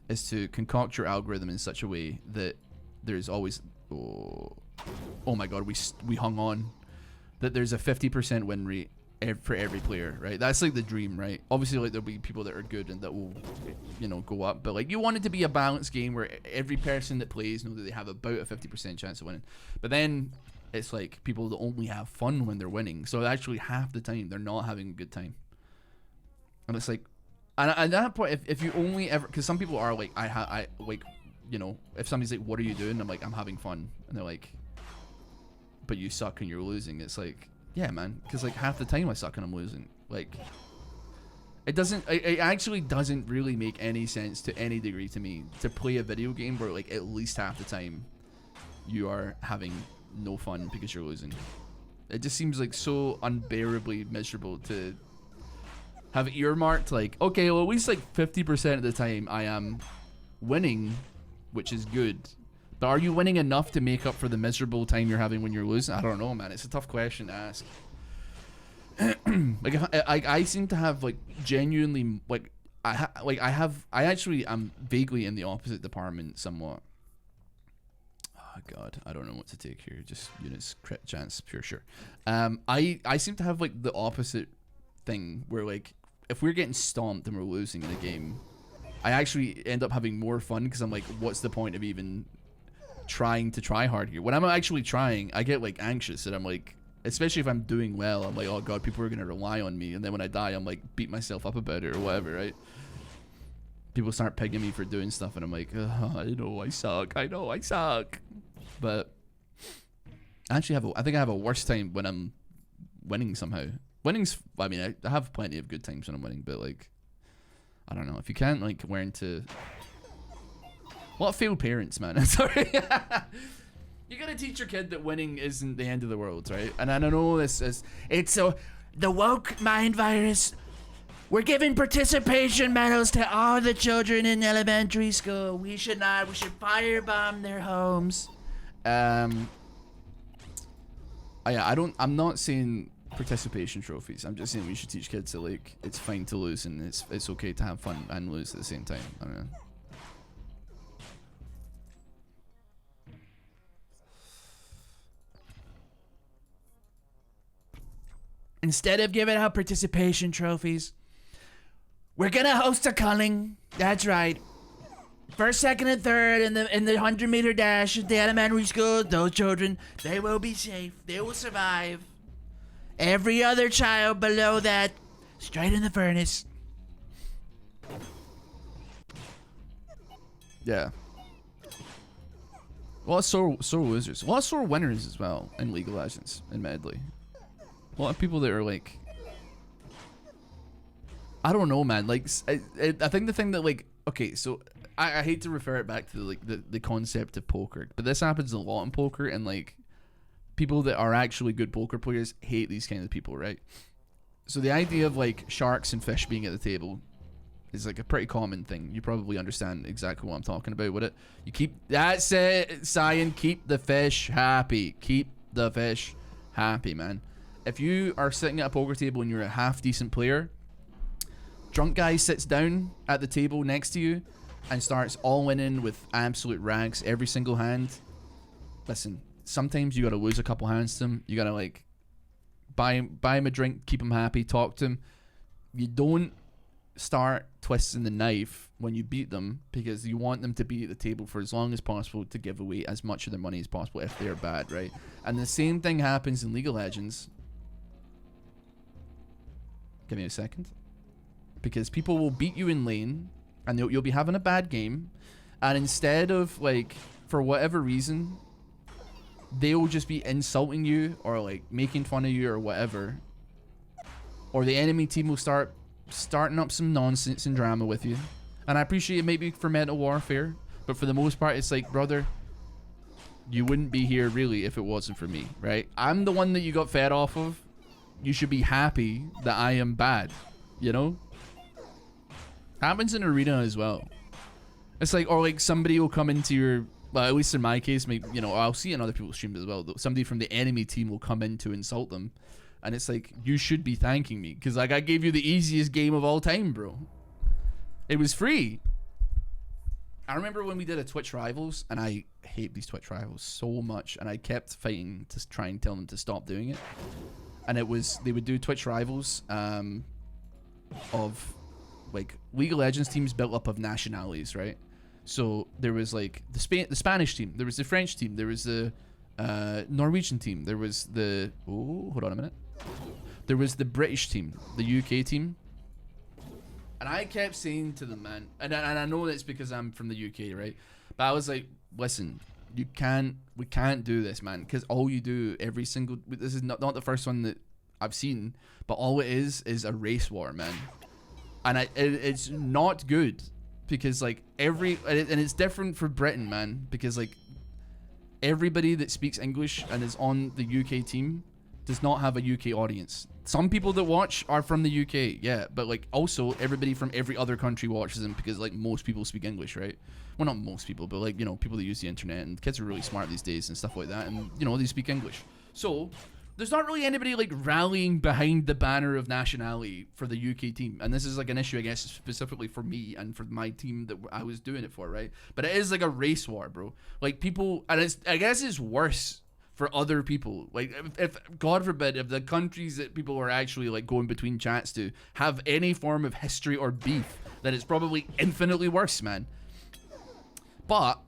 S1: is to concoct your algorithm in such a way that there's always... Oh my god, we hung on. That there's a 50% win rate for every player, right? That's, like, the dream, right? Obviously, like, there'll be people that are good and that will, you know, go up, but, like, you want it to be a balanced game where every person that plays know that they have about a 50% chance of winning. But then it's like people that only have fun when they're winning, so actually half the time they're not having a good time. And it's like, and at that point, if you only ever, because some people are like, I like, you know, if somebody's like, what are you doing? I'm like, I'm having fun. And they're like, but you suck and you're losing. It's like, yeah, man, because, like, half the time I suck and I'm losing. Like, it actually doesn't really make any sense to any degree to me to play a video game where, like, at least half the time you are having no fun because you're losing. It just seems like so unbearably miserable to have earmarked, like, okay, well, at least, like, 50% of the time I am winning, which is good. But are you winning enough to make up for the miserable time you're having when you're losing? I don't know, man. It's a tough question to ask. Like, I seem to have, like, genuinely, like, I actually am vaguely in the opposite department somewhat. Oh god, I don't know what to take here. Just units, crit chance, pure sure. I seem to have, like, the opposite thing where, like, if we're getting stomped and we're losing in a game, I actually end up having more fun because I'm like, what's the point of even trying to try hard here? When I'm actually trying, I get, like, anxious, and I'm like, especially if I'm doing well, I'm like, oh god, people are gonna rely on me, and then when I die, I'm like, beat myself up about it or whatever, right? People start pegging me for doing stuff, and I'm like, I know I suck, but I actually I think I have a worse time when I'm winning somehow. Winning's, I mean, I have plenty of good times when I'm winning, but, like, I don't know, if you can't, like, learn to... A lot of failed parents, man. Sorry. You gotta teach your kid that winning isn't the end of the world, right? And I know this is... It's the woke mind virus. We're giving participation medals to all the children in elementary school. We should not. We should firebomb their homes. Yeah, I'm not saying participation trophies. I'm just saying we should teach kids that, like, it's fine to lose and it's okay to have fun and lose at the same time. I don't know. Instead of giving out participation trophies, we're gonna host a culling. That's right. First, second, and third in the 100-meter dash at the elementary school, those children, they will be safe. They will survive. Every other child below that, straight in the furnace.
S2: Yeah. A lot of sore losers. A lot of sore winners as well in League of Legends, admittedly. A lot of people that are like... I don't know, man. Like, I think the thing that, like... Okay, so... I hate to refer it back to the concept of poker, but this happens a lot in poker, and like people that are actually good poker players hate these kind of people, right? So the idea of like sharks and fish being at the table is like a pretty common thing. You probably understand exactly what I'm talking about with it. You keep that's it, Cyan. Keep the fish happy. Keep the fish happy, man. If you are sitting at a poker table and you're a half decent player, drunk guy sits down at the table next to you and starts all-in with absolute rags every single hand. Listen, sometimes you gotta lose a couple hands to him. You gotta like buy him a drink, keep him happy, talk to him. You don't start twisting the knife when you beat them, because you want them to be at the table for as long as possible to give away as much of their money as possible if they're bad, right? And the same thing happens in League of Legends. Give me a second. Because people will beat you in lane, and you'll be having a bad game, and instead of like, for whatever reason, they'll just be insulting you or like making fun of you or whatever, or the enemy team will starting up some nonsense and drama with you. And I appreciate it maybe for mental warfare, but for the most part it's like, brother, you wouldn't be here really if it wasn't for me, right? I'm the one that you got fed off of. You should be happy that I am bad, you know? Happens in arena as well. It's like, or like somebody will come into your, well, at least in my case, maybe, you know, I'll see it in other people's streams as well. Somebody from the enemy team will come in to insult them, and it's like, you should be thanking me, because like I gave you the easiest game of all time, bro. It was free. I remember when we did a Twitch Rivals, and I hate these Twitch Rivals so much, and I kept fighting to try and tell them to stop doing it. And it was, they would do Twitch Rivals of like League of Legends teams built up of nationalities, right? So there was like the Spanish team, there was the French team, there was the Norwegian team, there was the hold on a minute, there was the British team, the UK team. And I kept saying to them, man, and I know that's because I'm from the UK, right? But I was like, listen, we can't do this, man, because all you do every single, this is not the first one that I've seen, but all it is a race war, man. And it's not good, because like and it's different for Britain, man, because like everybody that speaks English and is on the UK team does not have a UK audience. Some people that watch are from the UK, yeah, but like also everybody from every other country watches them, because like most people speak English, right? Well, not most people, but like, you know, people that use the internet, and kids are really smart these days and stuff like that, and you know, they speak English. So there's not really anybody like rallying behind the banner of nationality for the UK team. And this is like an issue, I guess, specifically for me and for my team that I was doing it for, right? But it is like a race war, bro. Like people, and I guess it's worse for other people. Like if God forbid, if the countries that people are actually like going between chats to have any form of history or beef, then it's probably infinitely worse, man. But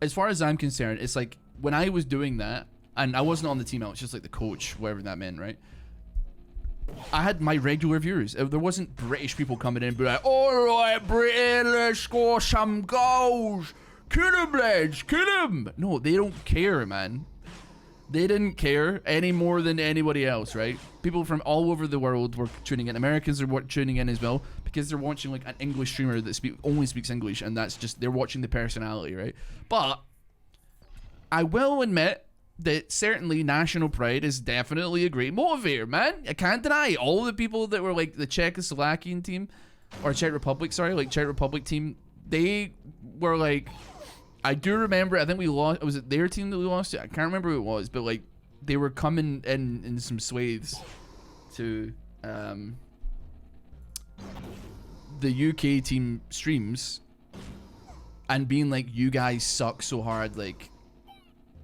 S2: as far as I'm concerned, it's like when I was doing that, and I wasn't on the team, I was just like the coach, whatever that meant, right? I had my regular viewers. There wasn't British people coming in and be like, alright, Britain, let's score some goals. Kill him, lads, kill him. No, they don't care, man. They didn't care any more than anybody else, right? People from all over the world were tuning in. Americans are tuning in as well, because they're watching like an English streamer that only speaks English, and that's just, they're watching the personality, right? But I will admit that certainly national pride is definitely a great motivator, man. I can't deny it. All the people that were like the Czechoslovakian team, or Czech Republic, sorry, like Czech Republic team, they were like, I do remember, I think we lost, was it their team that we lost to? I can't remember who it was, but like they were coming in some swathes to the UK team streams and being like, you guys suck so hard, like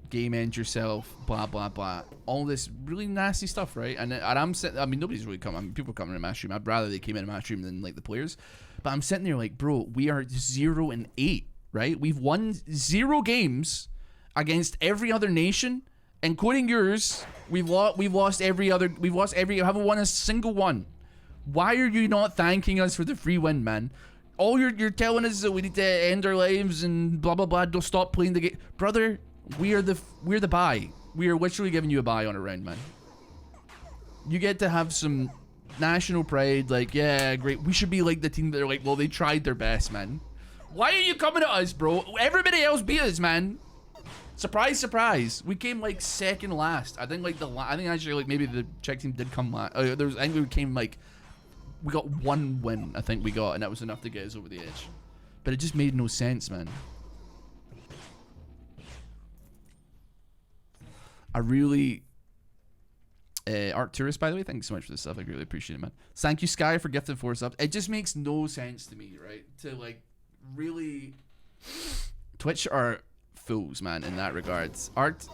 S2: game end yourself, blah blah blah, all this really nasty stuff, right? And I'm sitting, I mean, nobody's really coming, I mean, people are coming to my stream. I'd rather they came into my stream than like the players, but I'm sitting there like, bro, we are 0-8
S1: right? We've won 0 games against every other nation, including yours. We've lost every other. Haven't won a single one. Why are you not thanking us for the free win, man? All you're telling us is that we need to end our lives and blah blah blah. Don't stop playing the game, brother. We're the bye. We are literally giving you a bye on a round, man. You get to have some national pride. Like, yeah, great. We should be like the team that are like, well, they tried their best, man. Why are you coming at us, bro? Everybody else beat us, man. Surprise, surprise. We came like second last. I think like I think actually like maybe the Czech team did come last. I think we came like, we got 1 win. I think we got, and that was enough to get us over the edge. But it just made no sense, man. I really. Art Tourist, by the way, thanks so much for the stuff. I really appreciate it, man. Thank you, Sky, for gifting 4 subs. It just makes no sense to me, right? To like really. Twitch are fools, man, in that regards. Art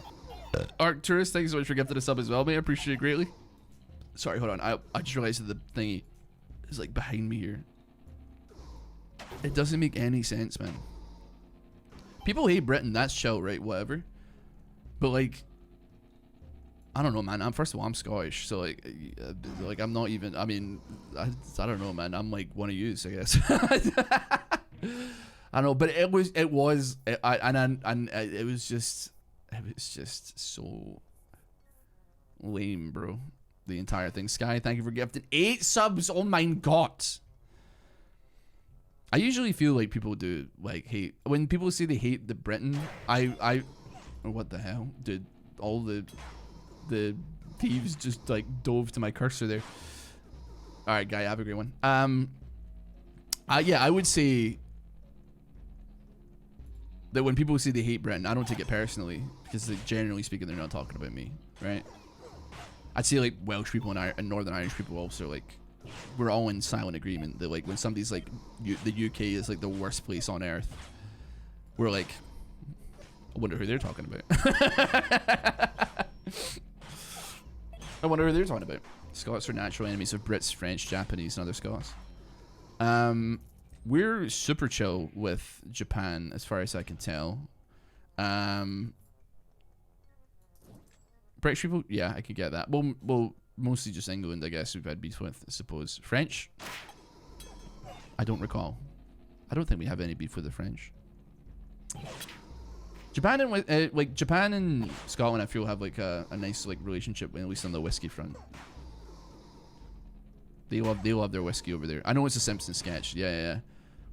S1: Tourist, thanks so much for gifting a sub as well, mate. I appreciate it greatly. Sorry, hold on. I just realized that the thingy is like behind me here. It doesn't make any sense, man. People hate Britain, that's chill, right? Whatever. But like, I don't know, man. First of all, I'm Scottish, so like I'm not even. I mean, I don't know, man. I'm like one of yous, I guess. I don't know, but it was it was just so lame, bro. The entire thing. Sky, thank you for gifting 8 subs. Oh my god. I usually feel like people do like hate when people say they hate the Britain. What the hell, dude? All the thieves just like dove to my cursor there. All right, guy, have a great one. Yeah, I would say that when people say they hate Britain, I don't take it personally because like, generally speaking, they're not talking about me, right? I'd say like Welsh people and Northern Irish people also like we're all in silent agreement that like when somebody's like the UK is like the worst place on earth, we're like, I wonder who they're talking about. I wonder who they're talking about. Scots are natural enemies of Brits, French, Japanese, and other Scots. We're super chill with Japan, as far as I can tell. British people, yeah, I could get that. Well, mostly just England, I guess, we've had beef with, I suppose. French? I don't recall. I don't think we have any beef with the French. Japan and like Japan and Scotland, I feel have like a nice like relationship, at least on the whiskey front. They love their whiskey over there. I know it's a Simpsons sketch. Yeah.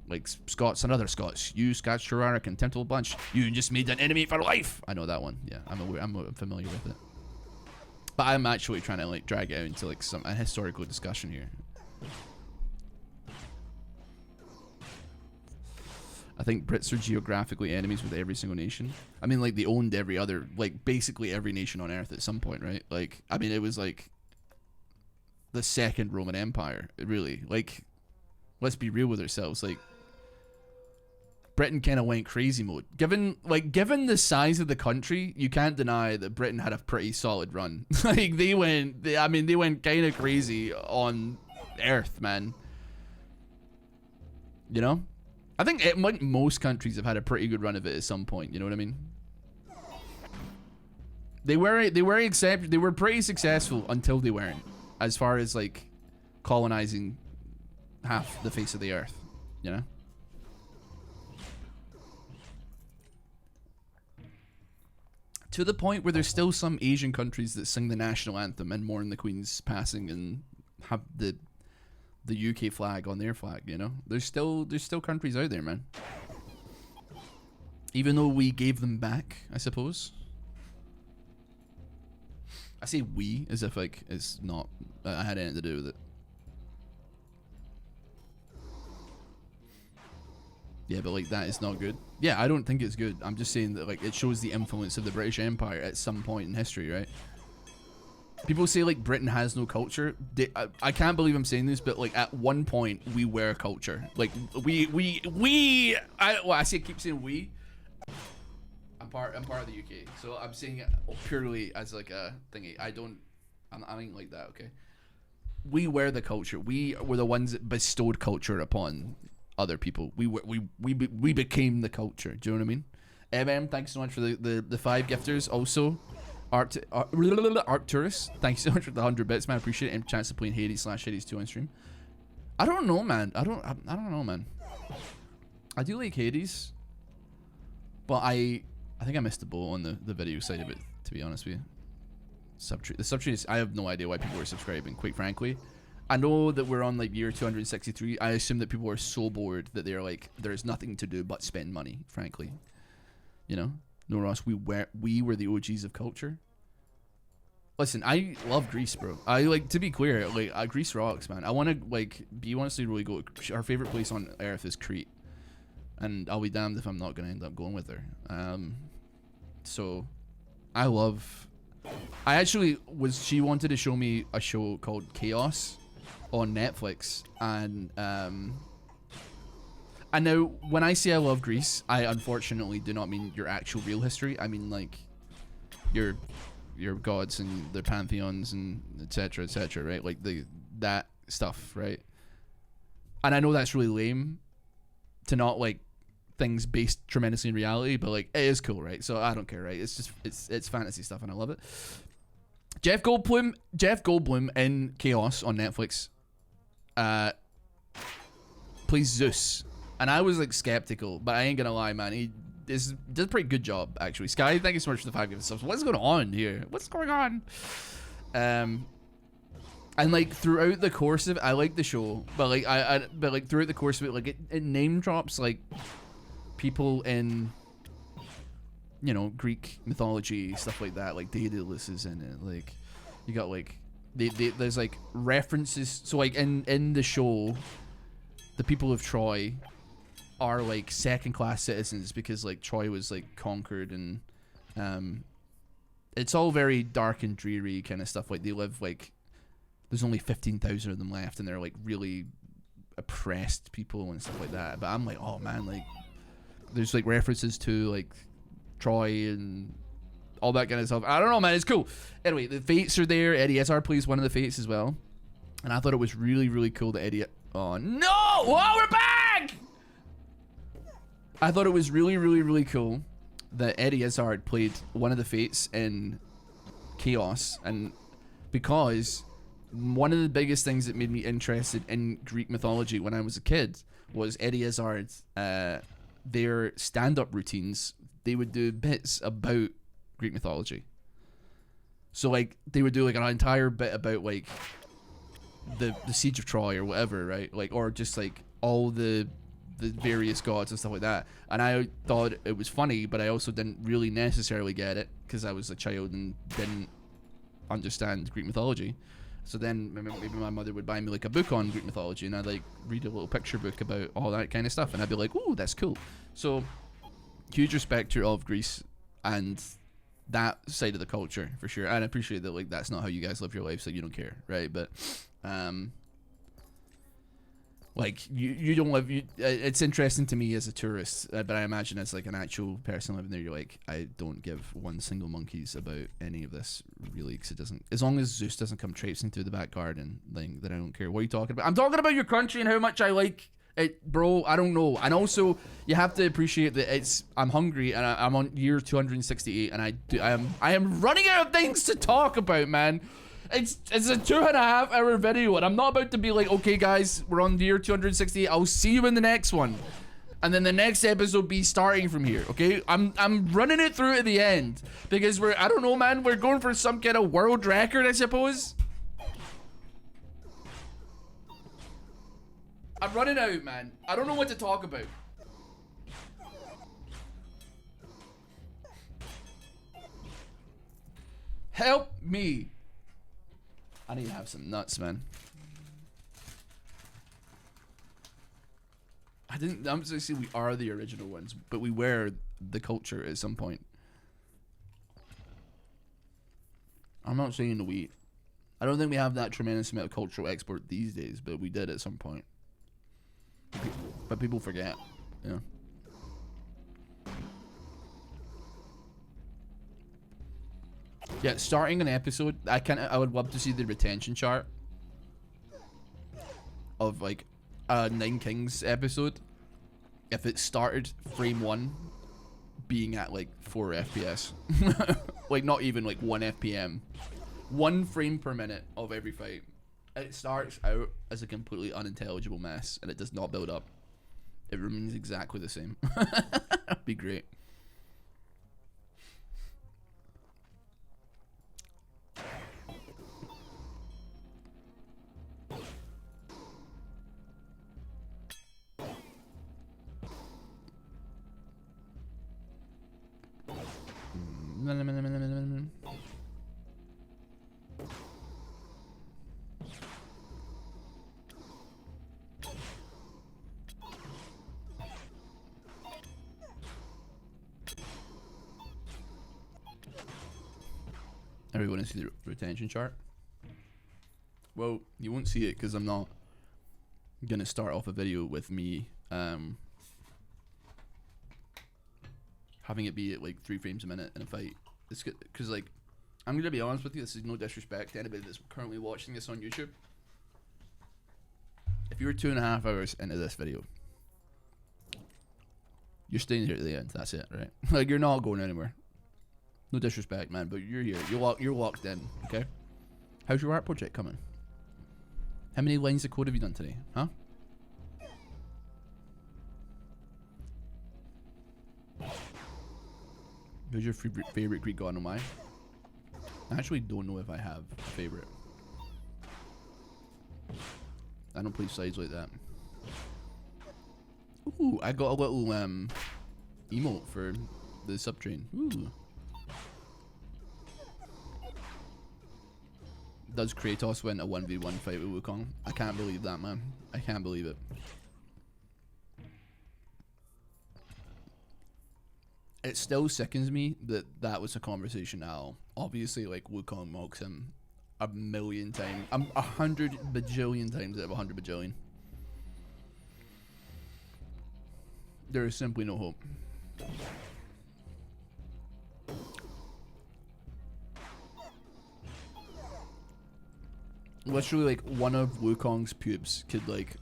S1: Like Scots and other Scots. You Scots sure are a contemptible bunch. You just made an enemy for life. I know that one. Yeah, I'm familiar with it. But I'm actually trying to like drag it out into like a historical discussion here. I think Brits are geographically enemies with every single nation. I mean, like they owned every other, like basically every nation on Earth at some point, right? Like, I mean, it was like the second Roman Empire, really. Like, let's be real with ourselves. Like, Britain kind of went crazy mode. Given the size of the country, you can't deny that Britain had a pretty solid run. Like they went kind of crazy on Earth, man. You know, I think like most countries have had a pretty good run of it at some point. You know what I mean? They were pretty successful until they weren't, as far as like colonizing half the face of the Earth. You know. To the point where there's still some Asian countries that sing the national anthem and mourn the Queen's passing and have the UK flag on their flag, you know? There's still countries out there, man. Even though we gave them back, I suppose. I say we as if like it's not I had anything to do with it. Yeah, but like that is not good. Yeah, I don't think it's good. I'm just saying that like it shows the influence of the British Empire at some point in history, right? People say like Britain has no culture. I can't believe I'm saying this, but like at one point we were culture. Like I keep saying we. I'm part of the UK, so I'm saying it purely as like a thingy. I ain't like that. Okay, we were the culture. We were the ones that bestowed culture upon other people. We became the culture. Do you know what I mean? Thanks so much for the 5 gifters. Also, Arcturus, thanks so much for the 100 bits, man. I appreciate it. And chance to play in Hades/Hades 2 on stream. I don't know, man. I don't know, man. I do like Hades, but I think I missed the boat on the video side of it, to be honest with you. The subtree is, I have no idea why people are subscribing, quite frankly. I know that we're on like year 263. I assume that people are so bored that they're like, there's nothing to do but spend money, frankly. You know? No, Ross, we were the OGs of culture. Listen, I love Greece, bro. I like, to be clear, like Greece rocks, man. I want to like be honestly really go. Our favorite place on earth is Crete, and I'll be damned if I'm not gonna end up going with her. So I love. I actually was. She wanted to show me a show called Chaos on Netflix, and now when I say I love Greece, I unfortunately do not mean your actual real history. I mean like your gods and their pantheons and etc, right? Like that stuff, right? And I know that's really lame to not like things based tremendously in reality, but like it is cool, right? So I don't care, right? It's just it's fantasy stuff and I love it. Jeff Goldblum in Chaos on Netflix plays Zeus, and I was like skeptical, but I ain't gonna lie, man, he did a pretty good job actually. Sky, thank you so much for the 5 gifts. What's going on here? What's going on? And like throughout the course of it, I like the show, but like but like throughout the course of it, like it name drops like people in, you know, Greek mythology, stuff like that. Like Daedalus is in it. Like you got like there's like references. So like in the show, the people of Troy are like second-class citizens because like Troy was like conquered, and it's all very dark and dreary kind of stuff. Like they live like there's only 15,000 of them left, and they're like really oppressed people and stuff like that. But I'm like, oh man, like there's like references to like Troy and all that kind of stuff. I don't know, man, it's cool. Anyway, the Fates are there. Eddie Izzard plays one of the Fates as well, and I thought it was really, really cool that Eddie. Oh no! Whoa, we're back! I thought it was really, really, really cool that Eddie Izzard played one of the Fates in Chaos, and because one of the biggest things that made me interested in Greek mythology when I was a kid was Eddie Izzard's their stand-up routines. They would do bits about Greek mythology. So like they would do like an entire bit about like the siege of Troy or whatever, right? Like, or just like all the various gods and stuff like that. And I thought it was funny, but I also didn't really necessarily get it because I was a child and didn't understand Greek mythology. So then maybe my mother would buy me like a book on Greek mythology, and I'd like read a little picture book about all that kind of stuff, and I'd be like, "Ooh, that's cool." So huge respect to all of Greece and that side of the culture for sure. And I appreciate that like that's not how you guys live your life, so you don't care, right? But like you don't live. It's interesting to me as a tourist, but I imagine as like an actual person living there, you're like, I don't give one single monkeys about any of this really, because it doesn't. As long as Zeus doesn't come traipsing through the back garden, then I don't care. What are you talking about? I'm talking about your country and how much I like it, bro. I don't know. And also, you have to appreciate that I'm hungry and I'm on year 268, and I am running out of things to talk about, man. It's a 2.5 hour video, and I'm not about to be like, okay guys, we're on year 268, I'll see you in the next one, and then the next episode be starting from here, okay? I'm running it through to the end because I don't know, man, we're going for some kind of world record, I suppose. I'm running out, man. I don't know what to talk about. Help me. I need to have some nuts, man. I'm just gonna say we are the original ones, but we were the culture at some point. I'm not saying we. I don't think we have that tremendous amount of cultural export these days, but we did at some point. But people forget, you know. Yeah, starting an episode, I would love to see the retention chart of like a Nine Kings episode, if it started frame 1 being at like 4 FPS, like not even like 1 FPM, 1 frame per minute of every fight, it starts out as a completely unintelligible mess and it does not build up. It remains exactly the same. That'd be great. Everyone see the retention chart? Well, you won't see it because I'm not gonna start off a video with me having it be at like 3 frames a minute in a fight. It's good because, like, I'm gonna be honest with you. This is no disrespect to anybody that's currently watching this on YouTube. If you're 2.5 hours into this video, you're staying here to the end. That's it, right? Like, you're not going anywhere. No disrespect, man, but you're here. You're locked in. Okay. How's your art project coming? How many lines of code have you done today? Huh? Who's your favorite Greek god and why? I actually don't know if I have a favorite. I don't play sides like that. Ooh, I got a little emote for the subtrain. Ooh. Does Kratos win a 1v1 fight with Wukong? I can't believe that, man. I can't believe it. It still sickens me that that was a conversation now. Obviously, like, Wukong mocks him a million times. 100 bajillion times out of 100 bajillion. There is simply no hope. Literally, like, one of Wukong's pubes could, like,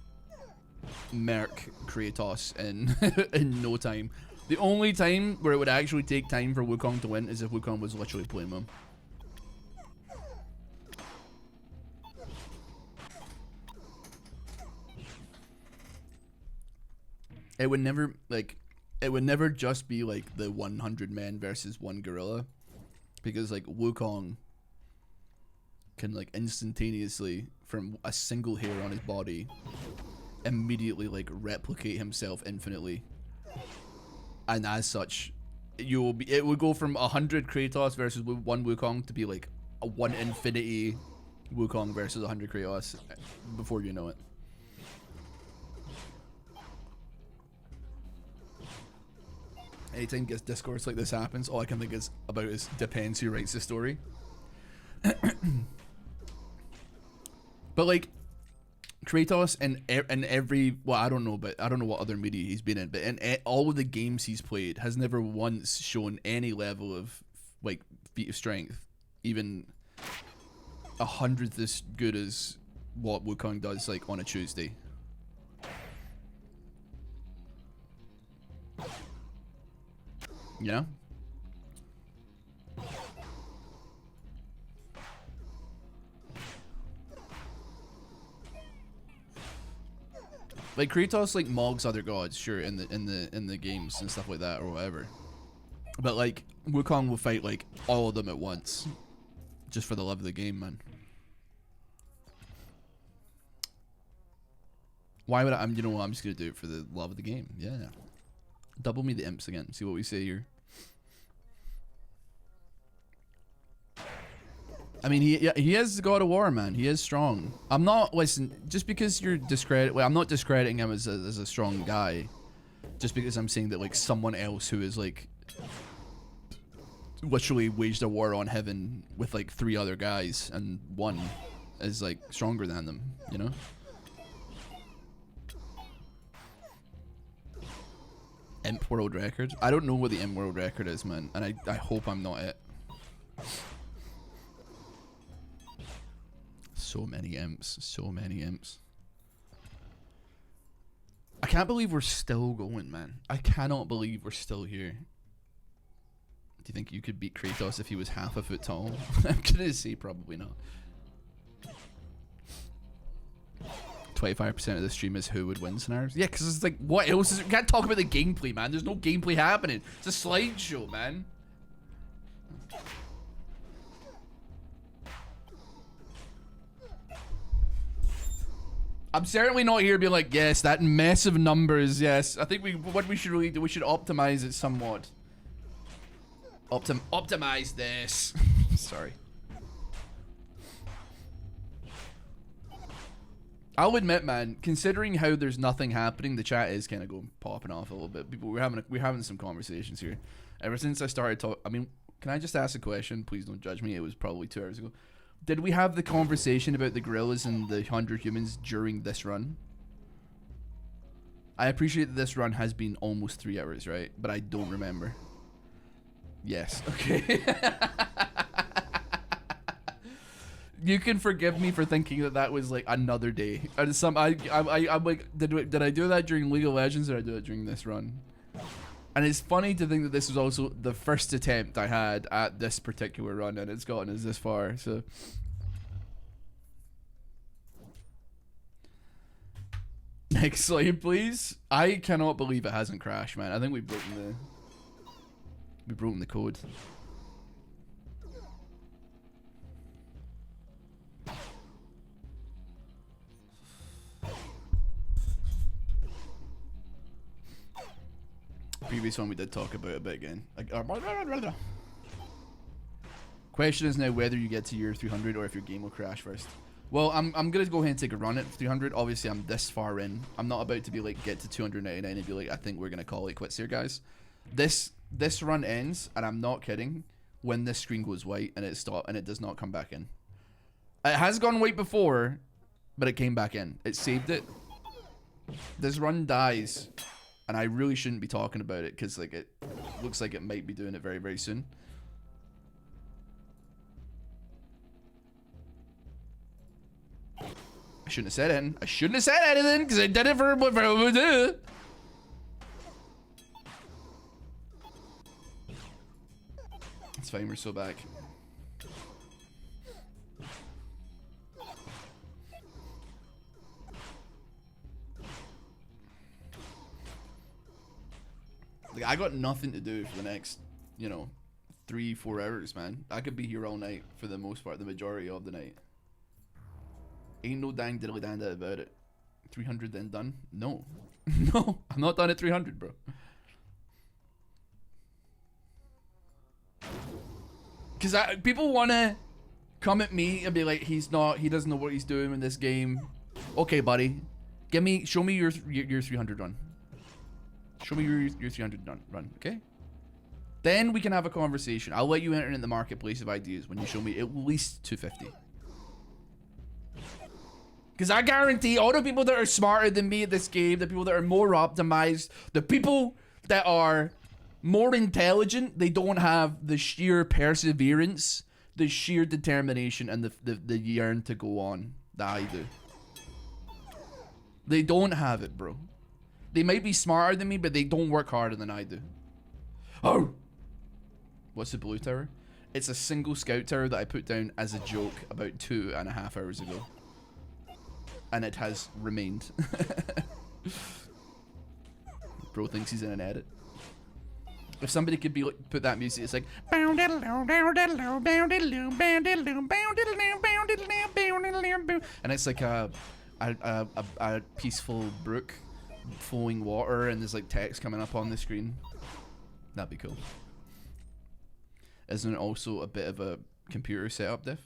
S1: murk Kratos in in no time. The only time where it would actually take time for Wukong to win is if Wukong was literally playing him. It would never, like, it would never just be like the 100 men versus 1 gorilla, because, like, Wukong can, like, instantaneously, from a single hair on his body, immediately, like, replicate himself infinitely. And as such, it would go from 100 Kratos versus 1 Wukong to be like a 1 infinity Wukong versus 100 Kratos before you know it. Anytime discourse like this happens, all I can think is about is depends who writes the story. But, like, Kratos in every, well, I don't know what other media he's been in, but in all of the games he's played has never once shown any level of, like, feat of strength, even 100th as good as what Wukong does, like, on a Tuesday. You know? Like, Kratos, like, mogs other gods, sure, in the games and stuff like that or whatever. But, like, Wukong will fight, like, all of them at once, just for the love of the game, man. Why would I? You know what? I'm just gonna do it for the love of the game. Yeah. Double me the imps again. See what we say here. I mean, he is the God of War, man. He is strong. I'm not, listen, just because you're I'm not discrediting him as a strong guy. Just because I'm saying that, like, someone else who is, like, literally waged a war on heaven with, like, 3 other guys and one is, like, stronger than them, you know? Imp world record? I don't know what the Imp world record is, man. And I hope I'm not it. So many imps. So many imps. I can't believe we're still going, man. I cannot believe we're still here. Do you think you could beat Kratos if he was half a foot tall? I'm gonna say probably not. 25% of the stream is who would win scenarios. Yeah, because it's like, what else is it? We can't talk about the gameplay, man. There's no gameplay happening. It's a slideshow, man. I'm certainly not here being like, yes, that massive numbers, yes. I think what we should really do, we should optimize it somewhat. Optimize this. Sorry. I'll admit, man, considering how there's nothing happening, the chat is kind of going popping off a little bit. People, we're having some conversations here. Ever since I started talking, I mean, can I just ask a question? Please don't judge me. It was probably 2 hours ago. Did we have the conversation about the gorillas and the 100 humans during this run? I appreciate that this run has been almost 3 hours, right? But I don't remember. Yes. Okay. You can forgive me for thinking that that was like another day. I'm like, did I do that during League of Legends or did I do it during this run? And it's funny to think that this was also the first attempt I had at this particular run, and it's gotten us this far. So next slide, please. I cannot believe it hasn't crashed, man. I think we've broken the code. Previous one we did talk about a bit again. Question is now whether you get to year 300 or if your game will crash first. Well, I'm gonna go ahead and take a run at 300. Obviously, I'm this far in. I'm not about to be like get to 299 and be like, I think we're gonna call it quits here, guys. This run ends, and I'm not kidding, when this screen goes white and it stops and it does not come back in. It has gone white before, but it came back in. It saved it. This run dies. And I really shouldn't be talking about it because like it looks like it might be doing it very, very soon. I shouldn't have said anything. I shouldn't have said anything because I did it for what I would do. It's fine, we're so back. Like, I got nothing to do for the next, 3-4 hours, man. I could be here all night for the most part, the majority of the night. Ain't no dang diddly dang about it. 300 then done? No. No, I'm not done at 300, bro. Because people want to come at me and be like, he doesn't know what he's doing in this game. Okay, buddy. Show me your 300 run. Show me your 300 run, okay? Then we can have a conversation. I'll let you enter in the marketplace of ideas when you show me at least 250. Because I guarantee all the people that are smarter than me at this game, the people that are more optimized, the people that are more intelligent, they don't have the sheer perseverance, the sheer determination, and the yearn to go on that I do. They don't have it, bro. They might be smarter than me, but they don't work harder than I do. Oh! What's the blue tower? It's a single scout tower that I put down as a joke about 2.5 hours ago. And it has remained. Bro thinks he's in an edit. If somebody could be like, put that music, it's like... And it's like a peaceful brook. Flowing water and there's like text coming up on the screen. That'd be cool. Isn't it also a bit of a computer setup diff?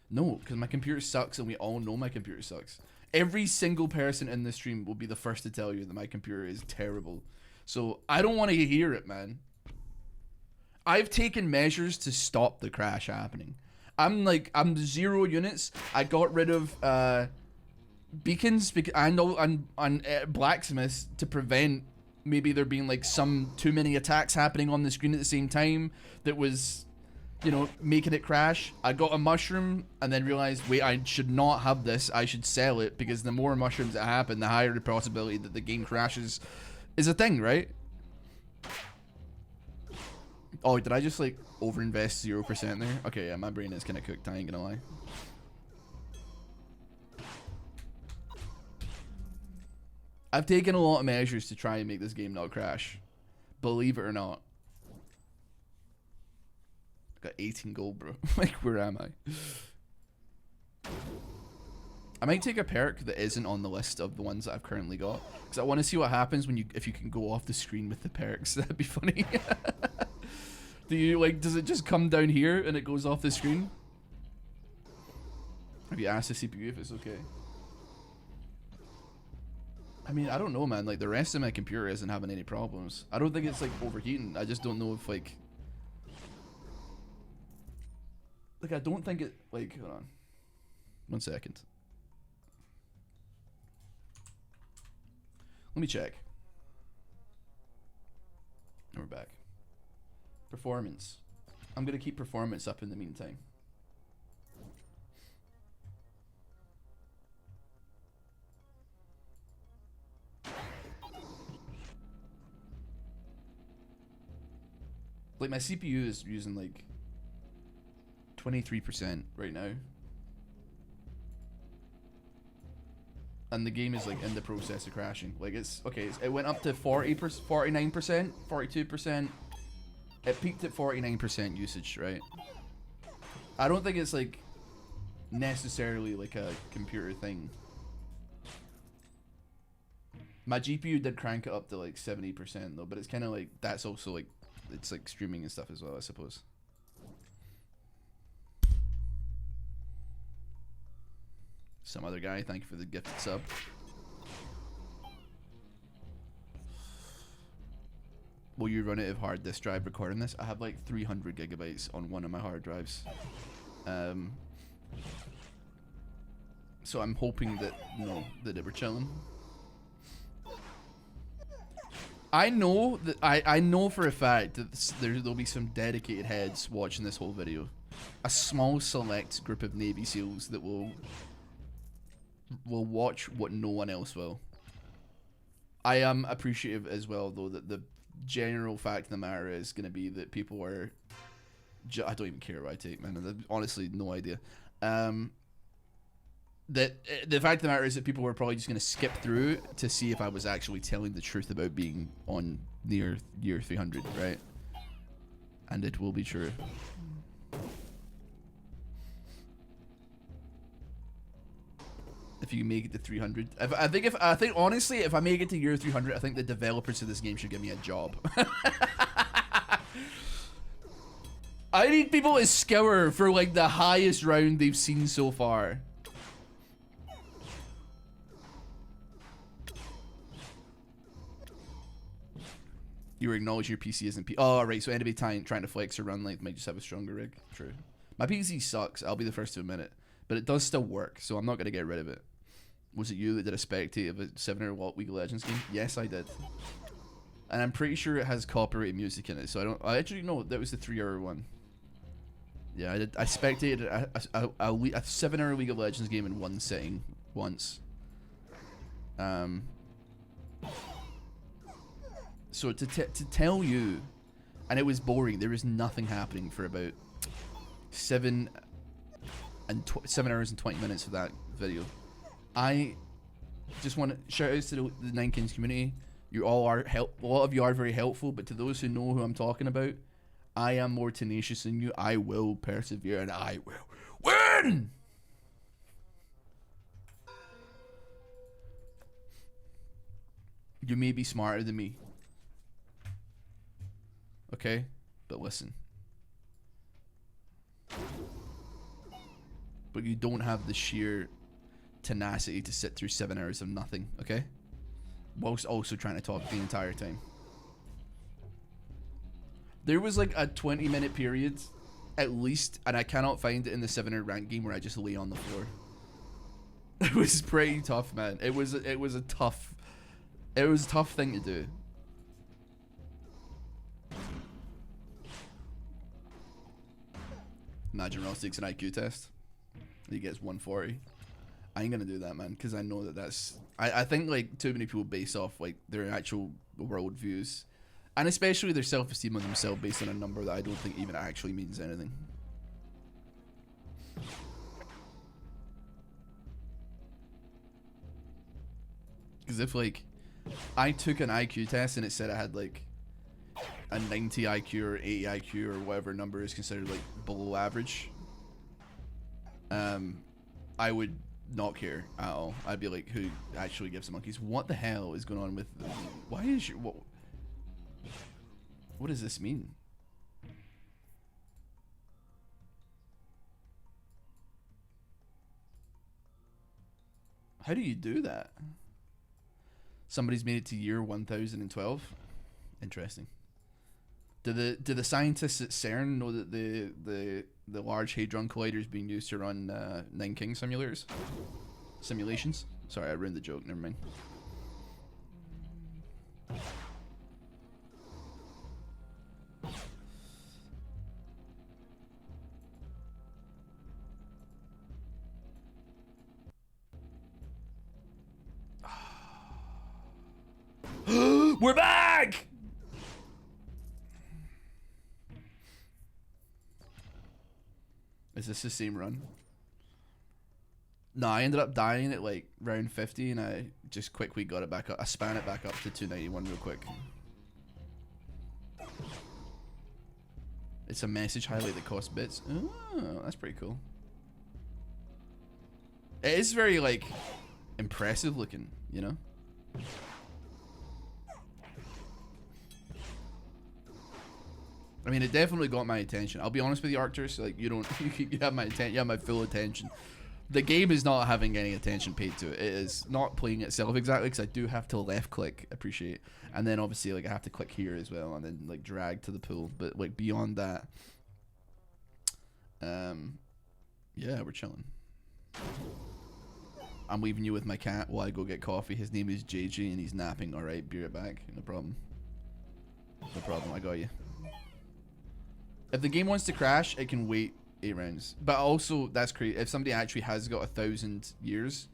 S1: No, because my computer sucks and we all know my computer sucks. Every single person in this stream will be the first to tell you that my computer is terrible. So I don't want to hear it, man. I've taken measures to stop the crash happening. I'm 0 units. I got rid of beacons and blacksmiths to prevent maybe there being like some too many attacks happening on the screen at the same time that was you know, making it crash. I got a mushroom and then realized, wait, I should not have this. I should sell it, because the more mushrooms that happen, the higher the possibility that the game crashes is a thing, right? Oh, did I just like overinvest 0% there? Okay, yeah, my brain is kind of cooked, I ain't gonna lie. I've taken a lot of measures to try and make this game not crash. Believe it or not. Got 18 gold, bro. Like, where am I? I might take a perk that isn't on the list of the ones that I've currently got, because I want to see what happens when if you can go off the screen with the perks. That'd be funny. Do you like? Does it just come down here and it goes off the screen? Have you asked the CPU if it's okay? I mean, I don't know, man. Like, the rest of my computer isn't having any problems. I don't think it's like overheating. I just don't know if like I don't think it, like, hold on. 1 second. Let me check. And we're back. Performance. I'm gonna keep performance up in the meantime. Like, my CPU is using like 23% right now, and the game is like in the process of crashing. Like, it's okay, it went up to 40%, 49%, 42%. It peaked at 49% usage, right? I don't think it's like necessarily like a computer thing. My GPU did crank it up to like 70% though, but it's kind of like, that's also like, it's like streaming and stuff as well, I suppose. Some other guy, thank you for the gifted sub. Will you run it if hard disk drive recording this? I have like 300 gigabytes on one of my hard drives. So I'm hoping that, you know, that we're chilling. I know that I know for a fact that there'll be some dedicated heads watching this whole video. A small select group of Navy SEALs that will watch what no one else will. I am appreciative as well, though, that the general fact of the matter is going to be that people are... I don't even care what I take, man. I have honestly no idea. That the fact of the matter is that people were probably just going to skip through to see if I was actually telling the truth about being on near year 300, right? And it will be true. If you make it to 300, I think honestly, if I make it to year 300, I think the developers of this game should give me a job. I need people to scour for like the highest round they've seen so far. You acknowledge your PC isn't oh, right, so anybody trying to flex or run length might just have a stronger rig. True. My PC sucks, I'll be the first to admit it. But it does still work, so I'm not going to get rid of it. Was it you that did a spectate of a 7-hour League of Legends game? Yes, I did. And I'm pretty sure it has copyrighted music in it, so I actually know that was the 3-hour one. Yeah, I did. I spectated a 7-hour League of Legends game in one sitting once. So to tell you, and it was boring. There was nothing happening for about 7 hours and 20 minutes of that video. I just want to shout out to the Nine Kings community. You all are a lot of you are very helpful, but to those who know who I'm talking about, I am more tenacious than you. I will persevere and I will win. You may be smarter than me. Okay? But listen. But you don't have the sheer tenacity to sit through 7 hours of nothing, okay? Whilst also trying to talk the entire time. There was like a 20-minute period, at least, and I cannot find it in the 7-hour rank game where I just lay on the floor. It was pretty tough, man. It was a tough thing to do. Imagine Ross takes an IQ test. He gets 140. I ain't gonna do that, man, because I know that that's. I think like too many people base off like their actual world views, and especially their self-esteem on themselves based on a number that I don't think even actually means anything. Because if like I took an IQ test and it said I had like a 90 IQ or 80 IQ or whatever number is considered like below average, I would not care at all. I'd be like, who actually gives a monkeys? What the hell is going on with why is your what does this mean? How do you do that? Somebody's made it to year 1012. Interesting. Do the scientists at CERN know that the Large Hadron Collider is being used to run Nine King simulations? Sorry, I ruined the joke. Never mind. We're back! Is this the same run? No, I ended up dying at like round 50 and I just quickly got it back up. I span it back up to 291 real quick. It's a message highlight that costs bits. Oh, that's pretty cool. It is very like impressive looking, you know? I mean, it definitely got my attention. I'll be honest with you, Arcturus. Like, you don't, you have my attention, you have my full attention. The game is not having any attention paid to it. It is not playing itself exactly because I do have to left click, appreciate, and then obviously like I have to click here as well, and then like drag to the pool. But like beyond that, yeah, we're chilling. I'm leaving you with my cat while I go get coffee. His name is JJ and he's napping. All right, be right back. No problem. No problem. I got you. If the game wants to crash, it can wait 8 rounds. But also, that's crazy. If somebody actually has got 1,000 years,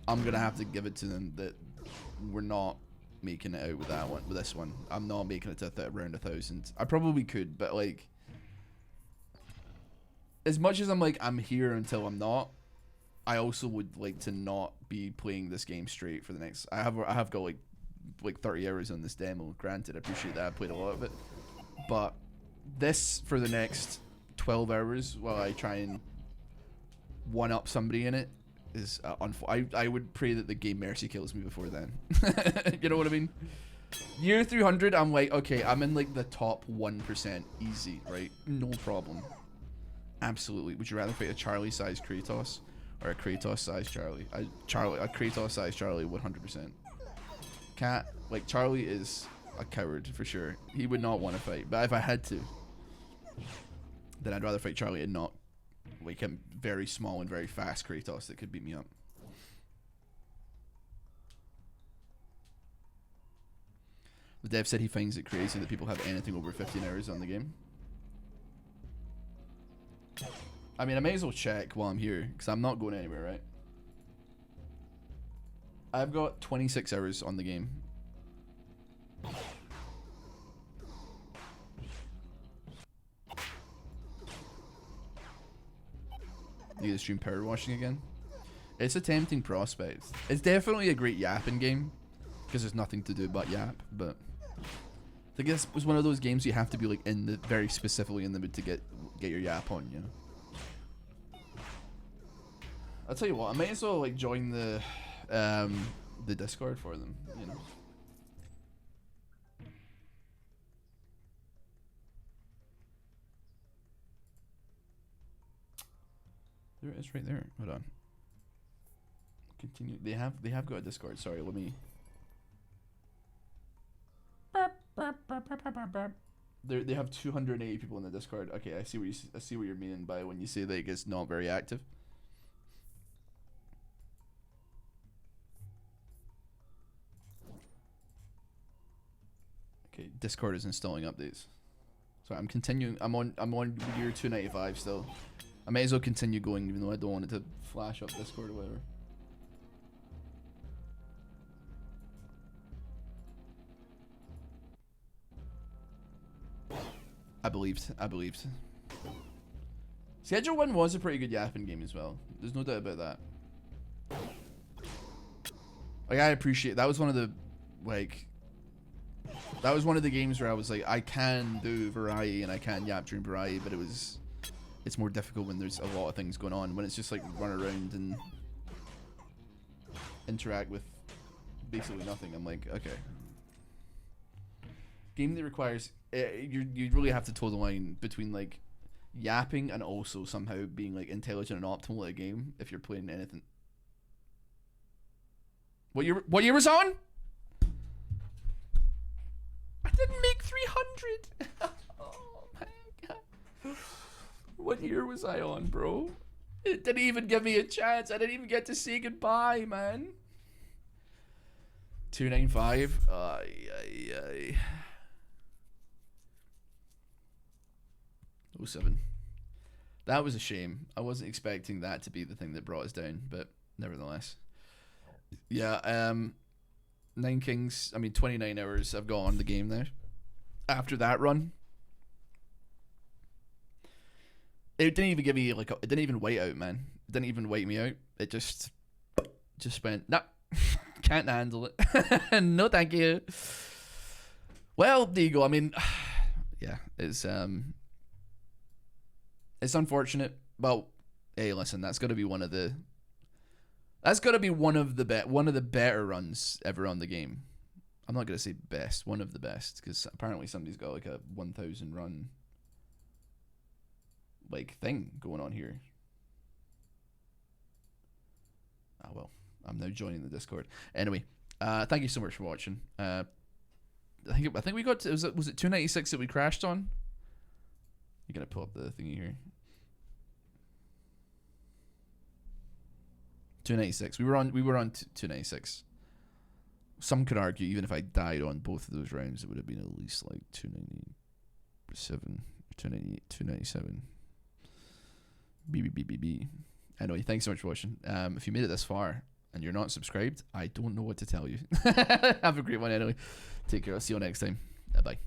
S1: I'm gonna have to give it to them that we're not making it out with that one. With this one, I'm not making it to around 1,000. I probably could, but like, as much as I'm like I'm here until I'm not, I also would like to not be playing this game straight for the next. I have got like 30 hours on this demo. Granted, I appreciate that. I played a lot of it, but this for the next 12 hours while I try and one up somebody in it is I would pray that the game mercy kills me before then. You know what I mean? Year 300, I'm like, okay, I'm in like the top 1%, easy, right? No problem. Absolutely. Would you rather fight a Charlie-sized Kratos or a Kratos-sized Charlie? A Kratos-sized Charlie, 100%. Cat, like Charlie is a coward for sure. He would not want to fight, but if I had to, then I'd rather fight Charlie and not like a very small and very fast Kratos that could beat me up. The dev said he finds it crazy that people have anything over 15 hours on the game. I mean, I may as well check while I'm here because I'm not going anywhere, right? I've got 26 hours on the game. You get to stream power washing again? It's a tempting prospect. It's definitely a great yapping game because there's nothing to do but yap. But I guess it was one of those games you have to be like in the very specifically in the mood to get your yap on, you know. I'll tell you what, I might as well like join the Discord for them, you know. There it is right there. Hold on. Continue. They have got a Discord. Sorry, let me. They have 280 people in the Discord. Okay, I see what you're meaning by when you say that it's not very active. Okay, Discord is installing updates. So I'm continuing. I'm on year 295 still. I may as well continue going, even though I don't want it to flash up Discord or whatever. I believed. Schedule 1 was a pretty good yapping game as well. There's no doubt about that. Like, I appreciate that was one of the that was one of the games where I was like, I can do variety and I can yap during variety, but it's more difficult when there's a lot of things going on. When it's just like run around and interact with basically nothing, I'm like, okay. Game that requires you really have to toe the line between like yapping and also somehow being like intelligent and optimal at a game if you're playing anything. What year was on? I didn't make 300. Oh my god. What year was I on, bro? It didn't even give me a chance. I didn't even get to say goodbye, man. 295. Ay. 07. That was a shame. I wasn't expecting that to be the thing that brought us down, but nevertheless. Yeah, 9 Kings, 29 hours I've got on the game now. After that run. It didn't even give me it didn't even wait out, man. It didn't even wait me out. It just went, nah, can't handle it. No thank you. Well, there you go. Yeah, it's unfortunate, but hey, listen, that's got to be one of the better runs ever on the game. I'm not gonna say best, one of the best, because apparently somebody's got like a 1,000 run thing going on here. Ah well, I'm now joining the Discord. Anyway, thank you so much for watching. I think we got to, was it 296 that we crashed on? You gotta pull up the thingy here. 296. We were on 296. Some could argue even if I died on both of those rounds, it would have been at least like 297, 298, 297. BBBBB. Anyway, thanks so much for watching. If you made it this far and you're not subscribed, I don't know what to tell you. Have a great one anyway. Take care. I'll see you next time. Bye.